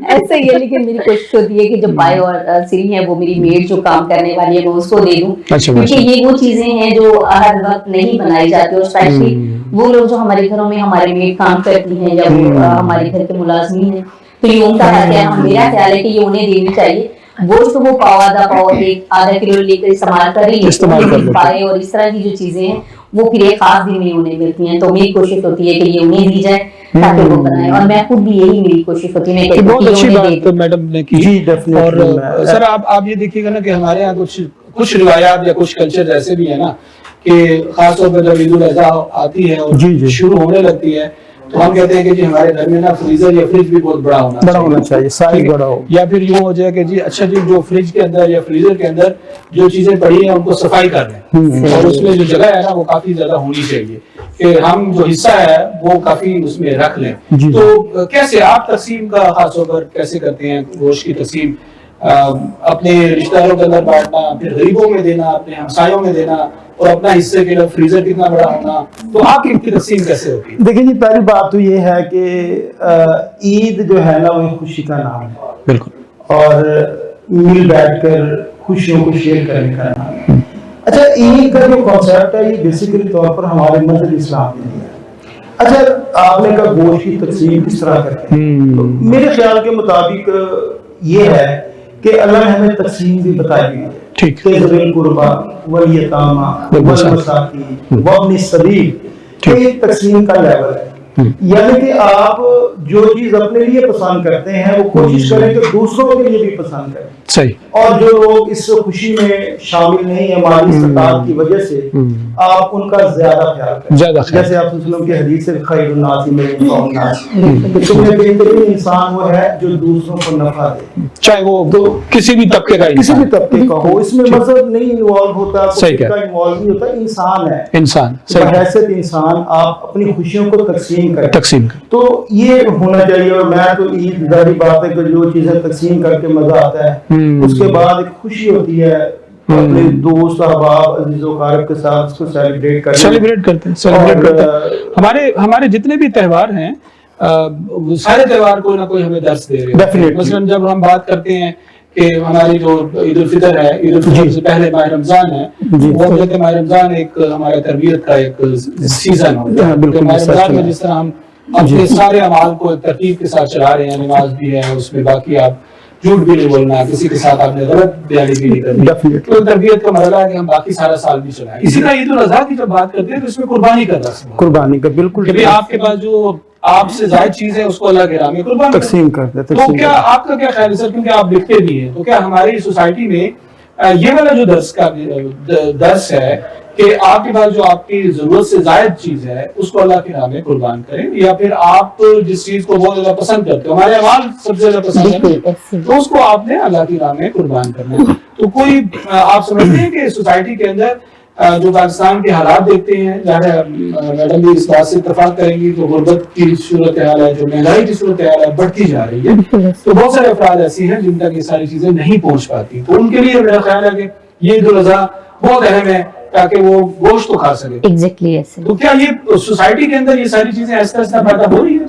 ایسا ہی ہے, لیکن میری کوشش ہوتی ہے کہ جو پائے اور سری ہے وہ میری میڈ جو کام کرنے والی ہے وہ اس کو دے دوں, کیونکہ یہ وہ چیزیں ہیں جو ہر وقت نہیں بنائی جاتی, اور اسپیشلی وہ لوگ جو ہمارے گھروں میں ہماری میڈ کام کرتی ہیں یا وہ ہمارے گھر کے ملازمین ہیں, تو یہ ان کا حق ہے. میرا خیال ہے کہ یہ انہیں دینی چاہیے. گوشت تو وہ پاؤ آدھا کلو لے کر استعمال کریں, پائے اور اس طرح کی جو چیزیں ہیں وہ پھر ایک خاص دن میں انہیں ملتی ہیں, تو میری کوشش ہوتی ہے کہ یہ انہیں دی جائے تاکہ وہ بنائیں, اور میں خود بھی یہی میری کوشش ہوتی ہے. بہت اچھی بات میڈم نے کی. اور سر آپ یہ دیکھیے گا نا کہ ہمارے یہاں کچھ روایات یا کچھ کلچر ایسے بھی ہیں نا کہ خاص طور پر جب عید الاضحیٰ آتی ہے اور شروع ہونے لگتی ہے تو ہم کہتے ہیں کہ جی ہمارے گھر میں نا فریزر یا فریج بھی بہت بڑا ہونا چاہیے, سائز بڑا ہو, یا پھر یوں ہو جائے کہ جی اچھا جی جو فریج کے اندر یا فریزر کے اندر جو چیزیں پڑی ہیں ان کو صفائی کر رہے ہیں, اور اس میں جو جگہ ہے نا وہ کافی زیادہ ہونی چاہیے کہ ہم جو حصہ ہے وہ کافی اس میں رکھ لیں. تو کیسے آپ تقسیم کا خاص طور پر کیسے کرتے ہیں گوشت کی تقسیم؟ اپنے رشتہ داروں کے اندر بانٹنا, پھر غریبوں میں دینا, اپنے ہمسایوں میں دینا, اور اپنا حصے کے لیے فریزر کتنا بڑا ہونا, تو آپ کی تقسیم کیسے ہوتی ہے؟ دیکھیں جی, پہلی بات تو یہ ہے کہ عید جو ہے نا وہ خوشی کا نام ہے. بالکل. اور مل بیٹھ کر خوشیوں کو شیئر کرنے کا نام ہے. اچھا عید کا جو کانسیپٹ ہے یہ بیسیکلی طور پر ہمارے مذہب اسلام میں ہے. اچھا آپ نے کہا گوشت کی تقسیم کس طرح کرتے ہیں, میرے خیال کے مطابق یہ ہے کہ اللہ نے ہمیں تقسیم بھی بتائی ہے کہ ذوی القربیٰ والیتامى والمساکین وابن السبیل, یہ تقسیم کا لیول ہے. یعنی کہ آپ جو چیز اپنے لیے پسند کرتے ہیں وہ کوشش کریں کہ دوسروں کے لیے بھی پسند کریں. صحیح. اور جو لوگ اس خوشی میں شامل نہیں ہیں مالی استطاعت کی وجہ سے, آپ ان کا زیادہ خیال کریں. جیسے آپ صلی اللہ علیہ وسلم کی حدیث سے خیر الناس من انفع الناس, تم میں بہترین انسان وہ ہے جو دوسروں کو نفع دے, چاہے وہ کسی بھی طبقے کا ہو. اس میں مذہب نہیں انوالو ہوتا, کوئی کا انوالو نہیں ہوتا, انسان ہے, انسان بحیثیت انسان آپ اپنی خوشیوں کو تقسیم کریں. تو یہ ہونا چاہیے. اور میں تو عید ظاہری بات ہے کہ جو چیزیں تقسیم کر کے مزہ آتا ہے, اس کے بعد ایک خوشی ہوتی ہے اپنے دوست احباب عزیز و اقارب کے ساتھ اس کو سیلیبریٹ کرتے ہیں. ہمارے جتنے بھی تہوار ہیں سارے تہوار کوئی نہ کوئی ہمیں درس دے رہے ہیں. مثلا جب ہم بات کرتے ہیں کہ ہماری جو عید الفطر ہے, عید الفطر سے پہلے ماہ رمضان ہے, وہ کہتے ہیں ماہ رمضان ایک ہمارا تربیت کا ایک سیزن ہوتا ہے. ماہ رمضان میں جس طرح ہم اپنے سارے اعمال کو ترتیب کے ساتھ چلا رہے ہیں, نماز بھی ہے اس میں, باقی آپ جھوٹ بھی نہیں بولنا, کسی کے ساتھ آپ نے غلط بیانی بھی نہیں کرنی, تو تربیت کا مرحلہ ہے کہ ہم باقی سارا سال بھی چلائیں. اسی طرح عید الاضحیٰ کی جب بات کرتے ہیں تو اس میں قربانی کا رسم, قربانی کا بالکل, کہ آپ کے پاس جو آپ سے زائد چیز ہے اس کو اللہ کے راہ میں قربان تقسیم کرتے ہیں. تو کیا آپ کا کیا خیال ہے سر, کیونکہ آپ لکھتے بھی ہیں, تو کیا ہماری سوسائٹی میں یہ والا جو درس ہے کہ آپ کے پاس جو آپ کی ضرورت سے زائد چیز ہے اس کو اللہ کے نام میں قربان کریں, یا پھر آپ جس چیز کو بہت زیادہ پسند کرتے ہیں, ہمارے اعمال سب سے زیادہ پسند ہے, تو اس کو آپ نے اللہ کے نام میں قربان کرنا ہے. تو کوئی آپ سمجھتے ہیں کہ سوسائٹی کے اندر جو پاکستان کے حالات دیکھتے ہیں, میڈم بھی اس بات سے اتفاق کریں گی, جو غربت کی صورتحال ہے, جو مہنگائی کی صورتحال ہے, بڑھتی جا رہی ہے, تو بہت سارے افراد ایسی ہیں جن تک یہ ساری چیزیں نہیں پہنچ پاتی. تو ان کے لیے میرا خیال ہے کہ یہ عید الاضحیٰ بہت اہم ہے تاکہ وہ گوشت تو کھا سکے. ایگزیکٹلی. تو کیا یہ سوسائٹی کے اندر یہ ساری چیزیں آہستہ آہستہ پیدا ہو رہی ہیں؟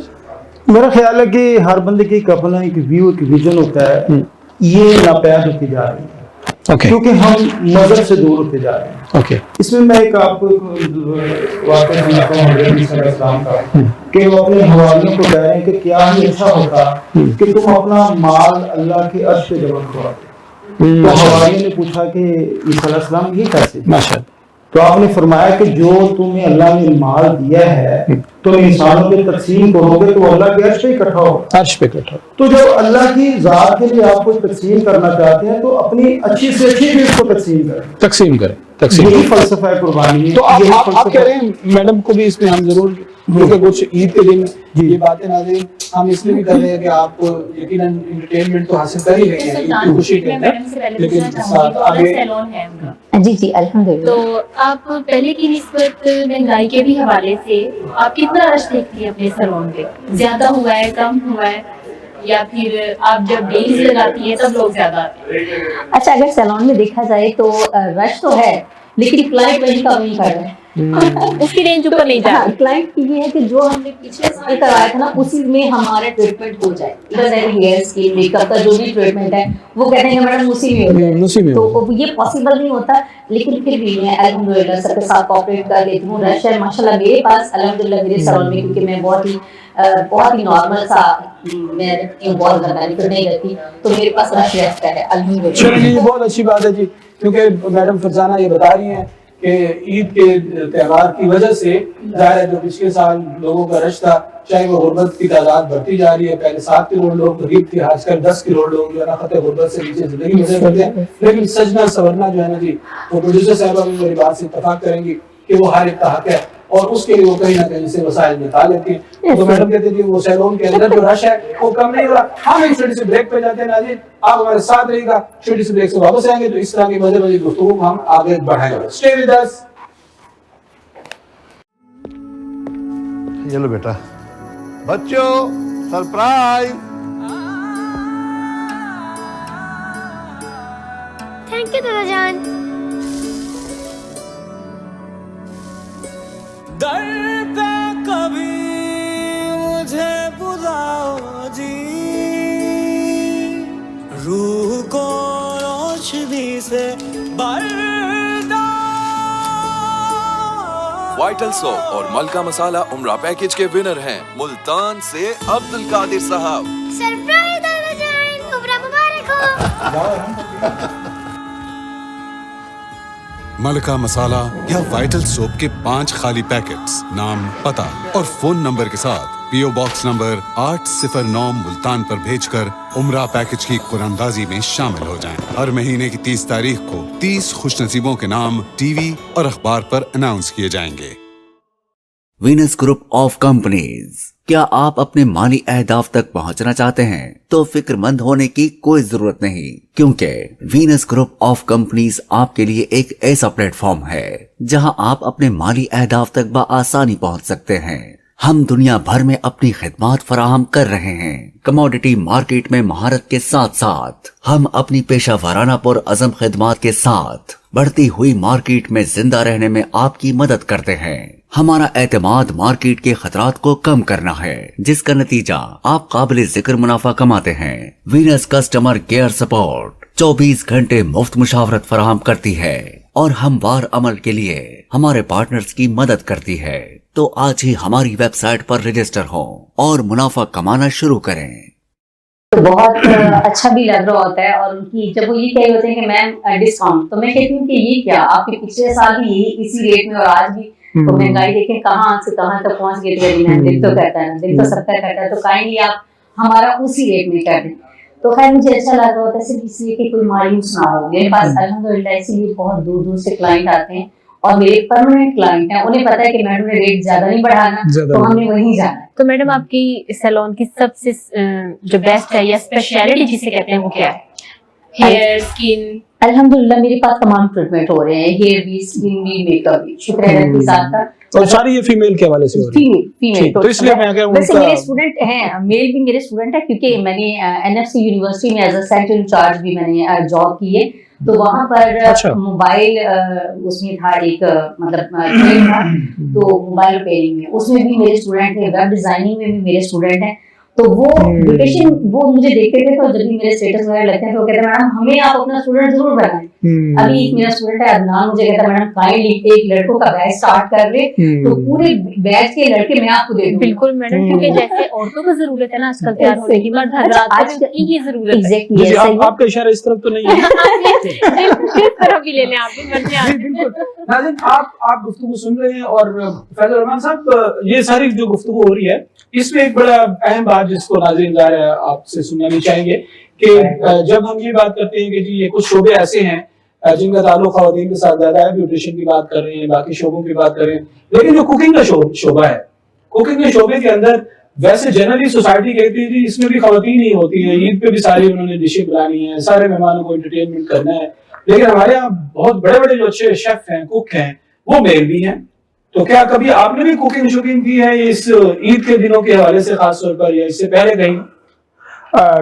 میرا خیال ہے کہ ہر بندے کی ایک اپنا ایک ویو, ایک ویژن ہوتا ہے, یہ ناپید ہوتی جا رہی ہے کیونکہ ہم مذہب سے دور ہوتے جا رہے ہیں. اس میں میں ایک آپ کو واقعہ سناتا ہوں حضرت عیسیٰ علیہ السلام کا, کہ وہ اپنے حواریوں کو کہہ رہے ہیں کہ کیا ہی ایسا ہوتا کہ تم اپنا مال اللہ کے عرش پہ جمع کرواتے. تو حواریوں نے پوچھا کہ عیسیٰ علیہ السلام یہ کیسے؟ تو آپ نے فرمایا کہ جو تمہیں اللہ نے مال دیا ہے تم انسانوں پہ تقسیم کرو گے تو اللہ کے عرش پہ اکٹھا ہو. عرش پہ اکٹھا. تو جب اللہ کی ذات کے لیے آپ کو تقسیم کرنا چاہتے ہیں تو اپنی اچھی سے اچھی چیز کو تقسیم کریں. یہی فلسفہ ہے قربانی. تو آپ کہہ رہے ہیں میڈم کو بھی اس میں ہم ضرور, کیونکہ کچھ عید کے دن یہ باتیں ناظرین ہم اس لیے بھی کر رہے ہیں کہ آپ کو یقیناً انٹرٹینمنٹ تو حاصل کر ہی رہے ہیں خوشی کے اندر, لیکن ساتھ آگے سیلون ہے ان کا. جی الحمدللہ. تو آپ پہلے کی نسبت مہنگائی کے بھی حوالے سے آپ کتنا رش دیکھتی ہیں اپنے سیلون پہ؟ زیادہ ہوا ہے, کم ہوا ہے, یا پھر آپ جب ڈیز لگاتی ہیں تب لوگ زیادہ آتے ہیں؟ اچھا, اگر سیلون میں دیکھا جائے تو رش تو ہے, لیکن کلائنٹ وہی کم نہیں کر رہے ہیں. اس کی رینج اوپر نہیں جا رہی. کلائنٹ کی یہ ہے کہ جو ہم نے پچھلے سال کرایا تھا نا اسی میں ہمارا ٹریٹمنٹ ہو جائے. ہیئر اسکن میک اپ کا جو بھی ٹریٹمنٹ ہے وہ کہتے ہیں کہ میڈم اسی میں ہو جائے, تو یہ پاسبل نہیں ہوتا. لیکن پھر بھی میں الحمدللہ سب کے ساتھ کوآپریٹ کر لیتی ہوں. رش ہے ماشاء اللہ میرے پاس الحمدللہ میرے سیلون میں, کیونکہ میں بہت ہی نارمل سا میں رکھتی ہوں, بہت زیادہ نہیں کرتی, تو میرے پاس رش رہتا ہے الحمدللہ. چلیے یہ بہت اچھی بات ہے جی, کیونکہ میڈم فرزانہ یہ بتا رہی ہیں کہ عید کے تہوار کی وجہ سے ظاہر ہے جو پچھلے سال لوگوں کا رش تھا, چاہے وہ غربت کی تعداد بڑھتی جا رہی ہے, پہلے 7 کروڑ لوگ غریب تھے, آج کل 10 کروڑ لوگ جو ہے نا خط غربت سے نیچے زندگی گزر کرتے ہیں. لیکن سجنا سورنا جو ہے نا جی, وہ پروڈیوسر صاحبہ بھی میری بات سے اتفاق کریں گی کہ وہ ہر ایک کا حق ہے, اور اس کے لیے وہ کہیں نہ کہیں سے وسائل نکال لیتی ہیں. تو میڈم کہتے ہیں وہ سیلون کے اندر جو رش ہے وہ کم نہیں ہو رہا. ہم ایک چھوٹی سی بریک پہ جاتے ہیں ناظرین, آپ ہمارے ساتھ رہیے گا, چھوٹی سی بریک سے واپس آئیں گے تو اس طرح کی مزے مزے گفتگو ہم آگے بڑھائیں گے. Stay with us. یہ لو بیٹا, بچوں سرپرائز. تھینک یو دادا جان. در پہ کبھی مجھے بلاؤ جی, روح کو روشنی سے وائٹل سوپ اور ملکہ مسالہ عمرہ پیکج کے ونر ہیں ملتان سے عبد القادر صاحب. سرپرائز دادا جان, عمرہ مبارک ہو. ملکہ مسالہ یا وائٹل سوپ کے 5 خالی پیکٹس نام, پتہ اور فون نمبر کے ساتھ پی او باکس نمبر 809 ملتان پر بھیج کر عمرہ پیکج کی قراندازی میں شامل ہو جائیں. ہر مہینے کی 30 تاریخ کو 30 خوش نصیبوں کے نام ٹی وی اور اخبار پر اناؤنس کیے جائیں گے. Venus group of companies. کیا آپ اپنے مالی اہداف تک پہنچنا چاہتے ہیں تو فکر مند ہونے کی کوئی ضرورت نہیں, کیونکہ وینس گروپ آف کمپنیز آپ کے لیے ایک ایسا پلیٹ فارم ہے جہاں آپ اپنے مالی اہداف تک بآسانی پہنچ سکتے ہیں. ہم دنیا بھر میں اپنی خدمات فراہم کر رہے ہیں. کموڈٹی مارکیٹ میں مہارت کے ساتھ ساتھ ہم اپنی پیشہ ورانہ پر عزم خدمات کے ساتھ بڑھتی ہوئی مارکیٹ میں زندہ رہنے میں آپ کی مدد کرتے ہیں. ہمارا اعتماد مارکیٹ کے خطرات کو کم کرنا ہے, جس کا نتیجہ آپ قابل ذکر منافع کماتے ہیں. وینس کسٹمر کیئر سپورٹ 24 گھنٹے مفت مشاورت فراہم کرتی ہے اور ہموار عمل کے لیے ہمارے پارٹنرز کی مدد کرتی ہے. تو آج ہی ہماری ویب سائٹ پر رجسٹر ہوں اور منافع کمانا شروع کریں. تو بہت اچھا بھی لگ رہا ہوتا ہے, اور ان کی جب وہ یہ کہہ ہوتے ہیں کہ میم ڈسکاؤنٹ, تو میں کہتی ہوں کہ یہ کیا, آپ کے پچھلے سال بھی یہی اسی ریٹ میں اور آج بھی تو مہنگائی دیکھیں کہاں سے کہاں تک پہنچ گئی. دل تو کرتا ہے, دل تو سب کا کرتا ہے, تو کائنڈلی آپ ہمارا اسی ریٹ میں کر دیں. تو خیر مجھے اچھا لگ رہا ہوتا ہے صرف اس لیے کہ کوئی مایوس نہ ہو. میرے پاس الحمدللہ اسی لیے بہت دور دور سے کلائنٹ آتے ہیں और मेरे परमानेंट क्लाइंट हैं, उन्हें पता है कि मैडम ने रेट ज्यादा नहीं बढ़ाना, तो हमने वहीं जाना है। तो मैडम आपकी सैलून की सबसे जो बेस्ट है या स्पेशलिटी जिसे कहते हैं वो क्या है? Hair, skin? अल्हम्दुलिल्लाह मेरे पास तमाम ट्रीटमेंट हो रहे हैं, हेयर भी, स्किन भी, मेकअप भी, शुक्र है रब के साथ का। और सारी ये फीमेल के हवाले से हो रही है? फीमेल तो इसलिए मैं क्या वैसे मेरे स्टूडेंट हैं, मेल भी मेरे स्टूडेंट है, क्योंकि मैंने एनएफसी यूनिवर्सिटी में एज अ सेंटर इंचार्ज भी मैंने जॉब की है, तो वहाँ पर मोबाइल उसमें था एक मतलब ट्रेन था, तो मोबाइल रिपेयरिंग में उसमें भी मेरे स्टूडेंट थे, वेब डिजाइनिंग में भी मेरे स्टूडेंट हैं। तो वो ब्यूटिशियन वो मुझे देखते थे, तो जब भी मेरे स्टेटस वगैरह लगते हैं तो कहते हैं मैडम हमें आप अपना स्टूडेंट जरूर बनाएं। अभी एक मेरा स्टूडेंट है अदनान, मुझे कहता है मैडम काइंडली एक लड़कों का बैच स्टार्ट कर ले, तो पूरे बैच के लड़के मैं आपको दे दूं। बिल्कुल मैडम, क्योंकि जैसे औरतों को जरूरत है ना आजकल तैयार होने की, मर्द हज़रात को की जरूरत है। एग्जैक्टली, आपका इशारा इस तरफ तो नहीं है? किस तरफ भी ले लें आप, बिल्कुल। नाज़रीन, आप गुफ्तगू सुन रहे हैं और फैज़ल रहमान साहब, ये सारी जो गुफ्तगू हो रही है इसमें एक बड़ा अहम बात जिसको नाज़रीन ज़ाहिर है आपसे सुनना भी चाहेंगे कि जब हम ये बात करते हैं कि जी ये कुछ शोबे ऐसे हैं जिनका ताल्लुक ख़वातीन के साथ ज्यादा है, ब्यूटिशियन की बात कर रहे हैं, बाकी शोबों की बात कर रहे हैं, लेकिन जो कुकिंग का शोबा है, कुकिंग के शोबे के अंदर वैसे जनरली सोसाइटी कहती है जी इसमें भी ख़वातीन ही होती है, ईद पे भी सारी उन्होंने डिशें बनानी है, सारे मेहमानों को एंटरटेनमेंट करना है, लेकिन हमारे यहाँ बहुत बड़े बड़े जो अच्छे शेफ हैं, कुक हैं, वो मेल भी हैं। तो क्या कभी आपने भी कुकिंग शुकिंग की है इस ईद के दिनों के हवाले से खास तौर पर, या इससे पहले कहीं?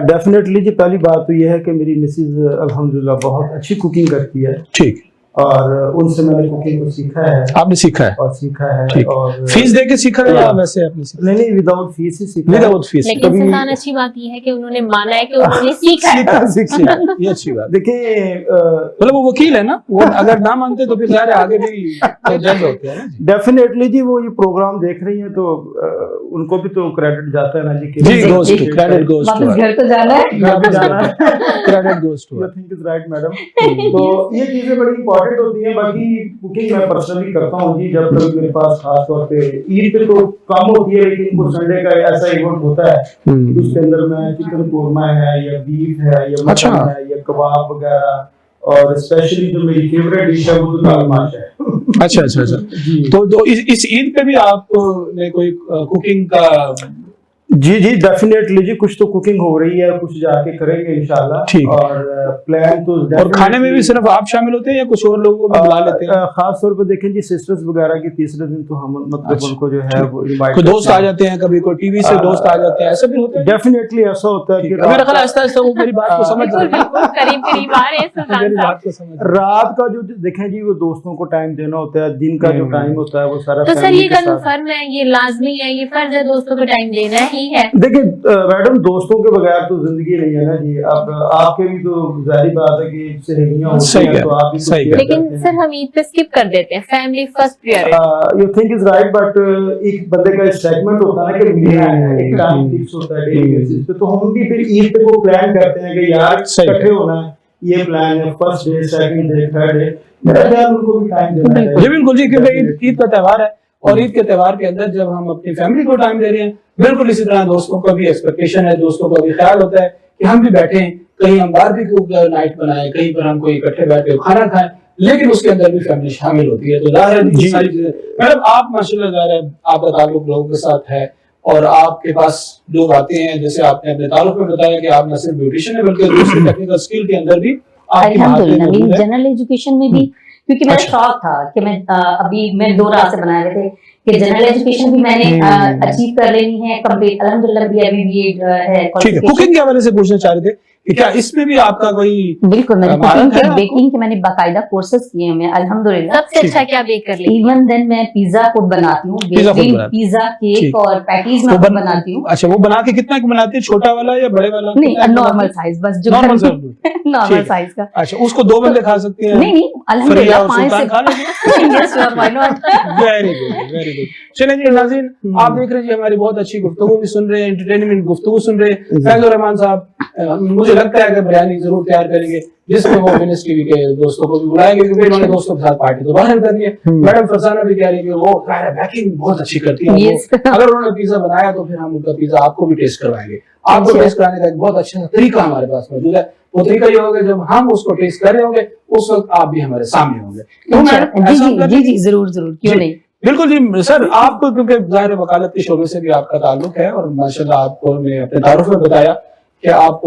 डेफिनेटली जी, पहली बात तो यह है कि मेरी मिसेज अल्हम्दुलिल्लाह बहुत अच्छी कुकिंग करती है। ठीक। और उनसे मैंने कुकिंग को सीखा है। आपने सीखा है? और सीखा है। और फीस दे के सीखा है या वैसे आपने सीखा? नहीं, विदाउट फीस ही सीखा। Without fees. लेकिन सुल्तान अच्छी बात ये है कि उन्होंने माना है कि उन्होंने सीखा है। ये अच्छी बात। देखिए मतलब वो वकील है ना, वो अगर ना मानते तो फिर यार आगे भी जज होते हैं। डेफिनेटली जी, वो ये प्रोग्राम देख रही हैं तो उनको भी तो क्रेडिट जाता है ना जी। क्रेडिट गोज टू घर तो जाना है, credit goes to. I think is right madam. तो ये चीजें बड़ी इंपॉर्टेंट होती है। बाकी कुकिंग मैं पर्सनली करता हूँ जी, जब तक मेरे पास खास तौर पे ईद पे तो कम होती है, लेकिन कुछ संडे का ऐसा इवेंट होता है उसके अंदर मैं चिकन कोरमा है या बीफ है या मटन है या कबाब वगैरह, और स्पेशली जो मेरी फेवरेट डिश है वो तो दाल माश है। अच्छा। तो इस ईद पे भी आपने कोई कुकिंग का? जी डेफिनेटली जी, कुछ तो कुकिंग हो रही है, कुछ जाके करेंगे इंशाल्लाह। ठीक। और प्लान तो और खाने में भी सिर्फ आप शामिल होते हैं या कुछ और लोगों को भी बुला लेते हैं? खास तौर पे देखें जी, सिस्टर्स वगैरह की तीसरे दिन तो हम मतलब उनको जो है वो इनवाइट, कोई दोस्त आ जाते हैं, कभी कोई टीवी से दोस्त आ जाते हैं, ऐसा भी होता है? डेफिनेटली ऐसा होता है कि मेरा ख्याल आहिस्ता आहिस्ता वो मेरी बात को समझ रहे हैं, करीब आ रहे हैं सुल्तान साहब। रात का जो देखें जी, वो दोस्तों को टाइम देना होता है, दिन का जो टाइम होता है वो सारा। तो सर ये कन्फर्म है, ये लाजमी है, ये फर्ज है दोस्तों को टाइम देना ही है? देखिए मैडम, दोस्तों के बगैर तो जिंदगी नहीं है ना जी। अब आपके भी तो जाहिर बात है कि सहेलियां होती हैं, तो आप भी तो लेकिन सर हम ईद पे स्किप कर देते हैं, family first priority. You think is right, but एक बंदे का सेगमेंट होता है कि मिलना है, एक टाइम फिक्स होता है डेली बेसिस पे, तो हम भी फिर ईद पे को प्लान करते हैं कि यार इकट्ठे होना है, ये प्लान है, first day, second day, third day, मेरा ख्याल उनको भी टाइम देना है। जी बिल्कुल जी, क्योंकि ईद का त्यौहार है और ईद के त्यौहार के अंदर जब हम अपनी फैमिली को टाइम दे रहे हैं, बिल्कुल इसी तरह दोस्तों का भी एक्सपेक्टेशन है, दोस्तों का भी ख्याल होता है कि हम भी बैठे, कहीं हम बारबेक्यू नाइट बनाएं, कहीं पर हम कोई इकट्ठे बैठ के खाना खाएं, लेकिन उसके अंदर भी फैमिली शामिल होती है। तो जाहिर है सारी चीजें। मैडम आप माशाल्लाह जाहिर है आपका ताल्लुक लोगों के साथ है और आपके पास लोग आते हैं, जैसे आपने अपने ताल्लुक में बताया कि आप न सिर्फ ब्यूटिशियन है बल्कि दूसरी टेक्निकल स्किल के अंदर भी अल्हम्दुलिल्लाह जनरल एजुकेशन में भी, क्योंकि मेरा शौक था कि मैं अभी मैं 2 रात से बना रहे थे कि जनरल एजुकेशन भी मैंने अचीव कर लेनी है कंप्लीट, अल्हम्दुलिल्लाह भी अभी भी है। ठीक है, कुकिंग के हवाले से पूछना चाह रहे थे कि क्या इसमें भी आपका कोई? बिल्कुल, मैंने कुकिंग के बेकिंग के मैंने बाकायदा कोर्सेज किए हैं अल्हम्दुलिल्लाह। सबसे अच्छा क्या बेक कर लेती? इवन देन मैं पिज्जा खुद बनाती हूँ, पिज्जा केक और पैटीज मैं खुद बनाती हूँ। अच्छा, वो बना के कितना बनाती है, छोटा वाला या बड़े वाला? नहीं, नॉर्मल साइज, बस जो नॉर्मल साइज का। अच्छा, उसको 2 बंदे खा सकते हैं? नहीं अल्हम्दुलिल्लाह 5 से। वेरी गुड, वेरी बिल्कुल। चलें जी नाज़रीन, आप देख रहे हैं जी हमारी बहुत अच्छी गुफ्तगू भी सुन रहे हैं, एंटरटेनमेंट गुफ्तगू सुन रहे हैं। फैज़ुर रहमान साहब मुझे लगता है कि बिरयानी जरूर तैयार करेंगे जिसमें वो विनस टीवी के दोस्तों को भी बुलाएंगे, क्योंकि उन्होंने दोस्तों के साथ पार्टी तो बाहर करनी है। मैडम फरसाना भी कह रही है कि वो बैकिंग बहुत अच्छी करती है, अगर उन्होंने पिज्जा बनाया तो फिर हम उनका पिज्जा आपको भी टेस्ट करवाएंगे। आपको टेस्ट कराने का एक बहुत अच्छा तरीका हमारे पास मौजूद है। वो तरीका ये होगा जब हम उसको टेस्ट कर रहे होंगे उस वक्त आप भी हमारे सामने होंगे। जी जरूर जरूर, क्यों नहीं। बिल्कुल जी सर, आपको क्योंकि ज़ाहिर वकालत के शोबे से भी आपका ताल्लुक है और माशाल्लाह आपको ने अपने तारुफ में बताया कि आप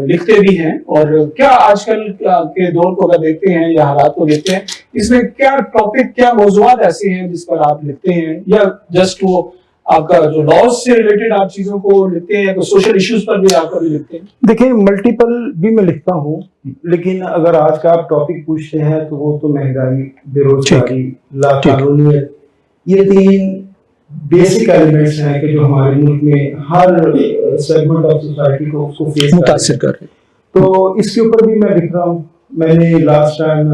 लिखते भी हैं, और क्या आजकल के दौर को अगर देखते हैं या हालात को देखते हैं, इसमें क्या टॉपिक, क्या मौजूद ऐसे हैं जिस पर आप लिखते हैं, या जस्ट वो आपका जो लॉज से रिलेटेड आप चीजों को लिखते हैं, या सोशल इश्यूज पर भी आप कभी लिखते हैं? देखिए मल्टीपल भी मैं लिखता हूँ, लेकिन अगर आज का आप टॉपिक पूछते हैं तो वो तो महंगाई, बेरोजगारी, लाकानूनियत, ये 3 बेसिक एलिमेंट्स हैं कि जो हमारे मुल्क में हर सेगमेंट ऑफ सोसाइटी को उसको फेस मुतासिर कर रहे हैं। तो इसके ऊपर भी मैं लिख रहा हूँ। मैंने लास्ट टाइम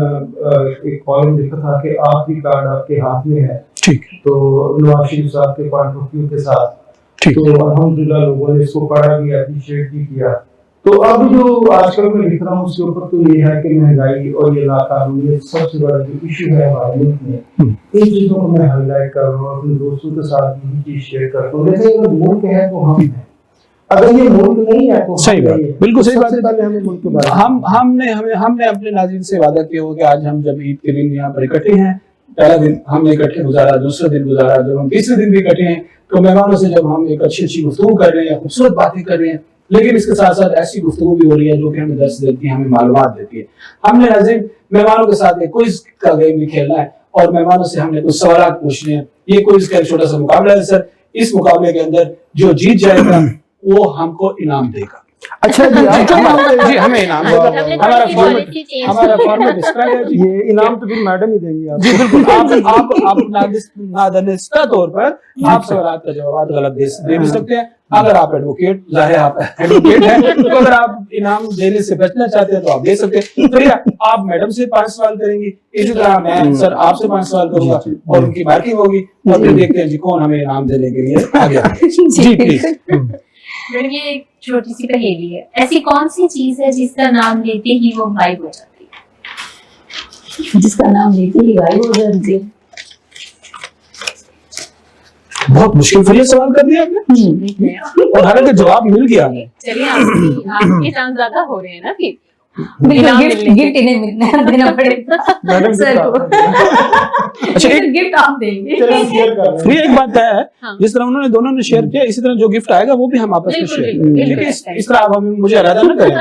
एक कॉलम लिखा था कि आखिरी कार्ड आपके हाथ में है, ठीक, तो नवाज शरीफ साहब के पॉइंट ऑफ व्यू के साथ, तो अल्हम्दुलिल्लाह लोगों ने इसको पढ़ा भी, अप्रिशिएट भी किया। तो अब जो आजकल मैं लिख रहा हूँ उसके ऊपर तो ये है कि महंगाई और ये लाकानूनियत सबसे बड़ा जो इशू है हमारे मुल्क में, इन चीजों को मैं हाईलाइट कर रहा हूँ, अपने दोस्तों के साथ यही चीज शेयर करता हूँ। जैसे अगर मुल्क है तो हम हैं, अगर ये मुल्क नहीं है तो सही बात, बिल्कुल सही बात है। पहले हमें मुल्क के बारे में हमने अपने नाज़रीन से वादा किया हो कि आज हम जब ईद के दिन यहाँ पर इकट्ठे हैं, पहला दिन हमने इकट्ठे गुजारा, दूसरा दिन गुजारा, जब हम तीसरे दिन भी इकट्ठे हैं तो मेहमानों से जब हम एक अच्छी गुफ्तगू कर रहे हैं, खूबसूरत बातें कर रहे हैं, लेकिन इसके साथ साथ ऐसी गुफ्तगू भी हो रही है जो कि हमें दर्स देती है, हमें मालूमात देती है। हमने नाज़रीन मेहमानों के साथ एक क्विज का गेम भी खेलना है और मेहमानों से हमने कुछ सवाल पूछने हैं। ये क्विज का एक छोटा सा मुकाबला है सर। इस मुकाबले के अंदर जो जीत जाएगा वो हमको इनाम देगा। अच्छा जी, जी हमें इनाम हमारा फॉर्मेट इस तरह है जी। ये इनाम तो फिर मैडम ही देंगी आप। जी बिल्कुल, आप नादानिस्ता तौर पर आप सवाल का जवाब गलत दे भी सकते हैं। अगर आप एडवोकेट, जाहिर आप एडवोकेट हैं, तो अगर आप इनाम देने से बचना चाहते हैं तो आप दे सकते हैं। तो आप मैडम से 5 सवाल करेंगी, इसी तरह मैं सर आपसे 5 सवाल करूंगा और उनकी मार्किंग होगी और फिर देखते हैं जी कौन हमें इनाम देने के लिए आगे आगे। जी प्लीज। मैडम ये एक छोटी सी पहेली है, ऐसी कौन सी चीज है जिसका नाम लेते ही वो गायब हो जाती है? जिसका नाम लेते ही गायब हो जाती है। बहुत मुश्किल फिर सवाल कर दिया आपने और हालांकि जवाब मिल गया। चलिए आपके चांस ज्यादा हो रहे हैं ना, फिर गिफ्ट इन्हें देना पड़ेगा सर को। अच्छा एक गिफ्ट आप देंगे। ये एक बात है, जिस तरह उन्होंने दोनों ने शेयर किया इसी तरह जो गिफ्ट आएगा वो भी हम आपस में शेयर करेंगे, लेकिन इस तरह आप मुझे अलग ना करें।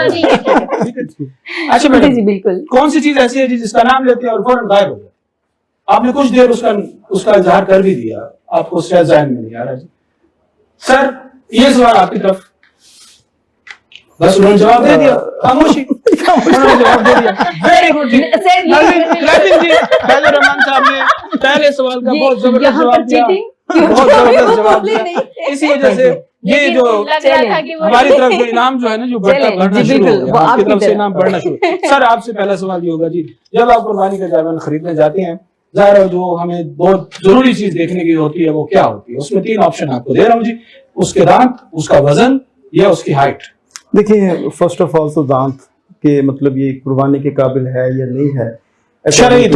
अच्छा मैडम, बिल्कुल कौन सी चीज ऐसी है जिसका नाम लेते हैं और फौरन गायब हो जाए? आपने कुछ देर उसका इजहार कर भी दिया, आपको शायद ज़हन में नहीं आ रहा जी। सर ये सवाल आपकी तरफ, बस उन्होंने जवाब दे दिया, खामोशी, उन्होंने जवाब दे दिया। वेरी गुड जी। फैज़ुर रहमान साहब ने पहले सवाल का बहुत जबरदस्त जवाब दिया, बहुत जबरदस्त जवाब दिया। इसी वजह से ये जो हमारी तरफ जो इनाम जो है ना जो बढ़ना शुरू हो गया, आपकी तरफ से इनाम बढ़ना शुरू। सर आपसे पहला सवाल ये होगा जी, जब आप कुर्बानी का जानवर खरीदने जाते हैं, ज़ाहिर है जो हमें बहुत जरूरी चीज देखने की होती है वो क्या होती है? उसमें 3 ऑप्शन आपको दे रहा हूँ जी, उसके दांत, उसका वजन या उसकी हाइट। देखिए फर्स्ट ऑफ ऑल तो दांत के मतलब ये कुर्बानी के काबिल है या नहीं है शरई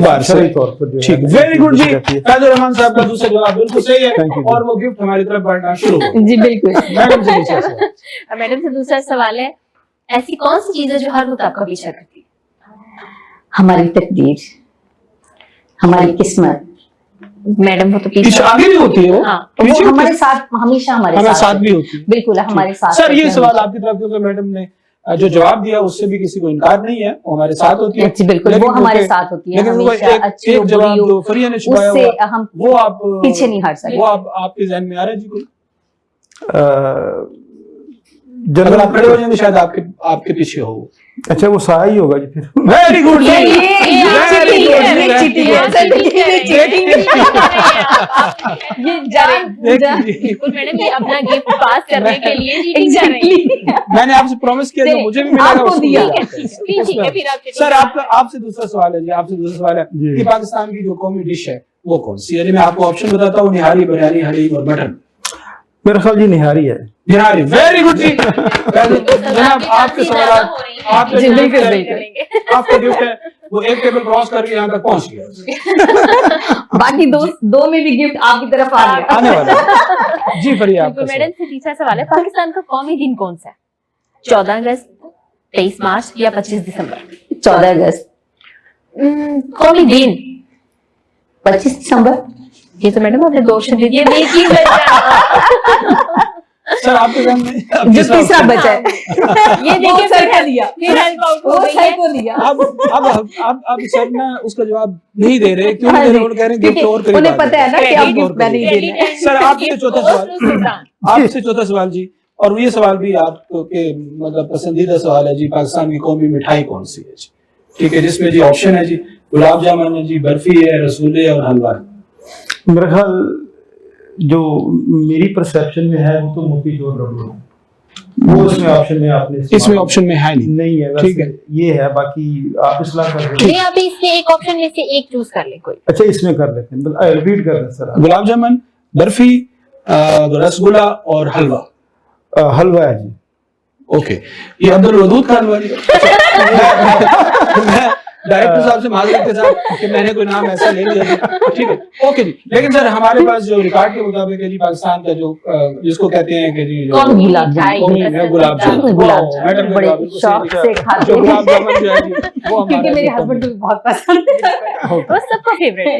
तौर पर जो ठीक। वेरी गुड जी, फैज़ुर रहमान साहब का दूसरा जवाब बिल्कुल सही है और वो गिफ्ट हमारी तरफ बढ़ना शुरू हो जी बिल्कुल। मैडम से दूसरा सवाल है, ऐसी कौन सी चीज है जो हर वक्त आपका पीछा करती है? हमारी तकदीर, हमारी किस्मत। मैडम वो तो पीछे आगे भी होती है वो, वो हमारे साथ हमेशा हमारे साथ भी होती है। बिल्कुल हमारे साथ। सर ये सवाल आपकी तरफ क्योंकि मैडम ने जो जवाब दिया उससे भी किसी को इनकार नहीं है, वो हमारे साथ होती है। बिल्कुल वो हमारे साथ होती है, हमेशा अच्छी हो बुरी हो, जो फरिया ने छुपाया हुआ हम वो आप पीछे नहीं हट सकते। वो आपके ज़हन में आ रहा है जी कोई? अगर आप खड़े हो जाएंगे शायद आपके पीछे हो। अच्छा वो साया ही होगा जी फिर। वेरी गुड जी, बिल्कुल मैडम ये अपना गिफ्ट पास करने के लिए चीटिंग कर रहे हैं। मैंने आपसे प्रॉमिस किया था मुझे भी मिलेगा। सर आपसे दूसरा सवाल है जी, आपसे दूसरा सवाल है कि पाकिस्तान की जो कौमी डिश है वो कौन सी? यानी मैं आपको ऑप्शन बताता हूँ, निहारी, बिरयानी, हलीम और मटन। मेरा ख्याल जी निहारी है। निहारी, वेरी गुड जी। जनाब आपके सवाल आपके आपका गिफ्ट है, वो एक टेबल क्रॉस करके यहाँ तक पहुंच गया। बाकी दो में भी गिफ्ट आपकी तरफ आ गया, आने वाला। जी फरिया आपका मैडम से तीसरा सवाल है, पाकिस्तान का कौमी दिन कौन सा है? 14 अगस्त, 23 मार्च या 25 दिसंबर? 14 अगस्त। कौमी दिन 25 दिसंबर। ये तो मैडम आपने 2 ऑप्शन दे दिए। सर आपके सामने जो तीसरा बचा है ये देखिए सर को दिया, वो सर को दिया। अब सर ना उसका जवाब नहीं दे रहे, क्यों नहीं दे रहे? वो कह रहे हैं गिफ्ट और करीब उन्हें पता है ना कि आप गिफ्ट में नहीं देना है। सर आपसे चौथा सवाल जी, और ये सवाल भी आपके मतलब पसंदीदा सवाल है जी, पाकिस्तान की कौमी मिठाई कौन सी है जी? ठीक है, जिसमें जी ऑप्शन है जी गुलाब जामुन है जी, बर्फी है, रसगुल्ले और हलवा है। मेरा ख्याल जो मेरी परसेप्शन में है वो तो मोतीचूर लड्डू है, वो इसमें ऑप्शन में आपने इसमें ऑप्शन में है नहीं है, ठीक है ये है, बाकी आप इस्लाह कर रहे नहीं, आप इसमें एक ऑप्शन में से एक चूज कर ले कोई। अच्छा इसमें कर लेते हैं, रिपीट कर रहे सर। गुलाब जामुन, बर्फी, रसगुल्ला और हलवा। हलवा है जी। ओके, ये अब्दुल वदूद का हलवा है। डायरेक्टर साहब से माजरत के साथ कि मैंने कोई नाम ऐसा ले लिया, ठीक है, ओके जी। लेकिन सर हमारे पास जो रिकॉर्ड के मुताबिक है जी, पाकिस्तान का जो जिसको कहते हैं कि जी गुलाब जामुन, गुलाब जामुन बड़े शौक से खाते हैं, गुलाब जामुन जो है जी वो क्योंकि मेरे हस्बैंड को भी बहुत पसंद है, वो सबका फेवरेट है।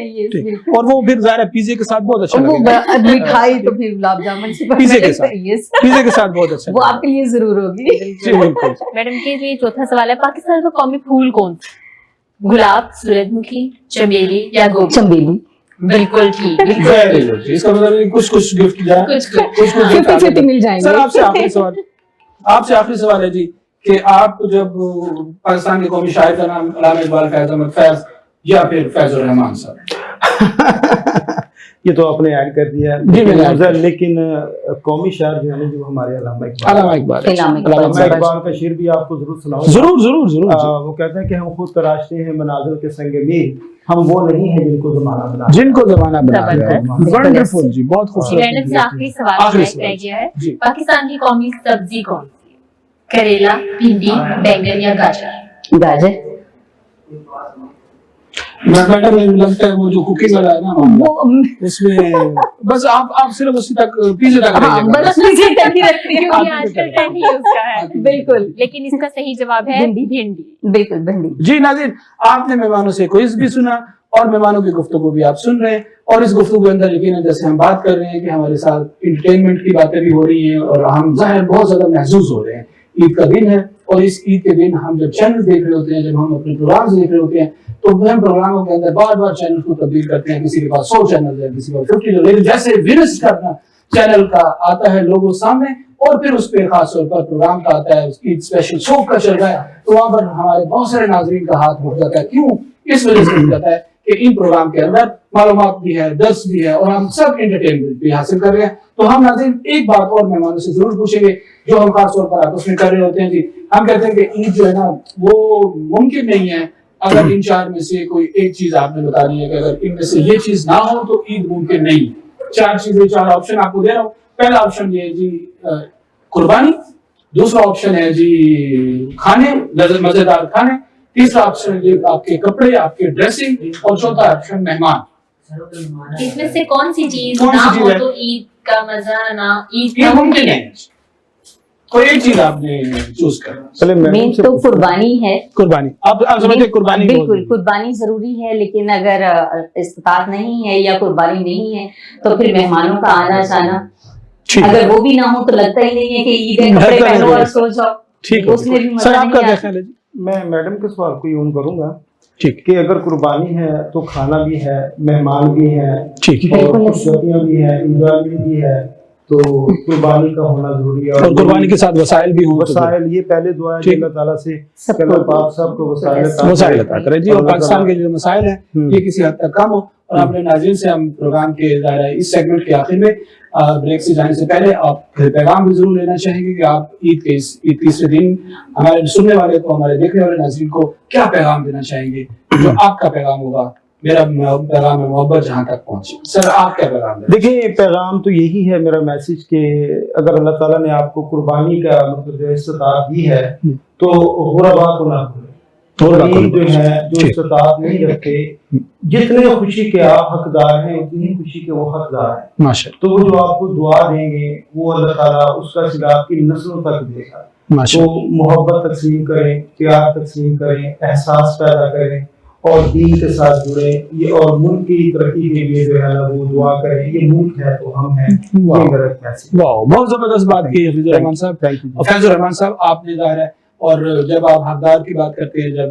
और वो फिर ज़ाहिर है पिज़्ज़े के साथ बहुत अच्छा लगेगा। मिठाई तो फिर गुलाब जामुन से पिज़्ज़े के साथ बहुत अच्छा, वो आपके लिए जरूर होगी। मैडम के लिए चौथा सवाल है, पाकिस्तान का कौमी फूल कौन सा? गुलाब, सूरजमुखी, चमेली या गोभी? चमेली। बिल्कुल ठीक। इसका मतलब कुछ गिफ्ट जाए, कुछ मिल जाएंगे। सर आपसे आखिरी सवाल है जी कि आप जब पाकिस्तान के कौमी शायर का नाम अल्लामा इकबाल, फैज अहमद फैज या फिर फैजुर रहमान साहब? ये तो आपने ऐड कर दिया है, लेकिन कौमी शायर जो है जो हमारे अल्लामा इकबाल का शेर भी आपको जरूर सुनाऊंगा। जरूर। वो कहते हैं कि हम खुद तराशते हैं मनाजिल के संग मीर, हम वो नहीं है जिनको जमाना बना दिया है। वंडरफुल जी, बहुत खूबसूरत। मैडम से आखिरी सवाल रह गया है, पाकिस्तान की कौमी सब्जी कौन सी है? करेला, भिंडी, बैंगन या गाजर? गाजर। मैडम मुझे लगता है वो जो कुकिंग वाला है ना, उसमें बस आप सिर्फ उसी तक पिज़्ज़ा तक बस पिज़्ज़ा तक ही रखती हूं, आजकल ट्रेंड ही उसका है। बिल्कुल, लेकिन इसका सही जवाब है भिंडी। बिल्कुल भिंडी। जी नाज़रीन, आपने मेहमानों से क्विज़ भी सुना और मेहमानों की गुफ्तगू भी आप सुन रहे हैं, और इस गुफ्तगू के अंदर यकीनन जैसे हम बात कर रहे हैं कि हमारे साथ इंटरटेनमेंट की बातें भी हो रही हैं और हम ज़ाहिर बहुत ज्यादा महसूस हो रहे हैं। ईद का दिन है और इस ईद के दिन हम जब चैनल देख रहे होते हैं, जब हम अपने प्रोग्राम देख रहे होते हैं, तो हम प्रोग्रामों के अंदर बार बार चैनल को तब्दील करते हैं। किसी के पास 100 चैनल है, किसी के पास 50 चैनल, लेकिन जैसे विनर्स करना चैनल का आता है लोगों सामने और फिर उस पर खास तौर पर प्रोग्राम का आता है, ईद स्पेशल शो का चल रहा है, तो वहां पर हमारे बहुत सारे नाजरीन का हाथ उठ जाता है। क्यों? इस वजह से उठ जाता है कि इन प्रोग्राम के अंदर मालूमात भी है, दर्स भी है और हम सब एंटरटेनमेंट भी हासिल कर रहे हैं। तो हम नाज़रीन एक बात और मेहमानों से जरूर पूछेंगे जो हम खास तौर पर आपस में कर रहे होते हैं जी। हम कहते हैं कि ईद जो है ना वो मुमकिन नहीं है अगर इन चार में से कोई एक चीज आपने बता दी है कि अगर इनमें से ये चीज ना हो तो ईद मुमकिन नहीं। 4 चीजें, 4 ऑप्शन आपको दे रहा हूँ। पहला ऑप्शन ये है जी कुर्बानी, दूसरा ऑप्शन है जी खाने, मजेदार खाने, तीसरा ऑप्शन ये आपके कपड़े, आपके ड्रेसिंग, और चौथा ऑप्शन मेहमान। इसमें से कौन सी चीज ना हो तो ईद का मजा ना, ईद का मुमकिन है। कोई एक चीज आपने चूज करना। मेन तो कुर्बानी है। कुर्बानी आप समझते कुर्बानी? बिल्कुल, कुर्बानी जरूरी है, लेकिन अगर इस्तात नहीं है या कुर्बानी नहीं है तो फिर मेहमानों का आना जाना, अगर वो भी ना हो तो लगता ही नहीं है कि ईद है, कपड़े पहनो और सो जाओ। ठीक है सर, आपका क्या ख्याल है? मैं मैडम के सवाल को यूं करूंगा ठीक कि अगर कुर्बानी है तो खाना भी है, मेहमान भी है, ठीक, और खुशियां भी है, इंजॉयमेंट भी है, तो कुर्बानी का होना जरूरी है। और कुर्बानी के साथ वसाइल भी हों। वसाइल, ये पहले दुआ है अल्लाह ताला से कि अल्लाह पाक सबको वसाइल अता करे जी। और पाकिस्तान के जो मसाइल हैं ये किसी हद तक कम हो। और अपने नाज़रीन से हम प्रोग्राम के इस सेगमेंट के आखिर में ब्रेक से जाने से पहले आप पैगाम भी जरूर लेना चाहेंगे कि आप ईद के ईद तीसरे दिन हमारे सुनने वाले को, हमारे देखने वाले नाज़रीन को क्या पैगाम देना चाहेंगे, जो आपका पैगाम होगा मेरा पैगाम मोहब्बत जहाँ तक पहुंचे। सर आप क्या पैगाम दें? देखिए पैगाम तो यही है मेरा मैसेज कि अगर अल्लाह ताला ने आपको कुर्बानी का मतलब जो इस्तात दी है तो गुरबा को ना भूलें, गरीब जो है जो इस्तात नहीं रखते, जितने खुशी के आप हकदार हैं उतनी खुशी के वो हकदार हैं माशाअल्लाह। तो वो जो आपको दुआ देंगे वो अल्लाह ताला उसका सिला आपकी नस्लों तक देगा। तो मोहब्बत तकसीम करें, प्यार तकसीम करें, एहसास पैदा करें और दीन के साथ जुड़े ये और मुल्क की तरक्की के लिए जो है ना वो दुआ करें। ये मुल्क है तो हम हैं। ये मेरा मैसेज। वाह, बहुत जबरदस्त बात की है फैजुर रहमान साहब। फैजुर रहमान साहब आपने ज़ाहिर है और जब आप हकदार की बात करते हैं, जब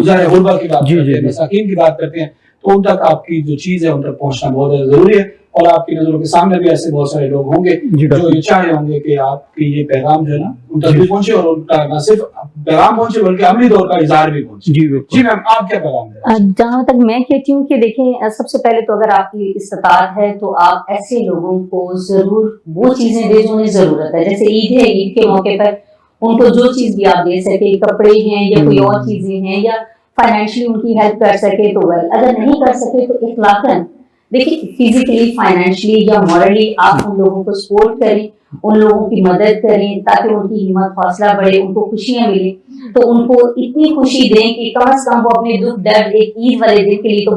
ज़ाहिर गुरबा की बात करते हैं, मसाकीन की बात करते हैं, तो उन तक आपकी जो चीज़ है उन तक पहुंचना बहुत ज़्यादा जरूरी है। और आपकी नजरों के सामने भी ऐसे बहुत सारे लोग होंगे जो ये चाहे होंगे कि आपकी ये पैगाम जो है ना उन तक भी पहुंचे और उनका न सिर्फ पैगाम पहुंचे बल्कि अमली तौर का इज़हार भी पहुंचे। जी मैम, आप क्या पैगाम दें? जहाँ तक मैं कहती हूँ कि देखें, सबसे पहले तो अगर आपकी इस्तात है तो आप ऐसे लोगों को जरूर वो चीजें दें जो उन्हें जरूरत है। जैसे ईद है, ईद के मौके पर उनको जो चीज भी आप दे सके, कपड़े हैं या कोई और चीजें हैं या फाइनेंशियली उनकी हेल्प कर सके तो वेल, अगर नहीं कर सके तो इखलाकन देखिए फिजिकली, फाइनेंशियली या मॉरली आप उन लोगों को सपोर्ट करें, उन लोगों की मदद करें ताकि उनकी हिम्मत हौसला बढ़े, उनको खुशियां मिले। तो उनको इतनी खुशी दें कि कम से कम वो अपने दुख दर्द एक ईद वाले दिन के लिए तो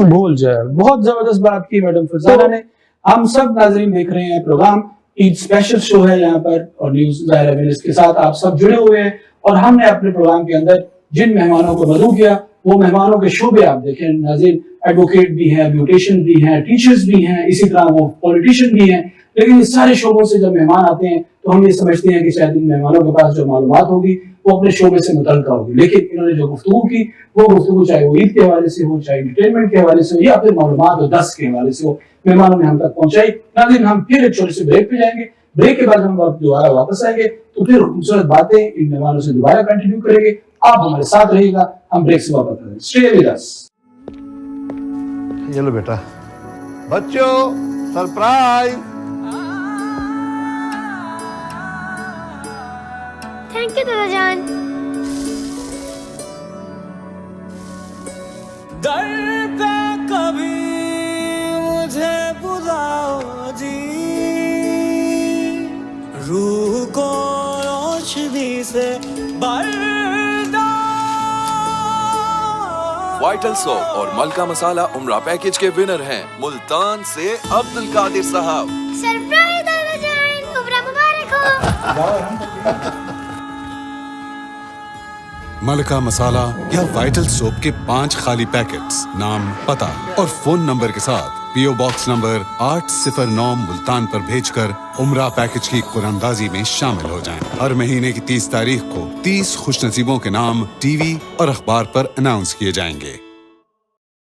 भूल जाए। बहुत जबरदस्त बात की मैडम फरजाना ने। हम सब नाजरीन देख रहे हैं प्रोग्राम, ईद स्पेशल शो है यहाँ पर और न्यूज़ ज़ाहिर है इसके साथ आप सब जुड़े हुए हैं। और हमने अपने प्रोग्राम के अंदर जिन मेहमानों को मदऊ किया वो मेहमानों के शोबे आप देखें नाज़रीन, एडवोकेट भी हैं, ब्यूटिशियन भी हैं, टीचर्स भी हैं, इसी तरह वो पॉलिटिशियन भी हैं। लेकिन इस सारे शोबों से जब मेहमान आते हैं तो हम ये समझते हैं कि शायद इन मेहमानों के पास जो मालूमात होगी वो अपने शोबे से मुतल्लिका होगी। लेकिन इन्होंने जो गुफ्तगू की वो गुफ्तगू चाहे वो ईद के हवाले से हो, चाहे एंटरटेनमेंट के हवाले से हो या फिर मालूमात और दस के हवाले से हो, मेहमानों ने हम तक पहुंचाई। नाज़रीन हम फिर एक छोटे से ब्रेक पे जाएंगे। ब्रेक के बाद हम दोबारा वापस आएंगे तो फिर खूबसूरत बातें इन मेहमानों से दोबारा कंटिन्यू करेंगे। आप हमारे साथ रहिएगा, हम ब्रेक से वापस आएंगे। Stay with us. ये लो बेटा, बच्चों सरप्राइज। थैंक यू दादा जान। दर पे कभी मुझे बुलाओ जी, रूह को रोशनी से वाइटल सोप और मलका मसाला उम्रा पैकेज के विनर हैं मुल्तान से अब्दुल कादिर साहब। सरप्राइज दादा जान, उम्रा मुबारक हो। मलका मसाला या वाइटल सोप के 5 खाली पैकेट्स, नाम, पता और फोन नंबर के साथ पीओ बॉक्स नंबर 809 मुल्तान पर भेजकर उम्रा पैकेज की कुरानंदाजी में शामिल हो जाएं। हर महीने की 30 तारीख को 30 खुशनसीबों के नाम टीवी और अखबार पर अनाउंस किए जाएंगे।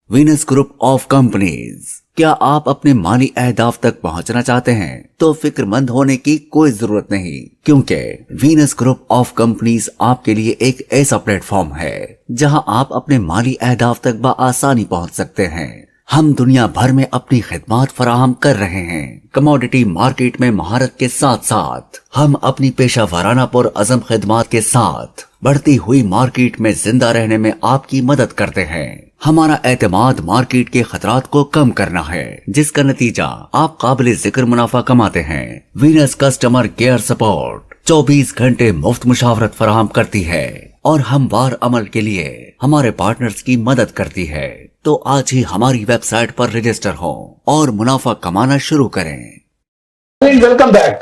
वीनस ग्रुप ऑफ कंपनीज, क्या आप अपने माली अहदाफ तक पहुंचना चाहते हैं तो फिक्रमंद होने की कोई जरूरत नहीं, क्योंकि वीनस ग्रुप ऑफ कंपनीज आपके लिए एक ऐसा प्लेटफॉर्म है जहां आप अपने माली अहदाफ तक बआसानी पहुंच सकते हैं। हम दुनिया भर में अपनी खिदमत फराहम कर रहे हैं। कमोडिटी मार्केट में महारत के साथ साथ हम अपनी पेशा वाराना पुर अज़म खिदमत के साथ बढ़ती हुई मार्केट में जिंदा रहने में आपकी मदद करते हैं। हमारा एतमाद मार्केट के खतरात को कम करना है, जिसका नतीजा आप काबिल जिक्र मुनाफा कमाते हैं। वीनस कस्टमर केयर सपोर्ट 24 घंटे मुफ्त मुशावरत फराहम करती है और हमवार अमल के लिए हमारे पार्टनर्स की मदद करती है। तो आज ही हमारी वेबसाइट पर रजिस्टर हो और मुनाफा कमाना शुरू करें। Welcome back.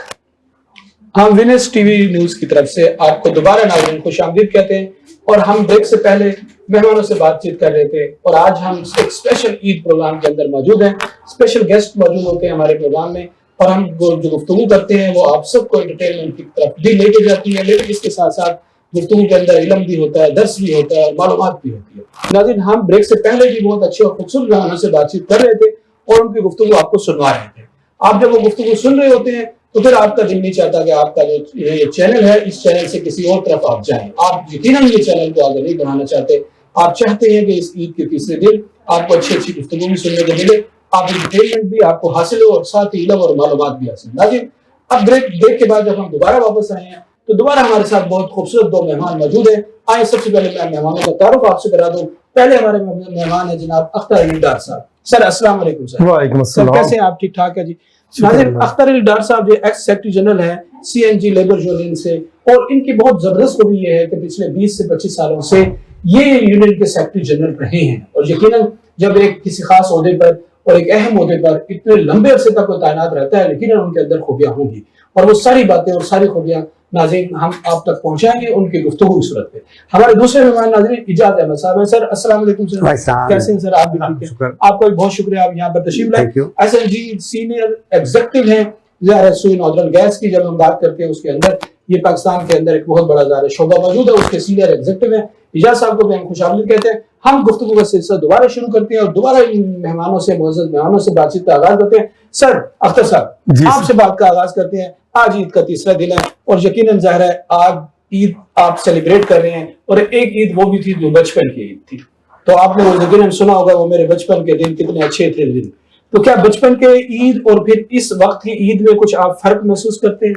हम विनस टीवी न्यूज की तरफ से आपको दोबारा नाज़रीन खुशामदीद कहते हैं। और हम ब्रेक से पहले मेहमानों से बातचीत कर रहे थे और आज हम एक स्पेशल ईद प्रोग्राम के अंदर मौजूद हैं। स्पेशल गेस्ट मौजूद होते हैं हमारे प्रोग्राम में और हम जो गुफ्तगू करते हैं वो आप सबको एंटरटेनमेंट की तरफ भी लेके जाती है, लेकिन इसके साथ साथ गुफ्तगू के अंदर इल्म भी होता है, दर्स भी होता है और मालूमात भी होती है। नाज़रीन हम ब्रेक से पहले भी बहुत अच्छे और खूबसूरत मेहमानों से बातचीत कर रहे थे और उनकी गुफ्तगू आपको सुनवा रहे थे। आप जब वो गुफ्तगू सुन रहे होते हैं तो फिर आपका दिल नहीं चाहता कि आपका जो ये चैनल है इस चैनल से किसी और तरफ आप जाएं। आप यकीनन ये चैनल को आगे नहीं बढ़ाना चाहते। आप चाहते हैं कि इस ईद के तीसरे दिन आपको अच्छी अच्छी गुफ्तगू भी सुनने को मिले, आप एंटरटेनमेंट भी आपको हासिल हो और साथ ही इल्म और मालूमात भी हासिल। नाज़रीन अब ब्रेक के बाद जब हम दोबारा वापस आए हैं तो दोबारा हमारे साथ बहुत खूबसूरत दो मेहमान मौजूद हैं। आए सबसे पहले मैं मेहमानों का तारुफ आपसे करा दूं। पहले हमारे मेहमान है जनाब अख्तर अली डार साहब। सर अस्सलाम वालेकुम सर। वालेकुम अस्सलाम। सर कैसे हैं आप? ठीक ठाक है जी। नाज़रीन, अख्तर अली डार साहब जो एक्स सेक्रेटरी जनरल हैं CNG लेबर यूनियन से, और इनकी बहुत जबरदस्त खूबी ये है कि पिछले 20 से 25 सालों से ये यूनियन के सेक्रेटरी जनरल रहे हैं, और यकीनन जब एक किसी खास ओहदे पर और एक अहम ओहदे पर इतने लंबे अरसे तक वो तैनात रहता है, लेकिन उनके अंदर खूबियां होंगी, और वो सारी बातें और सारी खूबियां नाज़रीन हम आप तक पहुंचाएंगे उनकी गुफ्तगू की सूरत में। हमारे दूसरे मेहमान नाज़रीन इजाज़ अहमद साहब हैं। सर अस्सलाम वालेकुम सर, कैसे हैं सर? आप भी ठीक हैं? आपका भी बहुत शुक्रिया, आप यहाँ पर तशरीफ लाए। SNG सीनियर एग्जीक्यूटिव हैं सुई नॉर्दर्न गैस की। जब हम बात करते हैं उसके अंदर, ये पाकिस्तान के अंदर एक बहुत बड़ा ज़ाहिर शोबा मौजूद है, उसके सीनियर एग्जीक्यूटिव हैं। इजाज़ साहब को भी हम खुशामदीद कहते हैं। हम गुफ्तगू का सिलसिला दोबारा शुरू करते हैं और दोबारा इन मेहमानों से, मुअज़्ज़ज़ मेहमानों से बातचीत का आगाज करते हैं। सर अख्तर साहब, आपसे बात का आगाज करते हैं। आज ईद का तीसरा दिन है और यकीनन ज़ाहिर है आज ईद आप सेलिब्रेट कर रहे हैं, और एक ईद वो भी थी जो बचपन की ईद थी। तो आपने वो यकीनन सुना होगा, वो मेरे बचपन के दिन कितने अच्छे थे दिन। तो क्या बचपन के ईद और फिर इस वक्त की ईद में कुछ आप फर्क महसूस करते हैं?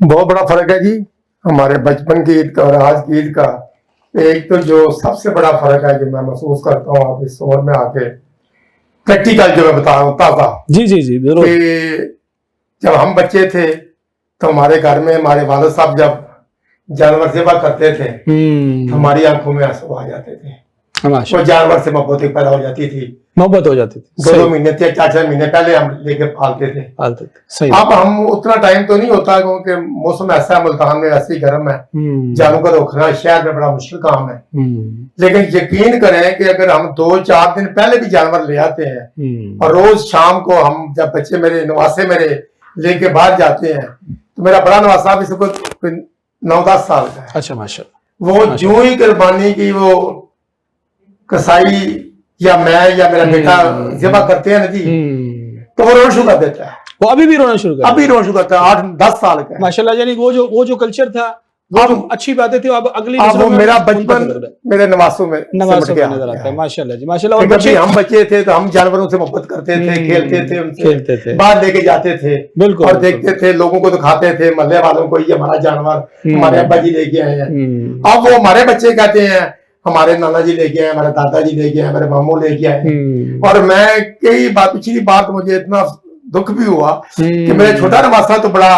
बहुत बड़ा फर्क है जी, हमारे बचपन की ईद का और आज की ईद का। एक तो जो सबसे बड़ा फर्क है जो मैं महसूस करता हूँ आप इस उम्र में आके, प्रैक्टिकल जो मैं बता रहा हूँ ताज़ा। जी जी जी जरूर। जब हम बच्चे थे तो हमारे घर में हमारे वालिद साहब जब जानवर सेवा करते थे तो हमारी आंखों में आंसू आ जाते थे। वो जानवर से मोहब्बत पैदा हो जाती थी, मोहब्बत हो जाती थी। 2 महीने 4 महीने पहले हम लेके पालते थे। सही। अब हम उतना टाइम तो नहीं होता क्योंकि मौसम ऐसा है, मुल्तान में ऐसी गर्म है, जानवर को रखना शहर में बड़ा मुश्किल काम है। लेकिन यकीन करें कि अगर हम 2-4 दिन पहले भी जानवर ले आते हैं और रोज शाम को हम जब बच्चे मेरे नवासे मेरे लेके बाहर जाते हैं, तो मेरा बड़ा नवासा भी इसको 9-10 साल का है। अच्छा माशाल्लाह। वो जो ही कुर्बानी की वो कसाई या मैं या मेरा बेटा ज़िबा करते हैं ना जी, तो वो रोना शुरू कर देता है। वो अभी भी रोना शुरू करता है? अभी रोना शुरू करता है, 8-10 साल का माशाल्लाह। यानी वो जो कल्चर था, वो जो अच्छी बातें थी, अब अगली वो मेरा बचपन मेरे नवासों में नजर आता है। माशाल्लाह जी माशाल्लाह। और बच्चे हम बच्चे थे तो हम जानवरों से मोहब्बत करते थे, खेलते थे, बाहर लेके जाते थे, बिल्कुल, और देखते थे, लोगों को दिखाते थे, मोहल्ले वालों को, ये हमारा जानवर हमारे अब्बा जी लेके आए हैं। अब वो हमारे बच्चे कहते हैं हमारे नाना जी लेके आए, हमारे दादाजी लेके आए, हमारे मामू लेके आए। और मैं कई बार पिछली बार तो मुझे इतना दुख भी हुआ कि मेरा छोटा नवासा तो बड़ा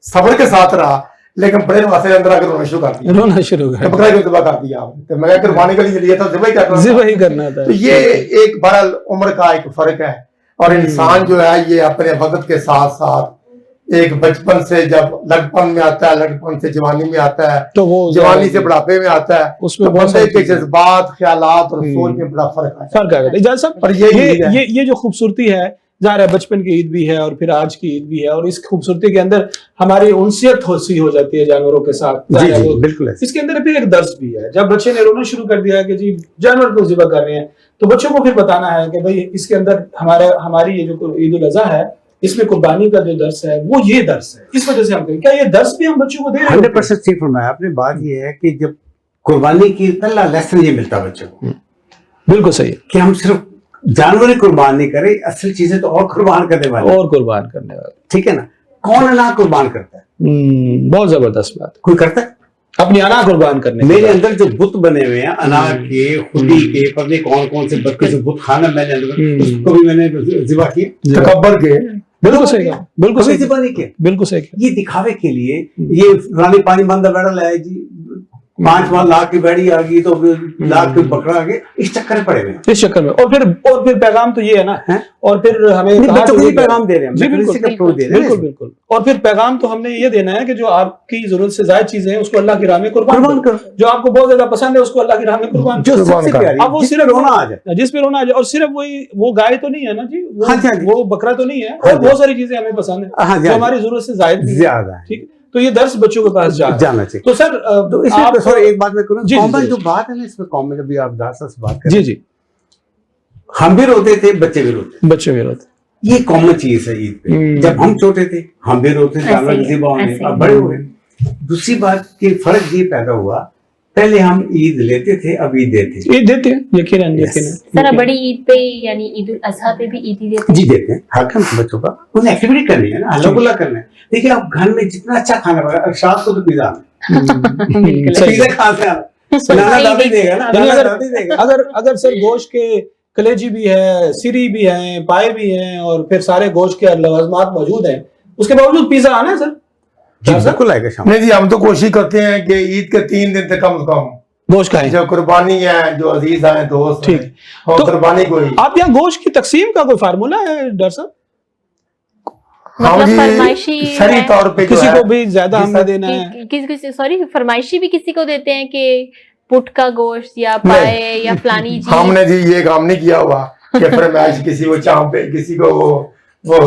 सब्र के साथ रहा, लेकिन बड़े नवासे के अंदर आकर रोना शुरू कर दिया, बकरा क्यों ज़िबा कर दिया आपने? तो मैं कुर्बानी के लिए लिया था, ज़िबा ही करना था। तो ये एक बड़ा उम्र का एक फर्क है, और इंसान जो है ये अपने वक्त के साथ साथ एक बचपन से जब लड़कपन में आता है, लड़कपन से जवानी में आता है, तो वो जवानी से बुढ़ापे में आता है, उसमें बंदे के जज्बात, ख्यालात और सोच में बड़ा फर्क है। इजाज़ साहब, और ये जो खूबसूरती है, ज़ाहिर है बचपन की ईद भी है और फिर आज की ईद भी है, और इस खूबसूरती के अंदर हमारी उनसियत सी हो जाती है जानवरों के साथ। जी जी बिल्कुल। इसके अंदर फिर एक दर्स भी है। जब बच्चे ने रोना शुरू कर दिया कि जी जानवर को ज़िबा कर रहे हैं, तो बच्चों को फिर बताना है कि भाई इसके अंदर हमारी ये जो ईद उल अज़हा है, इसमें कुर्बानी का जो दर्स है वो ये दर्स है। इस वजह से हम क्या ये दर्स भी हम बच्चों को दे रहे हैं? 100% ठीक फरमाया आपने। बात ये है कि जब कुर्बानी की पहला लेसन ये मिलता बच्चों को, बिल्कुल सही है, कि हम सिर्फ जानवर ही कुर्बान नहीं करें, असल चीजें तो और कुर्बान करने वाले, और कुर्बान करने वाले, ठीक है ना? कौन ना कुर्बान करता है? बहुत जबरदस्त बात। कोई करता है अपनी अना कुर्बान करने? मेरे अंदर जो बुत बने हुए हैं अनार के, खुदी के, पता नहीं कौन से बच्चे से बुत खाना मैंने अंदर, उसको भी मैंने ज़िबा किया, तकब्बर के। बिल्कुल सही कहा, बिल्कुल सही ज़िबा नहीं किया, बिल्कुल सही किया। ये दिखावे के लिए, ये रानी पानी बंदा बैठा लाया जी, 5 लाख की बैड़ी आ गई तो लाख के बकरा आ गए, इस चक्कर में पड़े हुए, इस चक्कर में। और फिर पैगाम तो ये है ना, और फिर हमें बच्चों को पैगाम दे रहे हैं, बिल्कुल बिल्कुल। और फिर पैगाम तो हमने ये देना है कि जो आपकी जरूरत से ज्यादा चीजें हैं उसको अल्लाह की राह में कुर्बान करो, जो आपको बहुत ज्यादा पसंद है उसको अल्लाह की राह में कुर्बान करो। अब वो सिर्फ रोना आ जाए, जिसपे रोना आ जाए, और सिर्फ वही वो गाय तो नहीं है ना जी, वो बकरा तो नहीं है, और बहुत सारी चीजें हमें पसंद है जो हमारी जरूरत से ज्यादा है, ठीक। तो ये दर्स बच्चों के पास जाना चाहिए। तो सर तो इसमें सॉरी एक बात मैं करूं, कॉमन जो बात है ना इसमें, कॉमन जब भी आप दासा से बात करें, जी जी, हम भी रोते थे, बच्चे भी रोते, ये कॉमन चीज है ईद पे। जब हम छोटे थे हम भी रोते थे, अब बड़े हुए। दूसरी बात की फर्क ये पैदा हुआ, पहले हम ईद लेते थे, अब ईद देते हैं, यकीनन। सर बड़ी ईद पे यानी ईद उल अज़हा पे भी ईद देते हैं? जी देते हैं, हर बच्चों का उन्हें एक्टिविटी करनी है ना, हल्ला गुल्ला करना है। देखिए आप घर में जितना अच्छा खाना बना, शाम को तो पिज़्ज़ा पिज़्ज़ा खाते हैं, नाना दादी देगा ना, यानी नाना दादी देगा। अगर सर गोश्त के कलेजी भी है, सिरी भी है, पाए भी हैं और फिर सारे गोश्त के लवाजमात मौजूद हैं, उसके बावजूद पिज्जा आना है सर? जी बिल्कुल आएगा शाम। नहीं जी, हम तो कोशिश करते हैं कि ईद के 3 दिन तक कम से कम गोश्त खाएं। जो कुर्बानी है, जो अजीज हैं, दोस्त हैं, और तो कुर्बानी कोई आप यहाँ गोश्त की तकसीम का कोई फार्मूला है डॉक्टर साहब? हाँ जी, शरई तौर पे किसी को भी ज्यादा हमने देना है, सॉरी फरमाइशी भी किसी को देते हैं कि पुट का गोश्त या पाए या फलानी चीज? हमने जी ये काम नहीं किया हुआ कि फरमाइश किसी को चाँप पे, किसी को वो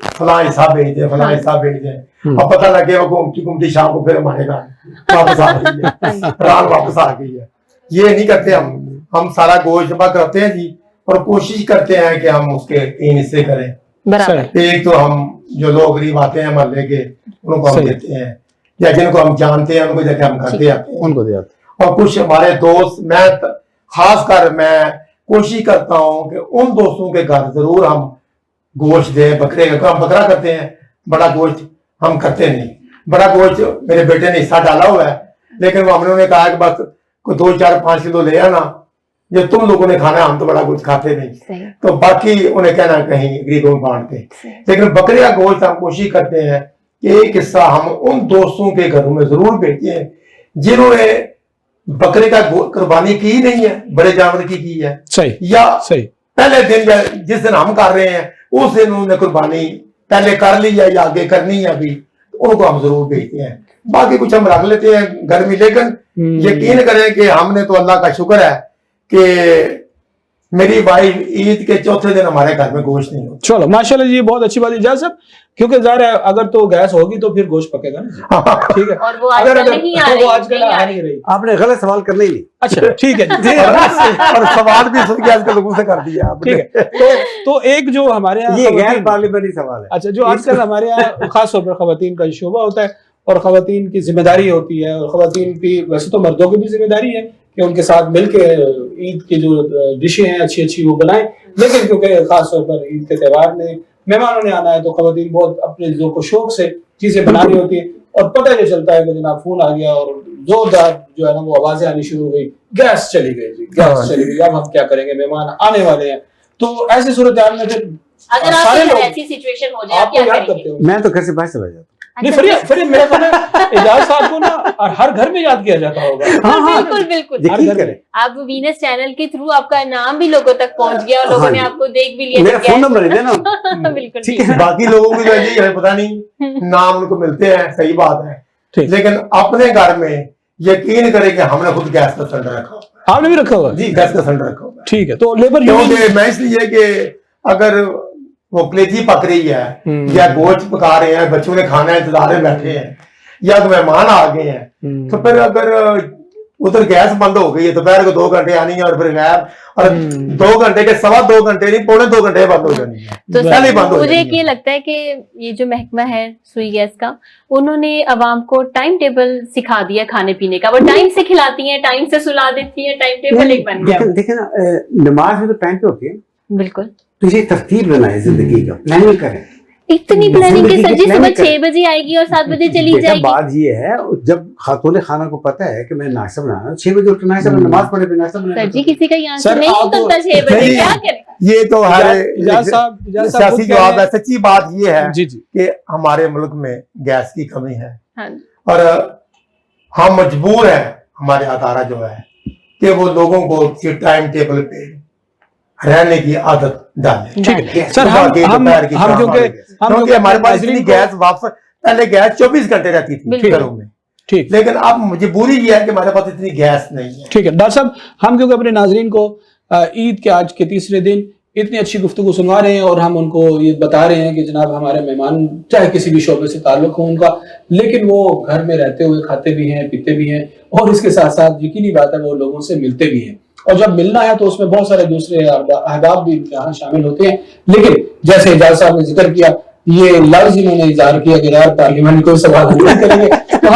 फलां हिसाब भेज दे, फलां हिसाब भेज दे, अब पता लगे वो घूमती शाम को फिर हमारे घर वापस आ गई है, रात वापस आ गई है। ये नहीं करते हम सारा गोश्त जमा करते हैं जी, और कोशिश करते हैं कि हम उसके 3 हिस्से करें। एक तो हम जो लोग गरीब आते हैं मोहल्ले के, उनको हम देते हैं, या जिनको हम जानते हैं उनको जाके हम घर दे आते हैं, उनको दे आते हैं। और कुछ हमारे दोस्त, मैं खास कर मैं कोशिश करता हूँ कि उन दोस्तों के घर जरूर हम गोश्त दें, बकरे का। हम बकरा करते हैं, बड़ा गोश्त हम करते नहीं। बड़ा गोश्त मेरे बेटे ने हिस्सा डाला हुआ है, लेकिन वो हमने उन्हें कहा कि बस कोई 2, 4, 5 किलो ले आना, जो तुम लोगों ने खाना, हम तो बड़ा कुछ खाते नहीं, तो बाकी उन्हें कहना कहीं गरीबों में बांटते। लेकिन बकरे का गोश्त हम कोशिश करते हैं कि एक हिस्सा हम उन दोस्तों के घरों में जरूर भेजें जिन्होंने बकरे का कुर्बानी की ही नहीं है, बड़े जानवर की है, सही या सही पहले दिन या जिस दिन हम कर रहे हैं उस दिन उन्होंने कुर्बानी पहले कर ली है या आगे करनी है अभी, तो उनको हम जरूर भेजते हैं। बाकी कुछ हम रख लेते हैं घर में, लेकिन यकीन करें कि हमने तो अल्लाह का शुक्र है कि मेरी वाइफ ईद के चौथे दिन हमारे घर में गोश्त नहीं होता। चलो माशाल्लाह जी, बहुत अच्छी बात है इजाज़ साहब, क्योंकि ज़ाहिर है अगर तो गैस होगी तो फिर गोश्त पकेगा ना, ठीक है। और वो आजकल नहीं आ रही, वो आजकल आ नहीं रही। आपने गलत सवाल करना ही नहीं। अच्छा ठीक है जी, और सवाल भी सुन के आजकल लोगों से कर दिया आपने। ठीक है। तो एक जो हमारे यहाँ ये गैर पार्लियामेंट्री सवाल है। अच्छा, जो आजकल हमारे यहाँ खास तौर पर खवातीन का शोबा होता है और खवातीन की जिम्मेदारी होती है, और खवातीन की, वैसे तो मर्दों की भी जिम्मेदारी है कि उनके साथ मिलके ईद की जो डिशें हैं अच्छी अच्छी वो बनाएं, लेकिन क्योंकि खास तौर पर ईद के त्यौहार में मेहमानों ने आना है तो खवातीन बहुत अपने ज़ौक़ शौक से चीजें बनानी होती है, और पता ये चलता है कि जनाब फोन आ गया और जोरदार जो है ना वो आवाजें आनी शुरू हो गई, गैस चली गई जी, गैस चली गई, अब हम क्या करेंगे, मेहमान आने वाले हैं। तो ऐसी सूरत हाल में फिर अगर आपकी ऐसी सिचुएशन हो जाए, आप क्या करेंगे? मैं तो घर से बाहर चला जाता हूँ। नहीं फिर मेरे को ना इजाज़ साहब को ना और हर घर में याद किया जाता होगा। बिल्कुल बिल्कुल। आप वीनस चैनल के थ्रू आपका नाम भी लोगों तक पहुंच गया और लोगों ने आपको देख भी लिया। मेरा फोन नंबर है ना। बिल्कुल ठीक है। बाकी लोगों को जो है हमें पता नहीं, नाम उनको मिलते हैं, सही बात है, लेकिन अपने घर में यकीन करें कि हमने खुद गैस का सिलेंडर रखा हुआ। आपने भी रखा हुआ? जी, गैस का सिलेंडर रखा हुआ। ठीक है। तो लेबर क्योंकि मैं इसलिए कि अगर वो कलेजी पक रही है या गोश्त पका रहे हैं, बच्चों ने खाना है, इंतजार में बैठे हैं, या तो मेहमान आ गए हैं, तो फिर अगर उधर गैस बंद हो गई है, दोपहर को 2 घंटे आनी है और फिर गैस, और 2 घंटे के 2.25 घंटे नहीं, 2.25 घंटे बंद हो जानी है। तो पहले बंद हो मुझे ये लगता है कि ये जो महकमा है सुई गैस का, उन्होंने अवाम को टाइम टेबल सिखा दिया खाने पीने का, वो टाइम से खिलाती है, टाइम से सुला देती है, टाइम टेबल एक बन गया। देखे ना, नमाज में तो टाइम पे होती है, बिल्कुल, तो ये तरतीब बनाए जिंदगी का, प्लानिंग करें। इतनी प्लानिंग के सर जी, सुबह 6 बजे आएगी और 7 बजे चली जाएगी। बात ये है, जब खातून खाना को पता है कि मैं नाश्ता बनाना, 6 बजे उठना है, नमाज पढ़े बिना नाश्ता बनाना। सर जी किसी का यहाँ से नहीं निकलता 6 बजे, क्या करें? ये तो सियासी जवाब है। सच्ची बात ये है कि हमारे मुल्क में गैस की कमी है और हम मजबूर हैं, हमारे अदारा जो है कि वो लोगों को टाइम टेबल पे रहने की आदत डालें। ठीक है सर, क्योंकि हमारे पास इतनी गैस वापस, पहले गैस 24 घंटे रहती थी घरों में, ठीक, लेकिन अब मजबूरी ये है कि हमारे पास इतनी गैस नहीं है। ठीक है डॉक्टर साहब, हम क्योंकि अपने नाजरीन को ईद के आज के तीसरे दिन इतनी अच्छी गुफ्तगू सुनवा रहे हैं और हम उनको ये बता रहे हैं कि जनाब हमारे मेहमान चाहे किसी भी शोबे से ताल्लुक हो उनका, लेकिन वो घर में रहते हुए खाते भी हैं, पीते भी हैं, और इसके साथ साथ यकीनी बात है वो लोगों से मिलते भी हैं, और जब मिलना है तो उसमें बहुत सारे दूसरे अहबाब भी यहाँ शामिल होते हैं। लेकिन जैसे इजाज़ साहब ने जिक्र किया, ये लफ्ज इन्होंने इज़हार किया कि यार पार्लियामेंट में कोई सवाल नहीं करेंगे, तो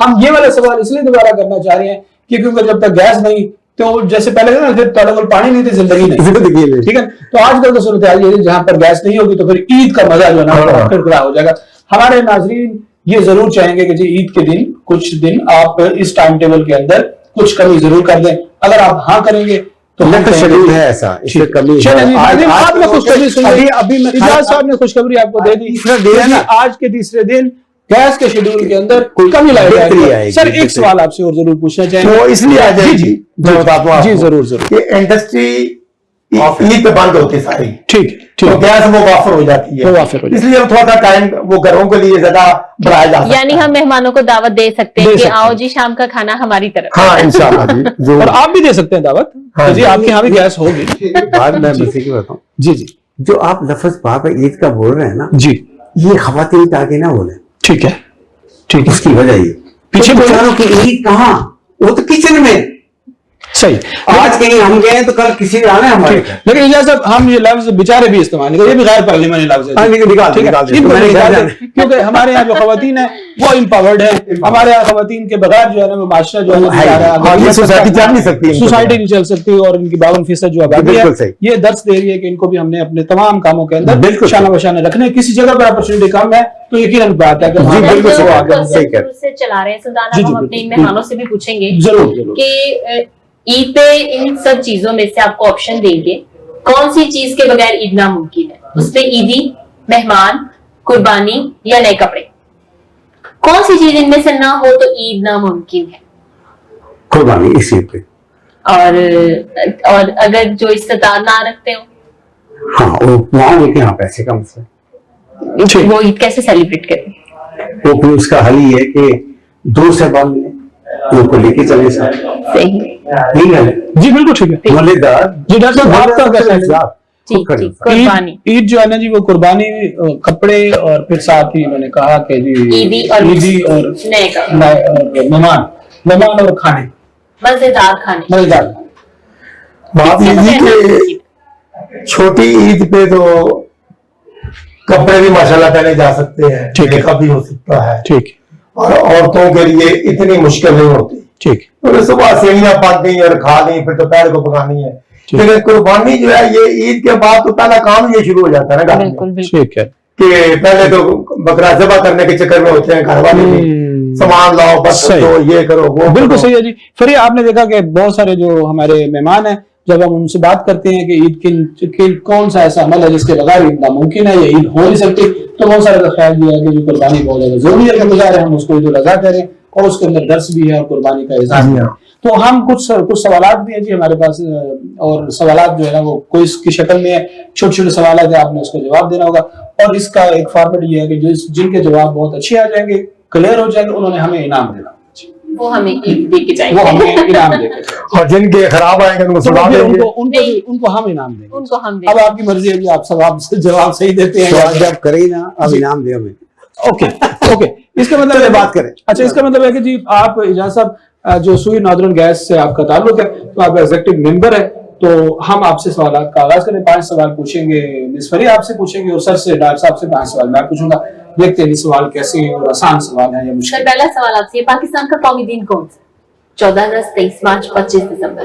हम ये वाला सवाल इसलिए दोबारा करना चाह रहे हैं कि क्योंकि जब तक गैस नहीं, तो जैसे पहले ना फिर तड़कल पानी नहीं थी, जिंदगी नहीं, ठीक है। तो आजकल तो सूरत हाल ये जहाँ पर गैस नहीं होगी तो फिर ईद का मजा जो है ना टुकड़ा हो जाएगा। हमारे नाजरीन ये जरूर चाहेंगे कि जी ईद के दिन कुछ दिन आप इस टाइम टेबल के अंदर कुछ कमी जरूर कर दें। अगर आप हाँ करेंगे तो हम तो शेड्यूल है ऐसा, इसमें कमी बाद में खुशखबरी सुनिए। अभी इजाज साहब ने खुशखबरी आपको दे दी, आज के तीसरे दिन गैस के शेड्यूल के अंदर कमी लाई जाएगी। सर एक सवाल आपसे और जरूर पूछना चाहेंगे, वो इसलिए आ जाएगी, जी जरूर जरूर, ये इंडस्ट्री ईद पे बंद होती है सारी, ठीक तो गैस वो वाफर हो जाती है, इसलिए थोड़ा सा टाइम वो घरों के लिए ज्यादा बढ़ाया जा सकता है। यानी हम मेहमानों को दावत दे सकते हैं कि आओ जी शाम का खाना हमारी तरफ। हाँ इंशाल्लाह जी, और आप भी दे सकते हैं दावत। हाँ जी, आपके यहाँ भी गैस होगी। बाद में मसीह की बताऊं, जी जी, जो आप लफ्ज बाप ईद का बोल रहे हैं ना जी, ये खवातीन के आगे ना बोले, ठीक है, ठीक है, उसकी वजह ये पीछे बेचारों की ईद कहाँ, वो तो किचन में। सही, आज कहीं हम गए तो कल किसी ने आना है हमारे। लेकिन इजाज़ साहब हम ये लफ्ज बेचारे भी इस्तेमाल नहीं, ये भी गैर पार्लिमानी लफ्ज है, क्योंकि हमारे यहाँ जो खवातीन है वो इम्पावर्ड है। हमारे यहाँ खवातीन के बगैर जो है ना माशरा जो है सोसाइटी चल नहीं सकती, सोसाइटी नहीं चल सकती, और इनकी 52% जो आबादी है ये दर्ज दे रही है कि इनको भी हमने अपने तमाम कामों के अंदर शाना बशाने रखने। किसी जगह पर अपॉर्चुनिटी कम है तो यकीनन बात है कि से चला रहे हैं। सुल्तान हम अपने मेहमानों से भी पूछेंगे जरूर कि ईद पे इन सब चीजों में से आपको ऑप्शन देंगे, कौन सी चीज के बगैर ईद नामुमकिन है? उसमें ईदी, मेहमान, कुर्बानी या नए कपड़े, कौन सी चीज इनमें से ना हो तो ईद नामुमकिन है? कुर्बानी इस ईद पे। और अगर जो इस्तेताद ना रखते हो, हाँ वो वहां लेके यहाँ पैसे का मसला, वो ईद कैसे सेलिब्रेट करें? वो फिर उसका हल ये है कि दूर से बाल मिले, उनको लेके चले साथ। सही, ठीक है जी, बिल्कुल ठीक है। मजेदार जी डॉक्टर साहब, आपका कैसा है? कुर्बानी, ईद जो है ना जी, वो कुर्बानी, कपड़े, और फिर साथ ही मैंने कहा कि जी ईदी और मेहमान और खाने, मजेदार खाने, मजेदार बात ये कि छोटी ईद पे तो कपड़े भी माशाल्लाह पहने जा सकते हैं, मेकअप भी हो सकता है, ठीक, और औरतों के लिए इतनी मुश्किल नहीं होती, ठीक, तो सुबह सेवियां पक गई और खा ली, फिर दोपहर को पकानी है। लेकिन कुर्बानी जो है ये ईद के बाद तो पहला काम ये शुरू हो जाता है ना, ठीक है, कि पहले तो बकरा ज़बह करने के चक्कर में होते हैं घर वाले, सामान लाओ, बस तो ये करो वो, बिल्कुल सही है जी। फिर आपने देखा कि बहुत सारे जो हमारे मेहमान हैं, जब हम उनसे बात करते हैं कि ईद की कौन सा ऐसा अमल है जिसके बगैर ईद नामुमकिन है, या ईद हो नहीं सकती, तो बहुत सारे का ख्याल दिया कि जो कुर्बानी बहुत ज्यादा जरूरी है, गुजार है, हम उसको ईद उल अज़हा करें, और उसके अंदर दर्स भी है और कुर्बानी का एहसास भी है। तो हम कुछ सवालात भी है जी हमारे पास, और सवालात जो है ना वो क्विज की शक्ल में है, छोटे छोटे सवालात है, आपने उसको जवाब देना होगा। और इसका एक फॉर्मेट ये है कि जिनके जवाब बहुत अच्छे आ जाएंगे, क्लियर हो जाएंगे, उन्होंने हमें इनाम देना, वो हमें ईद दे के जाएंगे, वो हमें इनाम देंगे, और जिनके खराब आएंगे उनको सुना देंगे, उनको हम इनाम देंगे, उनको हम अब आपकी मर्जी है कि आप जवाब सही देते हैं, जब करें ना अब इनाम दे हमें। ओके ओके, इसका मतलब बात करें। अच्छा, इसका मतलब है कि जी आप इजाज़ साहब जो सुई नॉर्दर्न गैस से आपका ताल्लुक है, तो आप एग्जीक्यूटिव मेंबर है, तो हम आपसे सवाल का आगाज करें। 5 सवाल पूछेंगे, मिस फरीदा आपसे पूछेंगे, और सर से डॉक्टर साहब से 5 सवाल मैं पूछूंगा। देखते हैं सवाल कैसे हैं, और आसान सवाल है या मुश्किल। पहला सवाल आपसे, पाकिस्तान का कौमी दिन कौन सा? 14 अगस्त, 23 मार्च, 25 दिसंबर?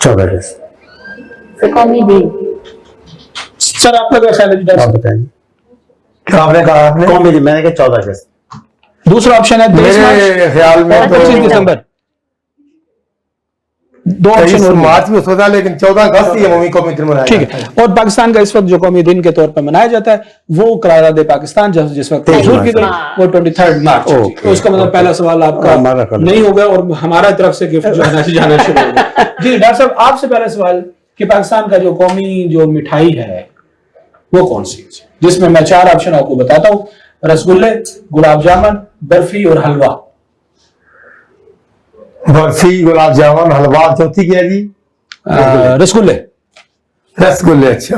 14 अगस्त कौमी दिन। सर आपका क्या ख्याल है? बताइए, क्या आपने कहा? आपने कौन मेरी, मैंने कहा 14 अगस्त। दूसरा ऑप्शन है मेरे ख्याल में 25 दिसंबर। 2 ऑप्शन और मार्च में सोचा, लेकिन 14 अगस्त ही कौमी दिन मनाया, ठीक है। और पाकिस्तान का इस वक्त जो कौमी दिन के तौर पर मनाया जाता है वो करारद पाकिस्तान जिस वक्त मंजूर की गई वो 23 मार्च। तो उसका मतलब पहला सवाल आपका नहीं होगा, और हमारा तरफ से गिफ्ट जो है जाना शुरू होगा। जी डॉक्टर साहब, आपसे पहला सवाल कि पाकिस्तान का जो कौमी जो मिठाई है वो कौन सी, जिसमें मैं 4 ऑप्शन आपको बताता हूँ: रसगुल्ले, गुलाब जामुन, बर्फी और हलवा। बर्फी, गुलाब जामुन, हलवा, चौथी क्या जी? रसगुल्ले। रसगुल्ले, अच्छा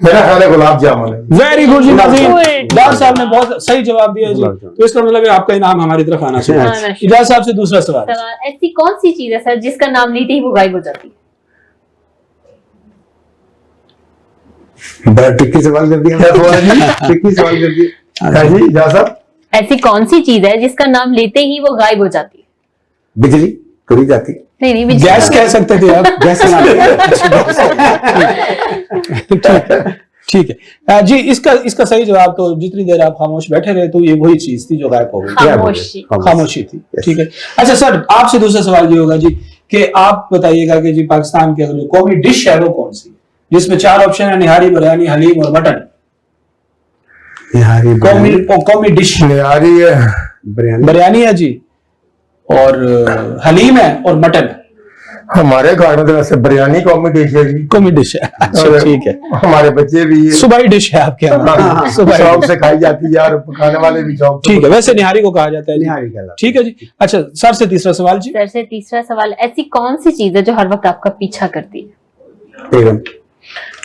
मेरा ख्याल है गुलाब जामुन है। वेरी गुड जी नाज़रीन, इजाज़ साहब ने बहुत सही जवाब दिया जी, तो इसका मतलब है आपका इनाम हमारी तरफ आना चाहिए। इजाज़ साहब से दूसरा सवाल, ऐसी कौन सी चीज है सर जिसका नाम लेते ही वो गायब हो जाती है? टिक्की सवाल कर दिया, टिक्की सवाल कर दिया। ऐसी कौन सी चीज है जिसका नाम लेते ही वो गायब हो जाती है? बिजली करी जाती। नहीं बिजली, गैस कह सकते थे आप, गैस ठीक है जी, इसका सही जवाब तो जितनी देर आप खामोश बैठे रहे तो ये वही चीज थी जो गायब हो गई, खामोशी थी। ठीक है, अच्छा सर आपसे दूसरा सवाल ये होगा जी कि आप बताइएगा कि जी पाकिस्तान की जो कौमी डिश है वो कौन सी है, जिसमें 4 ऑप्शन है, निहारी, बिरयानी, हलीम और मटन। निहारी, कौमी डिश निहारी है, बिरयानी है जी, और हलीम है और मटन है। हमारे घर में तो वैसे बिरयानी कौमी डिश है जी, कौमी डिश है। अच्छा ठीक है, हमारे बच्चे भी सुबाई डिश है आपके यहाँ, शौक से खाई जाती है और पकाने वाले भी शौक। ठीक है, वैसे निहारी को कहा जाता है, निहारी कहलाता है। ठीक है जी। अच्छा सर से तीसरा सवाल जी। सर से तीसरा सवाल, ऐसी कौन सी चीज है जो हर वक्त आपका पीछा करती है? बेगम।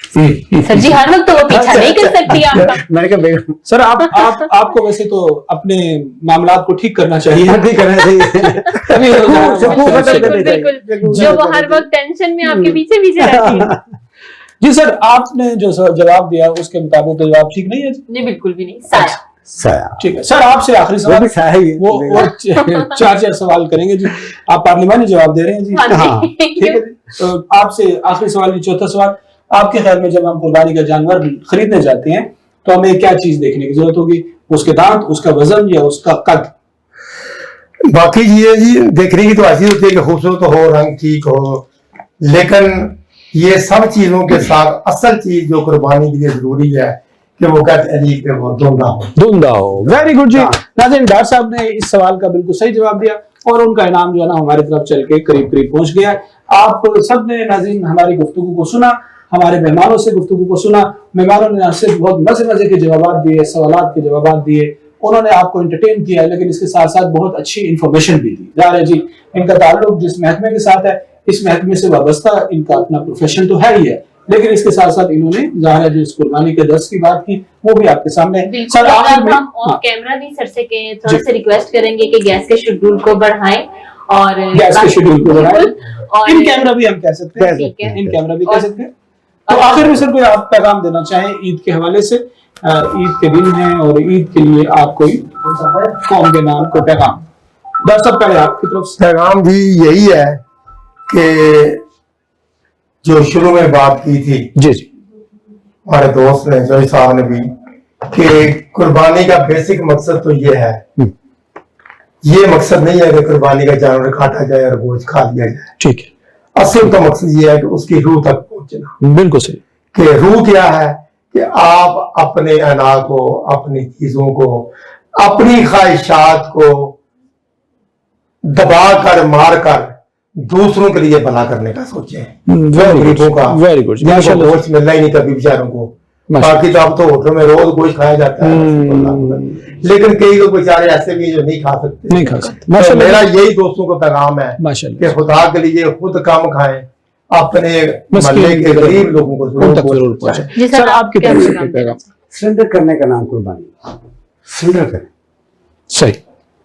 सर जी हर वक्त तो वो पीछा नहीं कर सकती आपका। मैंने कहा बेगम। सर आपको वैसे तो अपने मामलात को ठीक करना चाहिए, ठीक करना चाहिए। बिल्कुल, जो वो हर वक्त टेंशन में आपके पीछे पीछे रहती है। जी सर आपने जो जवाब दिया उसके मुताबिक तो जवाब ठीक नहीं है नहीं, बिल्कुल भी नहीं, साया। साया। ठीक है सर, आपसे आखिरी सवाल, वो 4 सवाल करेंगे जी, आप पार्लिमानी जवाब दे रहे हैं जी। हाँ ठीक है, तो आपसे आखिरी सवाल जी, चौथा सवाल, आपके ख्याल में जब हम कुर्बानी का जानवर खरीदने जाते हैं तो हमें क्या चीज देखने की जरूरत होगी? उसके दांत, उसका वजन या उसका कद? बाकी ये जी देखने की तो ऐसी होती है कि खूबसूरत हो, रंग ठीक हो, लेकिन ये सब चीजों के साथ असल चीज जो कुर्बानी के लिए जरूरी है कि वो कहते हैं कि वो धुंधा हो। वेरी गुड जी। नाज़रीन, डॉक्टर साहब ने इस सवाल का बिल्कुल सही जवाब दिया और उनका इनाम जो है ना हमारी तरफ चल के करीब करीब पहुंच गया है। आप सब ने नाज़रीन हमारी गुफ्तगू को सुना, हमारे मेहमानों से गुफ्तगू को सुना। मेहमानों ने सिर्फ बहुत मजे के जवाब दिए, सवालात के जवाब दिए, उन्होंने आपको एंटरटेन किया, लेकिन इसके साथ साथ बहुत अच्छी इंफॉर्मेशन भी दी। जाहिर है जी इनका ताल्लुक जिस महकमे के साथ है, इस महकमे से वाबस्ता इनका अपना प्रोफेशन तो है ही है, लेकिन इसके साथ साथ इन्होंने जाहिर है जो इस कुर्बानी के दर्स की बात की वो भी आपके सामने। सर आखिर में हम ऑन कैमरा भी सर से थोड़ा सा रिक्वेस्ट करेंगे कि गैस के शेड्यूल को बढ़ाएं और गैस के शेड्यूल को बढ़ाएं, और इन कैमरा भी हम कह सकते हैं, इन कैमरा भी कह सकते हैं। तो आखिर में सर कोई आप पैगाम देना चाहें ईद के हवाले से? ईद के दिन है और ईद के लिए आप कोई कौम के नाम को पैगाम? डॉक्टर साहब पहले आपकी तरफ से। पैगाम भी यही है कि जो शुरू में बात की थी जी हमारे दोस्त ने, जोई साहब ने भी, कि कुर्बानी का बेसिक मकसद तो ये है, ये मकसद नहीं है कि कुर्बानी का जानवर काटा जाए और गोश्त खा लिया जाए। ठीक है, असल का मकसद ये है कि उसकी रूह तक पहुंचना। बिल्कुल सही। कि रूह क्या है कि आप अपने अना को, अपनी चीजों को, अपनी ख्वाहिशात को दबा कर मार कर दूसरों के लिए भला करने का सोचें। गरीबों का, वेरी गुड, गोश्त मिलना ही नहीं कभी बेचारों को। बाकी तो अब तो होटलों में रोज गोश्त खाया जाता है, लेकिन कई लोग बेचारे ऐसे भी जो नहीं खा सकते। तो मेरा यही दोस्तों को पैगाम है कि खुदा के लिए खुद कम खाएं, अपने मोहल्ले के गरीब लोगों को जरूर पहुंचाएं। सर आपकी तरफ से पैगाम? सरेंडर करने का नाम कुर्बानी, सरेंडर करें, सही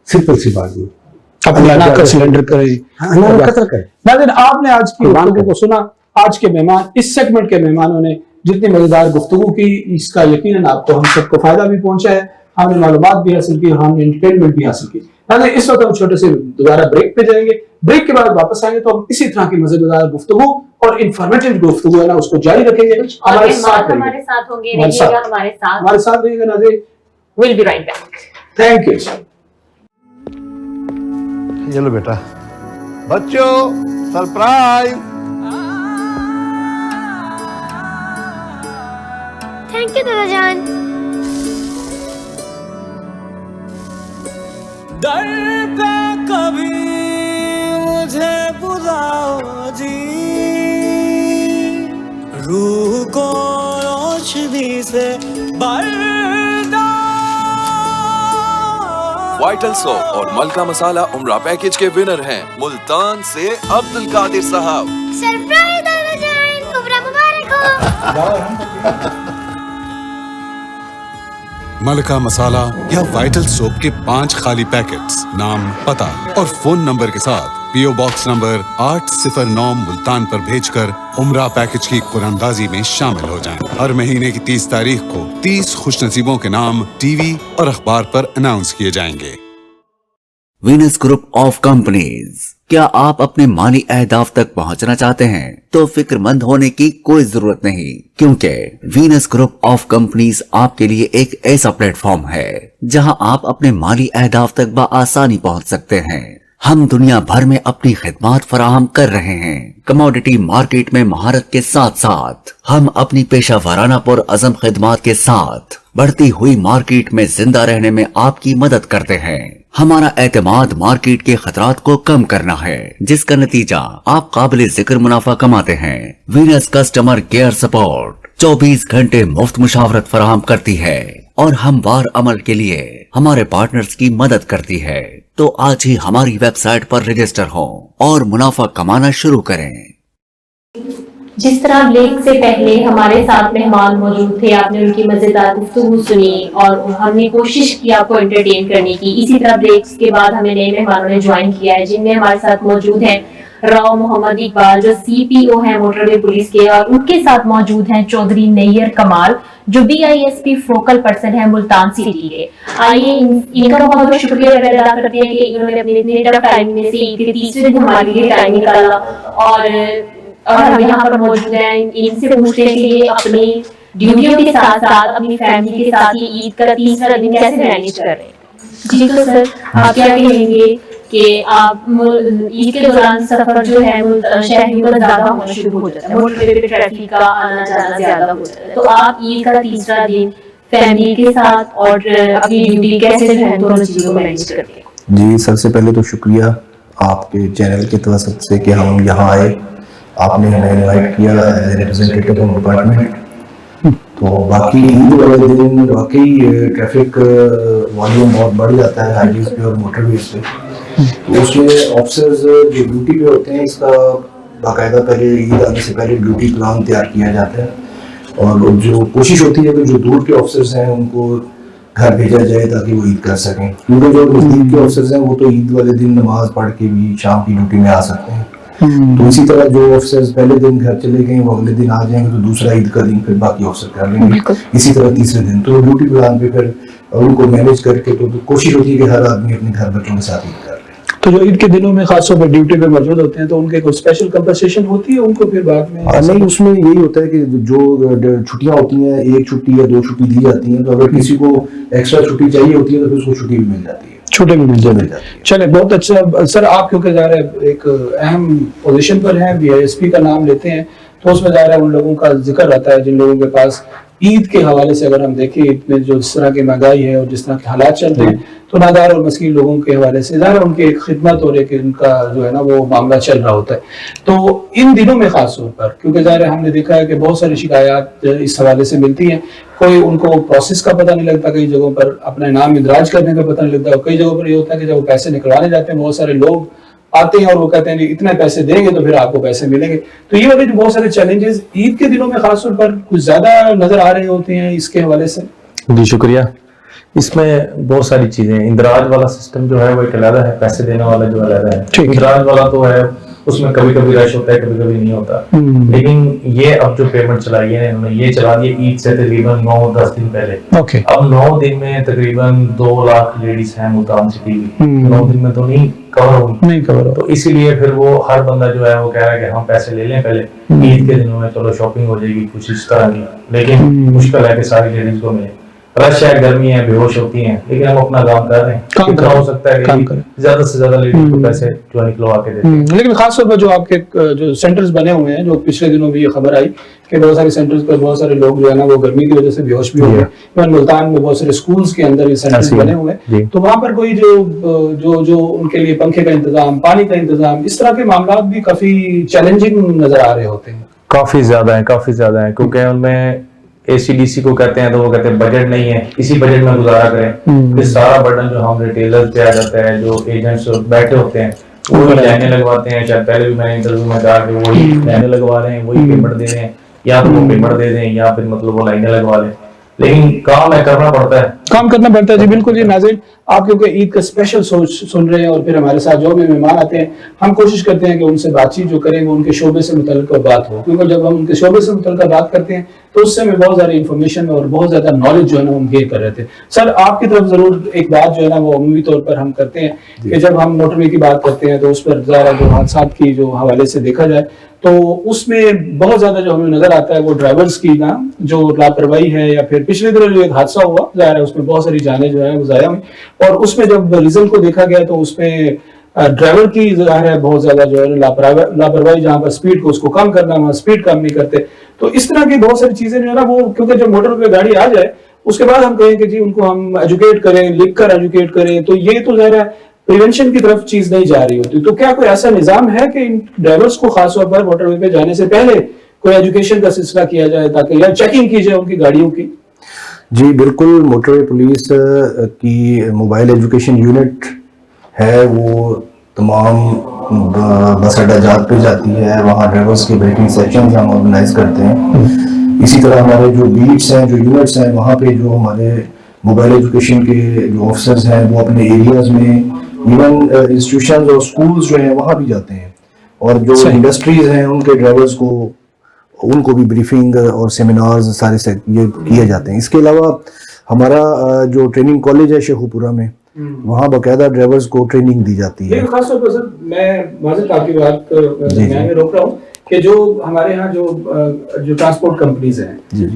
सिंपल सी बात है। अपना ना कर सिलेंडर करें, नाज़रीन आपने आज की गुफ्तगू को सुना। आज के मेहमान, इस सेगमेंट के मेहमानों ने जितनी मजेदार गुफ्तगू की, इसका यकीनन आपको हम सबको फायदा भी पहुंचा है, हमने मालूमात भी हासिल की, हमने एंटरटेनमेंट भी हासिल की। नाज़रीन इस वक्त हम छोटे से दोबारा ब्रेक पे जाएंगे, ब्रेक के बाद वापस आएंगे तो हम इसी तरह की मजेदार गुफ्तगू और इंफॉर्मेटिव गुफ्तगू है ना उसको जारी रखेंगे। हमारे साथ होंगे, हमारे साथ रहिएगा नाज़रीन। Will be right back. Thank you. ये लो बेटा, बच्चों सरप्राइज। थैंक यू दादा जान। दर पे कभी मुझे बुलाओ जी, रूह को रोशनी से वाइटल सोप और मलका मसाला उम्रा पैकेज के विनर हैं मुल्तान से अब्दुल कादिर साहब। सरप्राइज दादा जान, उम्रा मुबारक हो। मलका मसाला या वाइटल सोप के 5 खाली पैकेट्स, नाम, पता और फोन नंबर के साथ पीओ बॉक्स नंबर 809 मुल्तान पर भेजकर उम्रा पैकेज की कुरानंदाजी में शामिल हो जाएं। हर महीने की 30 तारीख को 30 खुशनसीबों के नाम टीवी और अखबार पर अनाउंस किए जाएंगे। वीनस ग्रुप ऑफ कंपनीज, क्या आप अपने माली अहदाफ तक पहुंचना चाहते हैं तो फिक्रमंद होने की कोई जरूरत नहीं, क्योंकि वीनस ग्रुप ऑफ कंपनीज आपके लिए एक ऐसा प्लेटफॉर्म है जहां आप अपने माली अहदाफ तक बआसानी पहुंच सकते हैं। हम दुनिया भर में अपनी खिदमत फराहम कर रहे हैं। कमोडिटी मार्केट में महारत के साथ साथ हम अपनी पेशा वाराना पुर अज़म खिदमत के साथ बढ़ती हुई मार्केट में जिंदा रहने में आपकी मदद करते हैं। हमारा एतमाद मार्केट के खतरात को कम करना है, जिसका नतीजा आप काबिल जिक्र मुनाफा कमाते हैं। वीनस कस्टमर केयर सपोर्ट 24 घंटे मुफ्त मुशावरत फराहम करती है और हमवार अमल के लिए हमारे पार्टनर्स की मदद करती है। तो आज ही हमारी वेबसाइट पर रजिस्टर हो और मुनाफा कमाना शुरू करें। जिस तरह ब्रेक से पहले हमारे साथ मेहमान मौजूद थे, आपने उनकी मजेदार गुफ्तगू सुनी और हमने कोशिश की आपको एंटरटेन करने की। इसी तरह ब्रेक्स के बाद हमें नए मेहमानों ने ज्वाइन किया है, जिनमें हमारे साथ मौजूद हैं राव मोहम्मद इकबाल जो सीपीओ हैं मोटरवे पुलिस के, और उनके साथ मौजूद हैं चौधरी नैयर कमाल जो बीआईएसपी फोकल पर्सन है मुल्तान सिटी के। आइए इनका बहुत बहुत शुक्रिया अदा करते हैं कि इन्होंने अपने इतने टफ टाइम में से ईद के तीसरे दिन हमारे लिए टाइम निकाला और हम यहाँ पर मौजूद हैं। इनसे पूछते हैं कि ये अपनी ड्यूटियों के साथ साथ अपनी फैमिली के साथ ये ईद का तीसरा दिन कैसे मैनेज कर रहे हैं। जी तो सर, आप क्या कहेंगे कि आप ईद के दौरान सफर जो है शहरियों का ज्यादा होना शुरू हो जाता है, मोटरवे पे ट्रैफिक का आना जाना ज्यादा हो जाता है, तो आप ईद का तीसरा दिन फैमिली के साथ और अपनी ड्यूटी कैसे जो है दोनों चीजों को मैनेज करते हैं। जी सबसे पहले तो शुक्रिया आपके चैनल के तवसत से कि हम यहाँ आए, आपने हमें इनवाइट किया एज रिप्रेजेंटेटिव ऑफ डिपार्टमेंट। तो बाकी ईद वाले दिन वाकई ट्रैफिक वॉल्यूम बहुत बढ़ जाता है हाईवेज पे और मोटरवेज पे। तो उसमें ऑफिसर्स जो ड्यूटी पे होते हैं, इसका बाकायदा पहले ईद आने से पहले ड्यूटी प्लान तैयार किया जाता है और जो कोशिश होती है कि जो दूर के ऑफिसर्स हैं उनको घर भेजा जाए ताकि वो ईद कर सकें, क्योंकि जो नज़दीक के ऑफिसर्स हैं वो तो ईद वाले दिन नमाज पढ़ के भी शाम की ड्यूटी में आ सकते हैं। तो इसी तरह जो ऑफिसर्स पहले दिन घर चले गए वो अगले दिन आ जाएंगे, तो दूसरा ईद का दिन फिर बाकी ऑफिसर कर लेंगे, इसी तरह तीसरे दिन। तो ड्यूटी प्लान पे फिर उनको मैनेज करके तो कोशिश होती है कि हर आदमी अपने घर बच्चों के साथ ईद कर ले। तो जो ईद के दिनों में खासतौर पर ड्यूटी पे मौजूद होते हैं तो उनके कोई स्पेशल कंपनसेशन होती है उनको फिर बाद में? नहीं, उसमें यही होता है कि जो छुट्टियां होती हैं, एक छुट्टी या 2 छुट्टी दी जाती हैं, तो अगर किसी को एक्स्ट्रा छुट्टी चाहिए होती है तो फिर उसको छुट्टी भी मिल जाती है, छोटे भी मिल जाती है। चले बहुत अच्छा सर, आप क्योंकि ज़ाहिर है एक अहम पोजीशन पर हैं, बीआईएसपी का नाम लेते हैं, तो उसमें ज़ाहिर है उन लोगों का जिक्र रहता है जिन लोगों के पास ईद के हवाले से अगर हम देखें ईद में जो जिस तरह की महंगाई है और जिस तरह के हालात चल रहे हैं, तो नादार और मस्कीन लोगों के हवाले से ज़ाहिर उनकी एक खिदमत और एक उनका जो है ना वो मामला चल रहा होता है। तो इन दिनों में खास तौर पर क्योंकि ज़ाहिर हमने देखा है कि बहुत सारी शिकायत इस हवाले से मिलती हैं, कोई उनको प्रोसेस का पता नहीं लगता, कई जगहों पर अपना नाम इंदराज करने का पता नहीं लगता, कई जगहों पर ये होता है कि जब वो पैसे निकलवाने जाते हैं बहुत सारे लोग आते हैं और वो कहते हैं इतने पैसे देंगे तो फिर आपको पैसे मिलेंगे। तो ये वाले जो बहुत सारे चैलेंजेस ईद के दिनों में खासतौर पर कुछ ज्यादा नजर आ रहे होते हैं इसके हवाले से। जी शुक्रिया। इसमें बहुत सारी चीजें, इंदराज वाला सिस्टम जो है वो एक अलग है, पैसे देने वाला जो अलग है। इंदराज वाला तो है उसमें कभी कभी रश होता है, कभी कभी नहीं होता, लेकिन ये अब जो पेमेंट चलाई है इन्होंने ये चला दी ईद से तकरीबन 9-10 दिन पहले। अब 9 दिन में तकरीबन 2 लाख लेडीज हैं मुल्तान सिटी की, 9 दिन में तो नहीं कवर होगी, तो इसीलिए फिर वो हर बंदा जो है वो कह रहा है कि हम पैसे ले लें पहले ईद के दिनों में, चलो शॉपिंग हो जाएगी कुछ इस तरह की, लेकिन मुश्किल है कि सारी लेडीज को मिले। रश है, गर्मी है, बेहोश होती हैं, लेकिन हम अपना काम कर रहे हैं, कितना हो सकता है कि ज्यादा से ज्यादा लेडीज को पैसे जो निकलवा के देते हैं। लेकिन खासतौर पर जो आपके जो सेंटर्स बने हुए हैं, जो पिछले दिनों भी ये खबर आई कि बहुत सारे सेंटर्स पर बहुत सारे लोग जो है ना वो गर्मी की वजह से बेहोश भी हो गए। मुल्तान में बहुत सारे स्कूल्स के अंदर ये सेंटर्स बने हुए हैं, तो वहाँ पर कोई जो उनके लिए पंखे का इंतजाम, पानी का इंतजाम, इस तरह के मामला भी काफी चैलेंजिंग नजर आ रहे होते हैं। काफी ज्यादा है क्योंकि उनमें ACDC को कहते हैं तो वो कहते हैं बजट नहीं है, इसी बजट में गुजारा करें। फिर सारा बर्डन जो हम रिटेलर पे आ जाता है, जो एजेंट्स बैठे होते हैं वो भी लाइनें लगवाते हैं, शायद पहले भी मैंने इंटरव्यू में कहा कि वही लाइनें लगवा रहे हैं, वही पेमेंट दे रहे हैं, या तो वो पेमेंट दे दें या फिर मतलब वो लाइनें लगवा लें, लेकिन काम है करना पड़ता है। जी बिल्कुल। जी नाज़रीन, आप क्योंकि ईद का स्पेशल सुन रहे हैं और फिर हमारे साथ जो भी मेहमान आते हैं हम कोशिश करते हैं कि उनसे बातचीत जो करें वो उनके शोबे से मुतल्लिक़ बात हो, क्योंकि जब हम उनके शोबे से मुतल्लिक़ बात करते हैं تو اس سے ہمیں بہت زیادہ انفارمیشن اور بہت زیادہ نالج جو ہے نا ہم گین کر رہے تھے. سر آپ کی طرف ضرور ایک بات جو ہے نا وہ عمومی طور پر ہم کرتے ہیں کہ جب ہم موٹر وے کی بات کرتے ہیں تو اس پر ظاہر جو حادثات کی جو حوالے سے دیکھا جائے تو اس میں بہت زیادہ جو ہمیں نظر آتا ہے وہ ڈرائیورز کی نا جو لاپرواہی ہے, یا پھر پچھلے دنوں جو ایک حادثہ ہوا ظاہر ہے اس میں بہت ساری جانیں جو ہیں وہ ضائع ہوئی, اور اس میں جب ریزلٹ کو دیکھا گیا تو اس میں ڈرائیور کی ظاہر ہے بہت زیادہ جو ہے لاپرواہی, جہاں پر اسپیڈ کو اس کو کم کرنا وہاں اسپیڈ کم نہیں کرتے. تو اس طرح کی بہت ساری چیزیں جو ہے نا وہ کیونکہ جب موٹر پہ گاڑی آ جائے اس کے بعد ہم کہیں کہ جی ان کو ہم ایجوکیٹ کریں, لکھ کر ایجوکیٹ کریں, تو یہ تو ظاہر ہے پریونشن کی طرف چیز نہیں جا رہی ہوتی. تو کیا کوئی ایسا نظام ہے کہ ان ڈرائیورز کو خاص طور پر موٹر وے پہ جانے سے پہلے کوئی ایجوکیشن کا سلسلہ کیا جائے تاکہ یا چیکنگ کی جائے ان کی گاڑیوں کی؟ جی بالکل, موٹر وے پولیس کی موبائل ایجوکیشن یونٹ ہے, وہ تمام بس اڈا جات پہ جاتی ہے, وہاں ڈرائیورز کے بریکنگ سیکشنز ہم آرگنائز کرتے ہیں. اسی طرح ہمارے جو بیٹس ہیں, جو یونٹس ہیں, وہاں پہ جو ہمارے موبائل ایجوکیشن کے جو آفیسرز ہیں وہ اپنے ایریاز میں ایون انسٹیٹیوشنز اور سکولز جو ہیں وہاں بھی جاتے ہیں, اور جو انڈسٹریز ہیں ان کے ڈرائیورز کو ان کو بھی بریفنگ اور سیمینارز سارے یہ کیے جاتے ہیں. اس کے علاوہ ہمارا جو ٹریننگ کالج ہے شیخو پورہ میں, وہاں باقاعدہ ڈرائیورز کو ٹریننگ دی جاتی ہے. خاص طور پر سر میں واضح آپ کی بات میں روک رہا ہوں کہ جو ہمارے ہاں جو ٹرانسپورٹ کمپنیز ہیں,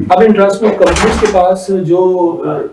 اب ان ٹرانسپورٹ کمپنیز کے پاس جو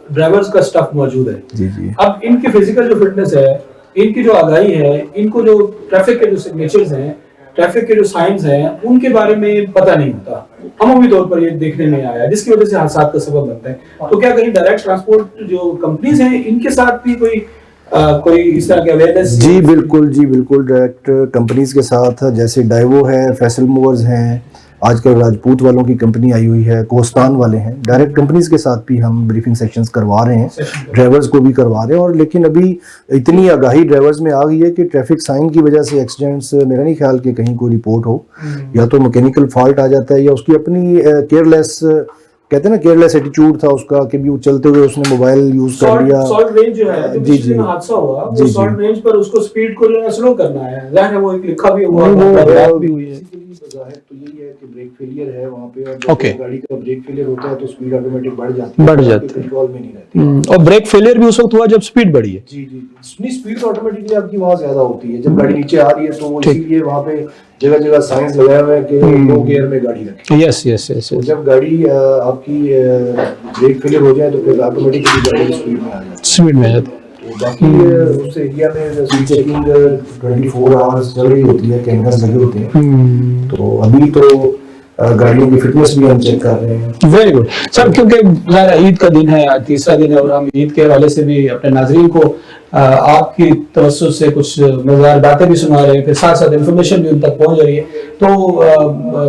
ڈرائیورز کا سٹاف موجود ہے, اب ان کی فزیکل جو فٹنس ہے, ان کی جو آگاہی ہے, ان کو جو ٹریفک کے جو سگنیچرز ہیں, ٹریفک کے جو سائنز ہیں, ان کے بارے میں پتہ نہیں ہوتا. عمومی طور پر یہ دیکھنے میں آیا جس کی وجہ سے حادثات کا سبب بنتا ہے. تو کیا کہیں ڈائریکٹ ٹرانسپورٹ جو کمپنیز ہیں ان کے ساتھ بھی کوئی اس طرح کے اویئرنس؟ جی بالکل ڈائریکٹ کمپنیز کے ساتھ, جیسے ڈائیوو ہے, فیصل موورز ہیں, آج کل راجپوت والوں کی کمپنی آئی ہوئی ہے, کوستان والے ہیں, ڈائریکٹ کمپنیز کے ساتھ بھی ہم بریفنگ سیکشنز کروا رہے ہیں, ڈرائیورز کو بھی کروا رہے ہیں. اور لیکن ابھی اتنی آگاہی ڈرائیورز میں آ گئی ہے کہ ٹریفک سائن کی وجہ سے ایکسیڈنٹس میرا نہیں خیال کہ کہیں کوئی رپورٹ ہو, یا تو میکینیکل فالٹ آ جاتا ہے یا اس کی اپنی کیئرلیس, کہتے ہیں نا کیئرلیس ایٹیچیوڈ تھا اس کا, کہ بھی چلتے ہوئے اس نے موبائل یوز کر لیا. سالٹ رینج جو ہے جی حادثہ ہوا وہ سالٹ رینج پر اس کو سپیڈ کو جو ہے سلو کرنا ہے, ظاہر ہے وہ ایک لکھا بھی ہوا ہے. تو یہی ہے کہ بریک فیلئر ہے وہاں پہ, اور گاڑی کا بریک فیلئر ہوتا ہے تو سپیڈ آٹومیٹک بڑھ جاتی ہے, کنٹرول میں نہیں رہتی. اور بریک فیلئر بھی اس وقت ہوا جب سپیڈ بڑھی ہے. جی سپیڈ آٹومیٹکلی آپ کی وہاں زیادہ ہوتی ہے جب گاڑی نیچے آ رہی ہے, تو اسی لیے وہاں پہ جگہ جگہ سائنس لگایا ہوا ہے کہ لو گیئر میں گاڑی رکھیں. یس جب گاڑی آپ کی بریک فیلئر ہو جائے تو پھر آٹومیٹکلی گاڑی سپیڈ میں آ جاتی ہے. باقی اس ایریا میں چیکنگ 24 آورز چل رہی ہوتی ہے, کیمراز لگے ہوتے ہیں, تو ابھی تو گاڑیوں کی فٹنس بھی ہم چیک کر رہے ہیں. ویری گڈ سر, کیونکہ عید کا دن ہے, تیسرا دن ہے, اور ہم عید کے حوالے سے بھی اپنے ناظرین کو آپ کی توسط سے کچھ مزیدار باتیں بھی سنا رہے ہیں, پھر ساتھ ساتھ انفارمیشن بھی ان تک پہنچ رہی ہے. تو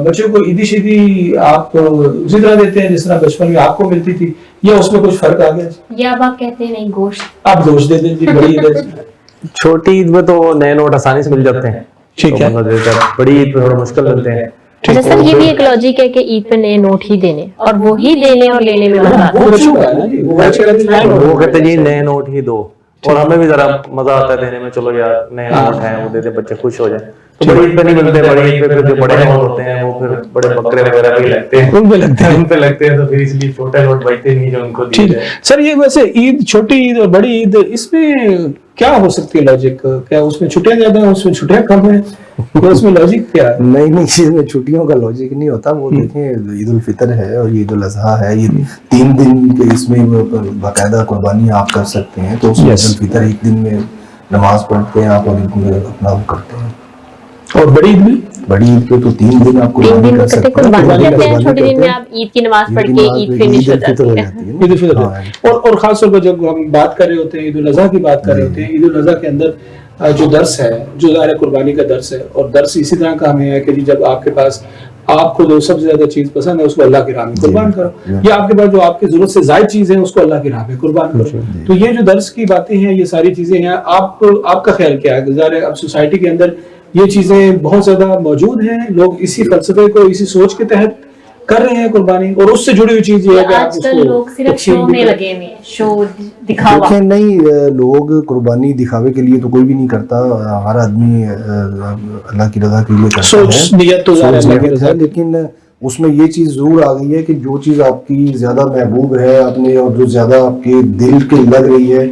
بچوں کو عیدی شیدی آپ اسی طرح دیتے ہیں جس طرح بچپن میں آپ کو ملتی تھی, یا اس میں کچھ فرق آ گیا؟ یا اب آپ کہتے ہیں نہیں گوشت, آپ گوشت دے دیں جی. بڑی عید چھوٹی عید میں تو نئے نوٹ آسانی سے مل جاتے ہیں, ٹھیک ہے, بڑی عید میں تھوڑا مشکل ملتے ہیں. اچھا سر, یہ بھی ایک لاجک ہے کہ عید پہ نئے نوٹ ہی دینے, اور وہی دینے اور لینے میں مزہ آتا ہے. وہ کہتے ہیں جی نئے نوٹ ہی دو, اور ہمیں بھی ذرا مزہ آتا ہے دینے میں, چلو یار نئے نوٹ ہیں وہ دے دے, بچے خوش ہو جائیں. تو بڑی عید پہ نہیں ملتے, بڑی عید پہ جو بڑے نوٹ ہوتے ہیں وہ پھر بڑے بکرے وغیرہ بھی لگتے ہیں, ان پہ لگتے ہیں, تو پھر اس لیے چھوٹے نوٹ بچتے نہیں جو ان کو دیے جائے. سر یہ ویسے عید, چھوٹی عید اور بڑی عید, اس میں کیا ہو سکتی ہے لاجک؟ کیا اس میں چھٹیاں زیادہ ہیں, اس میں چھٹیاں کم ہیں, اس میں لاجک کیا ہے؟ نہیں اس میں چھٹیوں کا لاجک نہیں ہوتا. وہ دیکھیں عید الفطر ہے اور عید الاضحیٰ ہے, یہ 3 دن کے اس میں باقاعدہ قربانی آپ کر سکتے ہیں. تو اس میں عید الفطر ایک دن میں نماز پڑھتے ہیں آپ, اور اپنا وہ کرتے ہیں. اور بڑی عید میں, بڑی عید کے تو 3 دن آپ قربانی کر سکتے ہیں. چھوٹے دن میں آپ عید کی نماز پڑھ کے عید فنش ہو جاتی ہے. عید الفطر اور خاص طور پر جب ہم بات کر رہے ہوتے ہیں عید الاضحیٰ کی بات کر رہے ہوتے ہیں, عید الاضحیٰ کے اندر جو درس ہے, جو ظاہر قربانی کا درس ہے, اور درس اسی طرح کا ہمیں ہے کہ جب آپ کے پاس آپ کو جو سب سے زیادہ چیز پسند ہے اس کو اللہ کی راہ میں قربان کرو, یا آپ کے پاس جو آپ کی ضرورت سے زائد چیز ہے اس کو اللہ کی راہ میں قربان کرو. تو یہ جو درس کی باتیں ہیں, یہ ساری چیزیں ہیں, آپ کا خیال کیا ہے؟ ظاہر اب سوسائٹی کے اندر یہ چیزیں بہت زیادہ موجود ہیں, لوگ اسی فلسفے کو, اسی سوچ کے تحت کر رہے ہیں قربانی, اور اس سے جڑی ہوئی چیز یہ ہے کہ آج کل لوگ صرف شو میں لگے ہوئے ہیں, شو دکھاوا. دیکھیں نہیں, لوگ قربانی دکھاوے کے لیے تو کوئی بھی نہیں کرتا, ہر آدمی اللہ کی رضا کے لیے کرتا ہے, لیکن उसमें ये चीज़ ज़रूर आ गई है कि जो चीज़ आपकी ज़्यादा महबूब है आपने और जो ज़्यादा आपके दिल के लग रही है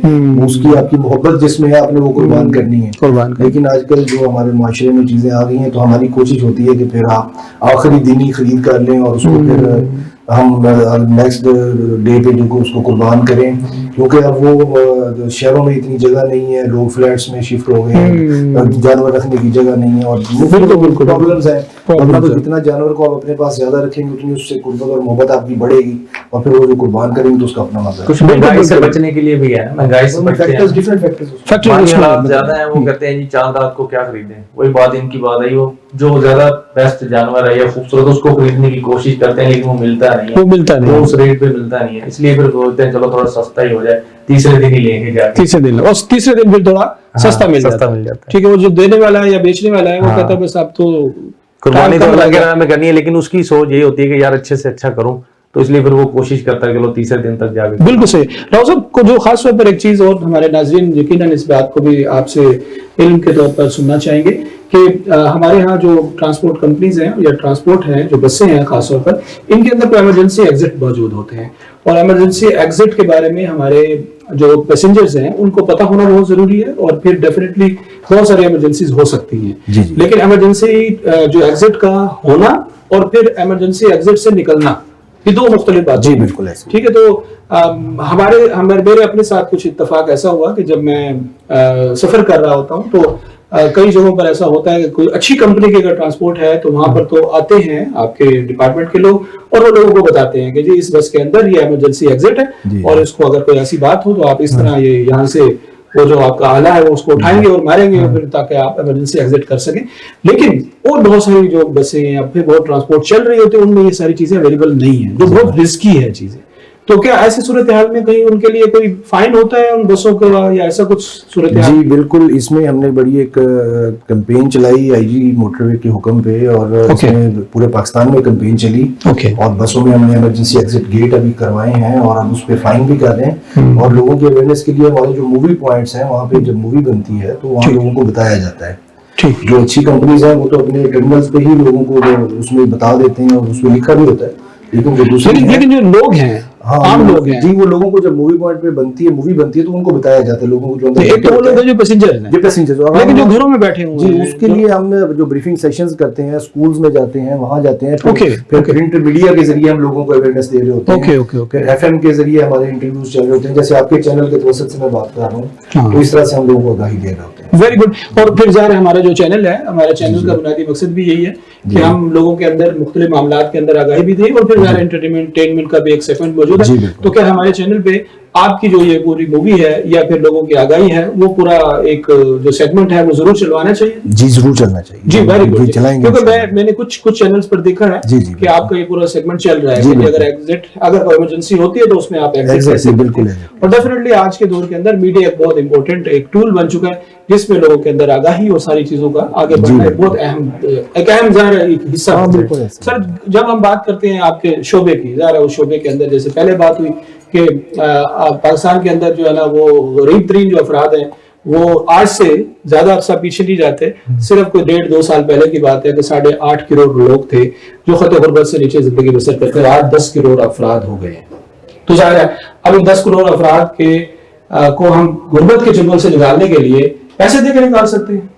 उसकी आपकी मोहब्बत जिसमें है आपने वो कुर्बान करनी है। लेकिन आजकल जो हमारे माशरे में चीज़ें आ गई हैं तो हमारी कोशिश होती है कि फिर आप आखिरी दिन ही खरीद कर लें और उसको फिर हम नेक्स्ट डे पे जो उसको कुर्बान करें, क्योंकि अब वो शहरों में इतनी जगह नहीं है, लोग फ्लैट्स में शिफ्ट हो गए हैं, जानवर रखने की जगह नहीं है और बिल्कुल प्रॉब्लम्स हैं। वरना तो जितना जानवर को आप अपने पास ज्यादा रखेंगे उतनी उससे कुर्बत और मोहब्बत आपकी बढ़ेगी और फिर वो जो कुर्बान करेंगे तो उसका अपना मजा। कुछ महंगाई से बचने के लिए भी है, महंगाई से ज्यादा है, वो कहते हैं जी चांद रात को क्या खरीदें, वही बात इनकी बात है, वो जो ज्यादा बेस्ट जानवर है या खूबसूरत उसको खरीदने की कोशिश करते हैं लेकिन वो मिलता नहीं है, वो उस रेट पे मिलता नहीं है, इसलिए फिर बोलते हैं चलो थोड़ा सस्ता ही हो जाए, तीसरे दिन ही लेंगे जाके, तीसरे दिन और तीसरे दिन फिर थोड़ा सस्ता मिल जाता है। ठीक है, वो जो देने वाला है या बेचने वाला है वो कहता है बस आप तो कुर्बानी तो वगैरह में करनी है, लेकिन उसकी सोच ये होती है कि यार अच्छे से अच्छा करूं, तो इसलिए फिर वो कोशिश करता है कि लो तीसरे दिन तक जाके। बिल्कुल सही। राव साहब को जो खास तौर पर एक चीज और हमारे नाजरीन यकीनन इस बात को भी आपसे इल्म के तौर पर सुनना चाहेंगे कि हमारे यहाँ जो ट्रांसपोर्ट कंपनीज हैं या ट्रांसपोर्ट हैं, जो बसें हैं खास तौर पर, इनके अंदर कोई इमरजेंसी एग्जिट मौजूद होते हैं और इमरजेंसी एग्जिट के बारे में हमारे जो पैसेंजर्स हैं उनको पता होना बहुत जरूरी है और फिर डेफिनेटली बहुत सारी इमरजेंसीज हो सकती हैं। लेकिन इमरजेंसी जो एग्जिट का होना और फिर इमरजेंसी एग्जिट से निकलना ये दो मुख्तलिफ बात। जी बिल्कुल ऐसे। ठीक है, तो मेरे अपने साथ कुछ इत्तेफाक ऐसा हुआ कि जब मैं सफर कर रहा होता हूँ तो कई जगहों पर ऐसा होता है कि कोई अच्छी कंपनी की अगर ट्रांसपोर्ट है तो वहां पर तो आते हैं आपके डिपार्टमेंट के लोग और वो लोगों को बताते हैं कि जी इस बस के अंदर ये इमरजेंसी एग्जिट है और इसको अगर कोई ऐसी बात हो तो आप इस तरह ये यहाँ से वो जो आपका आला है वो उसको उठाएंगे और मारेंगे और फिर ताकि आप इमरजेंसी एग्जिट कर सकें। लेकिन और बहुत सारी जो बसें या फिर बहुत ट्रांसपोर्ट चल रही होती है उनमें ये सारी चीजें अवेलेबल नहीं है, जो बहुत रिस्की है चीजें। तो क्या ऐसी सूरत हाल में कहीं उनके लिए कोई फाइन होता है उन बसों का या ऐसा कुछ सूरत हाल? जी बिल्कुल, इसमें हमने बड़ी एक कैंपेन चलाई आईजी मोटरवे के हुक्म पे और इसमें पूरे पाकिस्तान में कैंपेन चली और बसों में हमने इमरजेंसी एग्जिट गेट अभी करवाए हैं और हम उस पर फाइन भी कर रहे हैं और लोगों की अवेयरनेस के लिए हमारे जो मूवी पॉइंट्स हैं वहाँ पे जब मूवी बनती है तो वहाँ लोगों को बताया जाता है। जो अच्छी कंपनीज हैं वो तो अपने टर्मिनल्स पे ही लोगों को उसमें बता देते हैं और उसमें लिखा भी होता है, लेकिन जो दूसरे लेकिन जो लोग हैं आम लोग हैं जी वो लोगों को जब मूवी पॉइंट पे मूवी बनती है तो उनको बताया जाता है लोगों को जो अंदर एक तो वो लोग हैं जो पैसेंजर हैं, लेकिन जो घरों में बैठे हुए जी उसके लिए हम जो ब्रीफिंग सेशंस करते हैं, स्कूल्स में जाते हैं, वहां जाते हैं, फिर प्रिंट मीडिया के जरिए हम लोगों को अवेयरनेस दे रहे होते हैं, फिर एफएम के जरिए हमारे इंटरव्यूज चल रहे होते हैं, जैसे आपके चैनल के तवसत से मैं बात कर रहा हूँ, तो इस तरह से हम लोगों को आगाही दे रहे होते हैं। Very good. और फिर ज़ाहिर हमारा जो चैनल है, हमारे चैनल का बुनियादी मकसद भी यही है कि हम लोगों के अंदर मुख्तलिफ मामलात के अंदर आगाही भी दें और फिर ज़ाहिर एंटरटेनमेंट का भी एक सेगमेंट मौजूद है। तो क्या हमारे चैनल पे आपकी जो ये पूरी मूवी है या फिर लोगों की आगाही है वो पूरा एक जो सेगमेंट है वो जरूर चलवाना चाहिए? जी जरूर चलना चाहिए जी, वेरी गुड। चलाएंगे क्योंकि मैंने कुछ चैनल्स पर देखा है कि आपका ये पूरा सेगमेंट चल रहा है कि अगर कोई इमरजेंसी होती है तो उसमें आप एग्जिट कर सकते हैं। और डेफिनेटली आज के दौर के अंदर मीडिया एक बहुत इंपॉर्टेंट एक टूल बन चुका है जिसमें लोगों के अंदर आगाही और सारी चीजों का आगे बढ़ना बहुत अहम ज़ाहिर एक हिस्सा है। सर जब हम बात करते हैं आपके शोबे की, ज़ाहिर उस शोबे के अंदर जैसे पहले बात हुई कि पाकिस्तान के अंदर जो है ना वो गरीब तरीन जो अफराद हैं वो आज से ज्यादा अरसा पीछे नहीं जाते, सिर्फ कोई 1.5-2 साल पहले की बात है कि 8.5 करोड़ लोग थे जो खत गुर्बत से नीचे जिंदगी बसर करते थे, आज 10 करोड़ अफराद हो गए हैं। तो जाहिर है अब इन 10 करोड़ अफराद के को हम गुर्बत के चंगुल से निकालने के लिए पैसे दे के निकाल सकते हैं?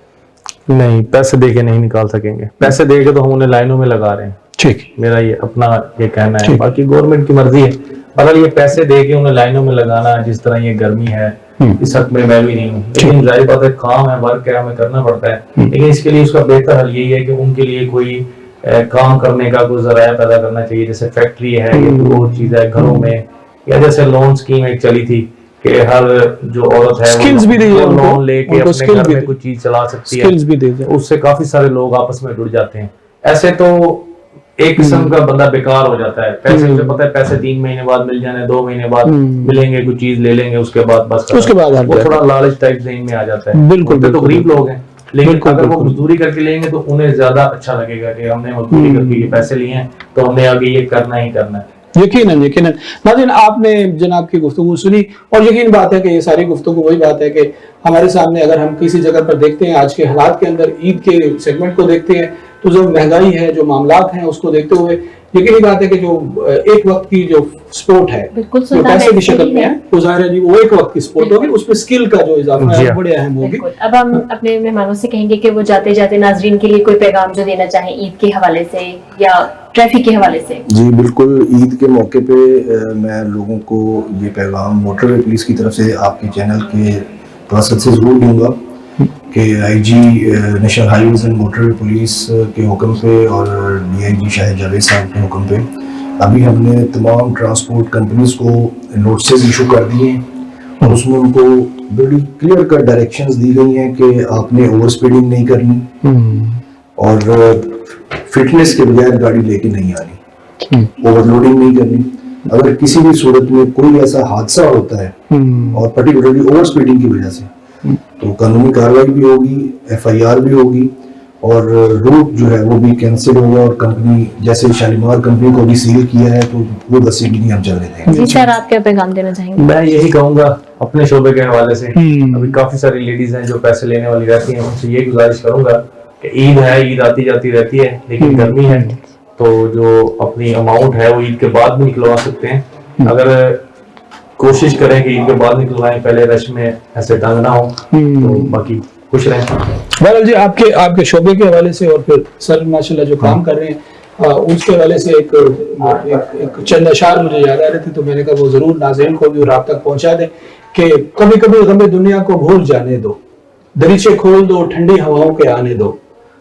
नहीं, पैसे दे के नहीं निकाल सकेंगे। पैसे दे के तो हम उन्हें लाइनों में लगा रहे हैं। ठीक, मेरा ये अपना ये कहना है, बाकी गवर्नमेंट की मर्जी है। अगर ये पैसे दे के उन्हें लाइनों में लगाना, जिस तरह ये गर्मी है, इस हक में मैं भी नहीं हूँ, लेकिन जाहिर बात है काम है, वर्क है, हमें करना पड़ता है। लेकिन इसके लिए उसका बेहतर हल यही है कि उनके लिए कोई काम करने का कोई जराया पैदा करना चाहिए, जैसे फैक्ट्री है या वो चीज है घरों में, या जैसे लोन स्कीम एक चली थी कि हर जो औरत है वो लोन लेके अपने घर में कुछ चीज चला सकती है, उससे काफी सारे लोग आपस में जुड़ जाते हैं। ऐसे तो एक किस्म का बंदा बेकार हो जाता है। पैसे मुझे पता है पैसे 3 महीने बाद मिल जाने, 2 महीने बाद मिलेंगे, कुछ चीज ले लेंगे, उसके बाद बस उसके बाद वो थोड़ा लालच टाइप ज़हन में आ जाता है। बिल्कुल, तो गरीब लोग हैं, लेकिन अगर वो मजदूरी करके लेंगे तो उन्हें ज्यादा अच्छा लगेगा कि हमने मजदूरी करके ये पैसे लिए हैं तो हमने आगे ये करना ही करना है। यकीनन नाज़रीन, आपने जनाब की गुफ्तगू सुनी और यकीन बात है कि ये सारी गुफ्तगू वही बात है कि हमारे सामने अगर हम किसी जगह पर देखते हैं आज के हालात के अंदर ईद के सेगमेंट को देखते हैं तो जो महंगाई है, जो मामलात हैं उसको देखते हुए यकीनी बात है कि जो एक वक्त की जो स्पोर्ट है जो पैसे की शक्ल में है वो ज़ाहिर है जी वो एक वक्त की स्पोर्ट होगी, उसमें स्किल का जो इजाफा है वो बड़े अहम होगी। अब हम अपने मेहमानों से कहेंगे कि वो जाते जाते नाजरीन के लिए कोई पैगाम जो देना चाहें ईद के हवाले से या ट्रैफिक के हवाले से। जी बिल्कुल, ईद के मौके पे मैं लोगों को ये पैगाम मोटरवे पुलिस की तरफ से आपके चैनल के वसत से ज़रूर दूंगा कि IG national highways and motorway police के हुक्म पे और डीआईजी शाहिद जावेद साहब के हुक्म पे अभी हमने तमाम ट्रांसपोर्ट कंपनीज को नोटिस इशू कर दिए हैं और उसमें उनको बड़ी क्लियर कट डायरेक्शंस दी गई हैं कि आपने ओवर स्पीडिंग नहीं करनी और फिटनेस के बगैर गाड़ी लेके नहीं आनी, ओवरलोडिंग नहीं करनी। अगर किसी भी सूरत में कोई ऐसा हादसा होता है और पर्टिकुलरली ओवर स्पीडिंग की वजह से तो कानूनी कार्रवाई भी होगी, एफआईआर भी होगी और रूट जो है वो भी कैंसिल होगा और कंपनी जैसे शालीमार कंपनी को भी सील किया है तो वो 10 भी नहीं हम चलने देंगे। जी सर, आप क्या पैगाम देना चाहेंगे? मैं यही कहूंगा अपने शोबे के हवाले से, अभी काफी सारी लेडीज हैं जो पैसे लेने वाली रहती हैं, उनसे ये गुजारिश करूंगा कि ईद है, ईद आती जाती रहती है लेकिन गर्मी है तो जो अपनी अमाउंट है वो ईद के बाद भी निकलवा सकते हैं। अगर कोशिश करें कि ईद के बाद निकलवाएं, पहले रश में ऐसे तंग ना हो, तो बाकी खुश रहें। बहरहाल जी आपके शोबे के हवाले से और फिर सर माशाल्लाह जो काम कर रहे हैं उसके हवाले से एक चंद अशार मुझे याद आ रहे थे तो मैंने कहा वो जरूर नाज़रीन को भी आप तक पहुंचा दें कि कभी कभी गमे दुनिया को भूल जाने दो, दरीचे खोल दो, ठंडी हवाओं के आने दो,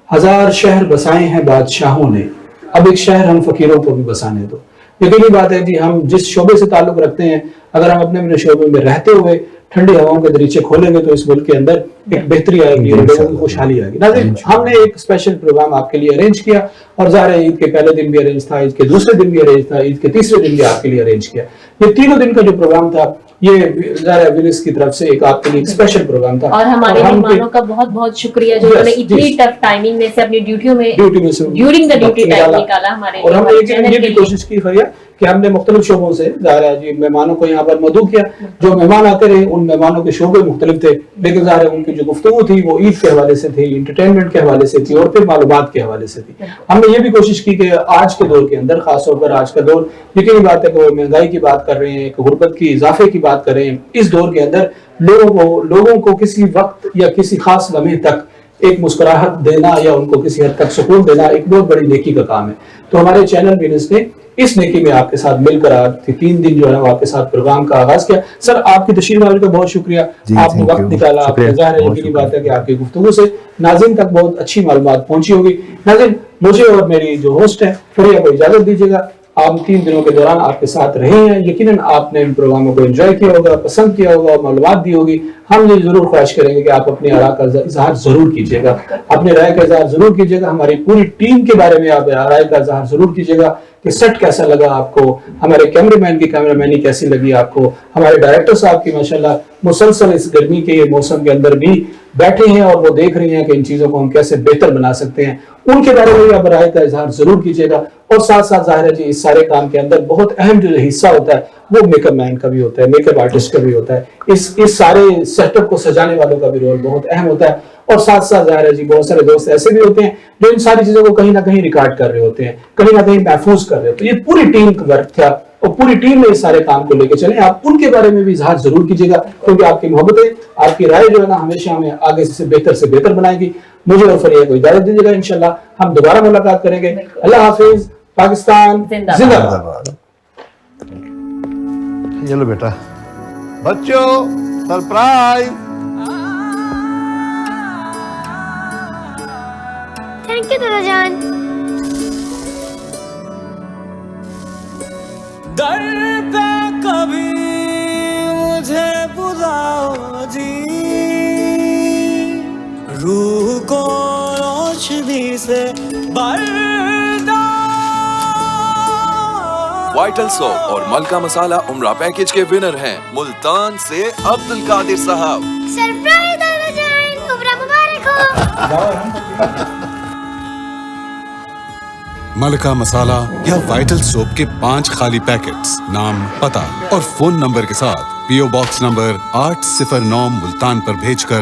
हजार शहर बसाए हैं बादशाहों ने, अब एक शहर हम फकीरों को भी बसाने दो। यकीनी बात है जी हम जिस शोबे से ताल्लुक रखते हैं अगर हम अपने शोबे में रहते हुए ठंडी हवाओं के दरीचे खोलेंगे तो इस मुल्क के अंदर एक बेहतरी आएगी और लोगों की खुशहाली आएगी। नाज़रीन हमने एक स्पेशल प्रोग्राम आपके लिए अरेंज किया और ज़ाहिर है ईद के पहले दिन भी अरेंज था, ईद के दूसरे दिन भी अरेंज था, ईद के तीसरे दिन भी आपके लिए अरेंज किया। ये तीनों दिन का जो प्रोग्राम था ये ज़ाहिर है विनिस की तरफ से एक आपके लिए एक स्पेशल प्रोग्राम था और हमारे मेहमानों का बहुत बहुत शुक्रिया जो उन्होंने इतनी टफ टाइमिंग में से अपनी ड्यूटियों में ड्यूरिंग द ड्यूटी टाइम निकाला हमारे और हमने ये भी कोशिश की फरिया कि हमने मुख्तलिफ शोबों से ज़ाहिर है जी मेहमानों को यहाँ पर मदऊ किया। जो मेहमान आते रहे उन मेहमानों के शोबे मुख्तलिफ थे लेकिन ज़ाहिर है उनकी जो गुफ्तगू थी वो ईद के हवाले से थी, इंटरटेनमेंट के हवाले से थी और फिर मालूमात के हवाले से थी। हमने ये भी कोशिश की कि आज के दौर के अंदर खास तौर पर आज का दौर यकीनी बात है कि वो महंगाई की बात कर रहे हैं, एक गुर्बत की इजाफे की बात कर रहे हैं, इस दौर के अंदर लोगों को किसी वक्त या किसी खास लम्हे तक एक मुस्कुराहट देना या उनको किसी हद तक सुकून देना एक बहुत बड़ी नेकी का काम है। तो हमारे चैनल विनर्स ने इस नेकी में आपके साथ मिलकर आज 3 दिन जो है वो आपके साथ प्रोग्राम का आगाज किया। सर आपकी तशरीफ आने का बहुत शुक्रिया, आपने वक्त निकाला, आपने ज़ाहिर है यकीनी बात है कि आपकी गुफ्तगू से नाज़रीन तक बहुत अच्छी मालूमात पहुंची होगी। नाज़रीन मुझे और मेरी जो होस्ट है फरिया को इजाजत दीजिएगा। आप 3 दिनों के दौरान आपके साथ रहे हैं, यकीनन आपने इन प्रोग्रामों को एंजॉय किया होगा, पसंद किया होगा, मालूमात दी होगी। हम ये जरूर ख्वाहिश करेंगे कि आप अपने आरा का इजहार जरूर कीजिएगा, अपने राय का इजहार जरूर कीजिएगा, हमारी पूरी टीम के बारे में आप राय का इजहार जरूर कीजिएगा कि सेट कैसा लगा आपको, हमारे कैमरामैन की कैमरामैनी कैसी लगी आपको, हमारे डायरेक्टर साहब की माशाल्लाह मुसलसल इस गर्मी के मौसम के अंदर भी बैठे हैं और वो देख रहे हैं कि इन चीजों को हम कैसे बेहतर बना सकते हैं, उनके बारे में आप राय का इजहार जरूर कीजिएगा। और साथ साथ जाहिर है जी इस सारे काम के अंदर बहुत अहम जो हिस्सा होता है वो मेकअप मैन का भी होता है, मेकअप आर्टिस्ट का भी होता है, इस सारे सेटअप को सजाने वालों का भी रोल बहुत अहम होता है। और साथ साथ जाहिर है जी बहुत सारे दोस्त ऐसे भी होते हैं जो इन सारी चीजों को कहीं ना कहीं रिकॉर्ड कर रहे होते हैं, कहीं ना कहीं महफूज कर रहे होते हैं। ये पूरी टीम का वर्क था और पूरी टीम ने इस सारे काम को लेकर चले। आप उनके बारे में भी इजहार जरूर कीजिएगा क्योंकि आपकी मोहब्बतें, आपकी राय जो है ना हमेशा हमें आगे से बेहतर बनाएगी। मुझे और फरिया को इजाजत दीजिएगा, इंशाल्लाह हम दोबारा मुलाकात करेंगे। अल्लाह हाफिज, पाकिस्तान जिंदाबाद। ये लो बेटा, बच्चों सरप्राइज। थैंक यू दादा जान। दर पे कभी मुझे बुलाओ जी, रूह को रोशनी से वाइटल सोप और मलका मसाला उम्रा पैकेज के विनर हैं मुल्तान से अब्दुल कादिर साहब। सरप्राइज दादा जान, उम्रा मुबारक हो। मलका मसाला या वाइटल सोप के 5 खाली पैकेट्स, नाम, पता और फोन नंबर के साथ पीओ बॉक्स नंबर 809 मुल्तान पर भेजकर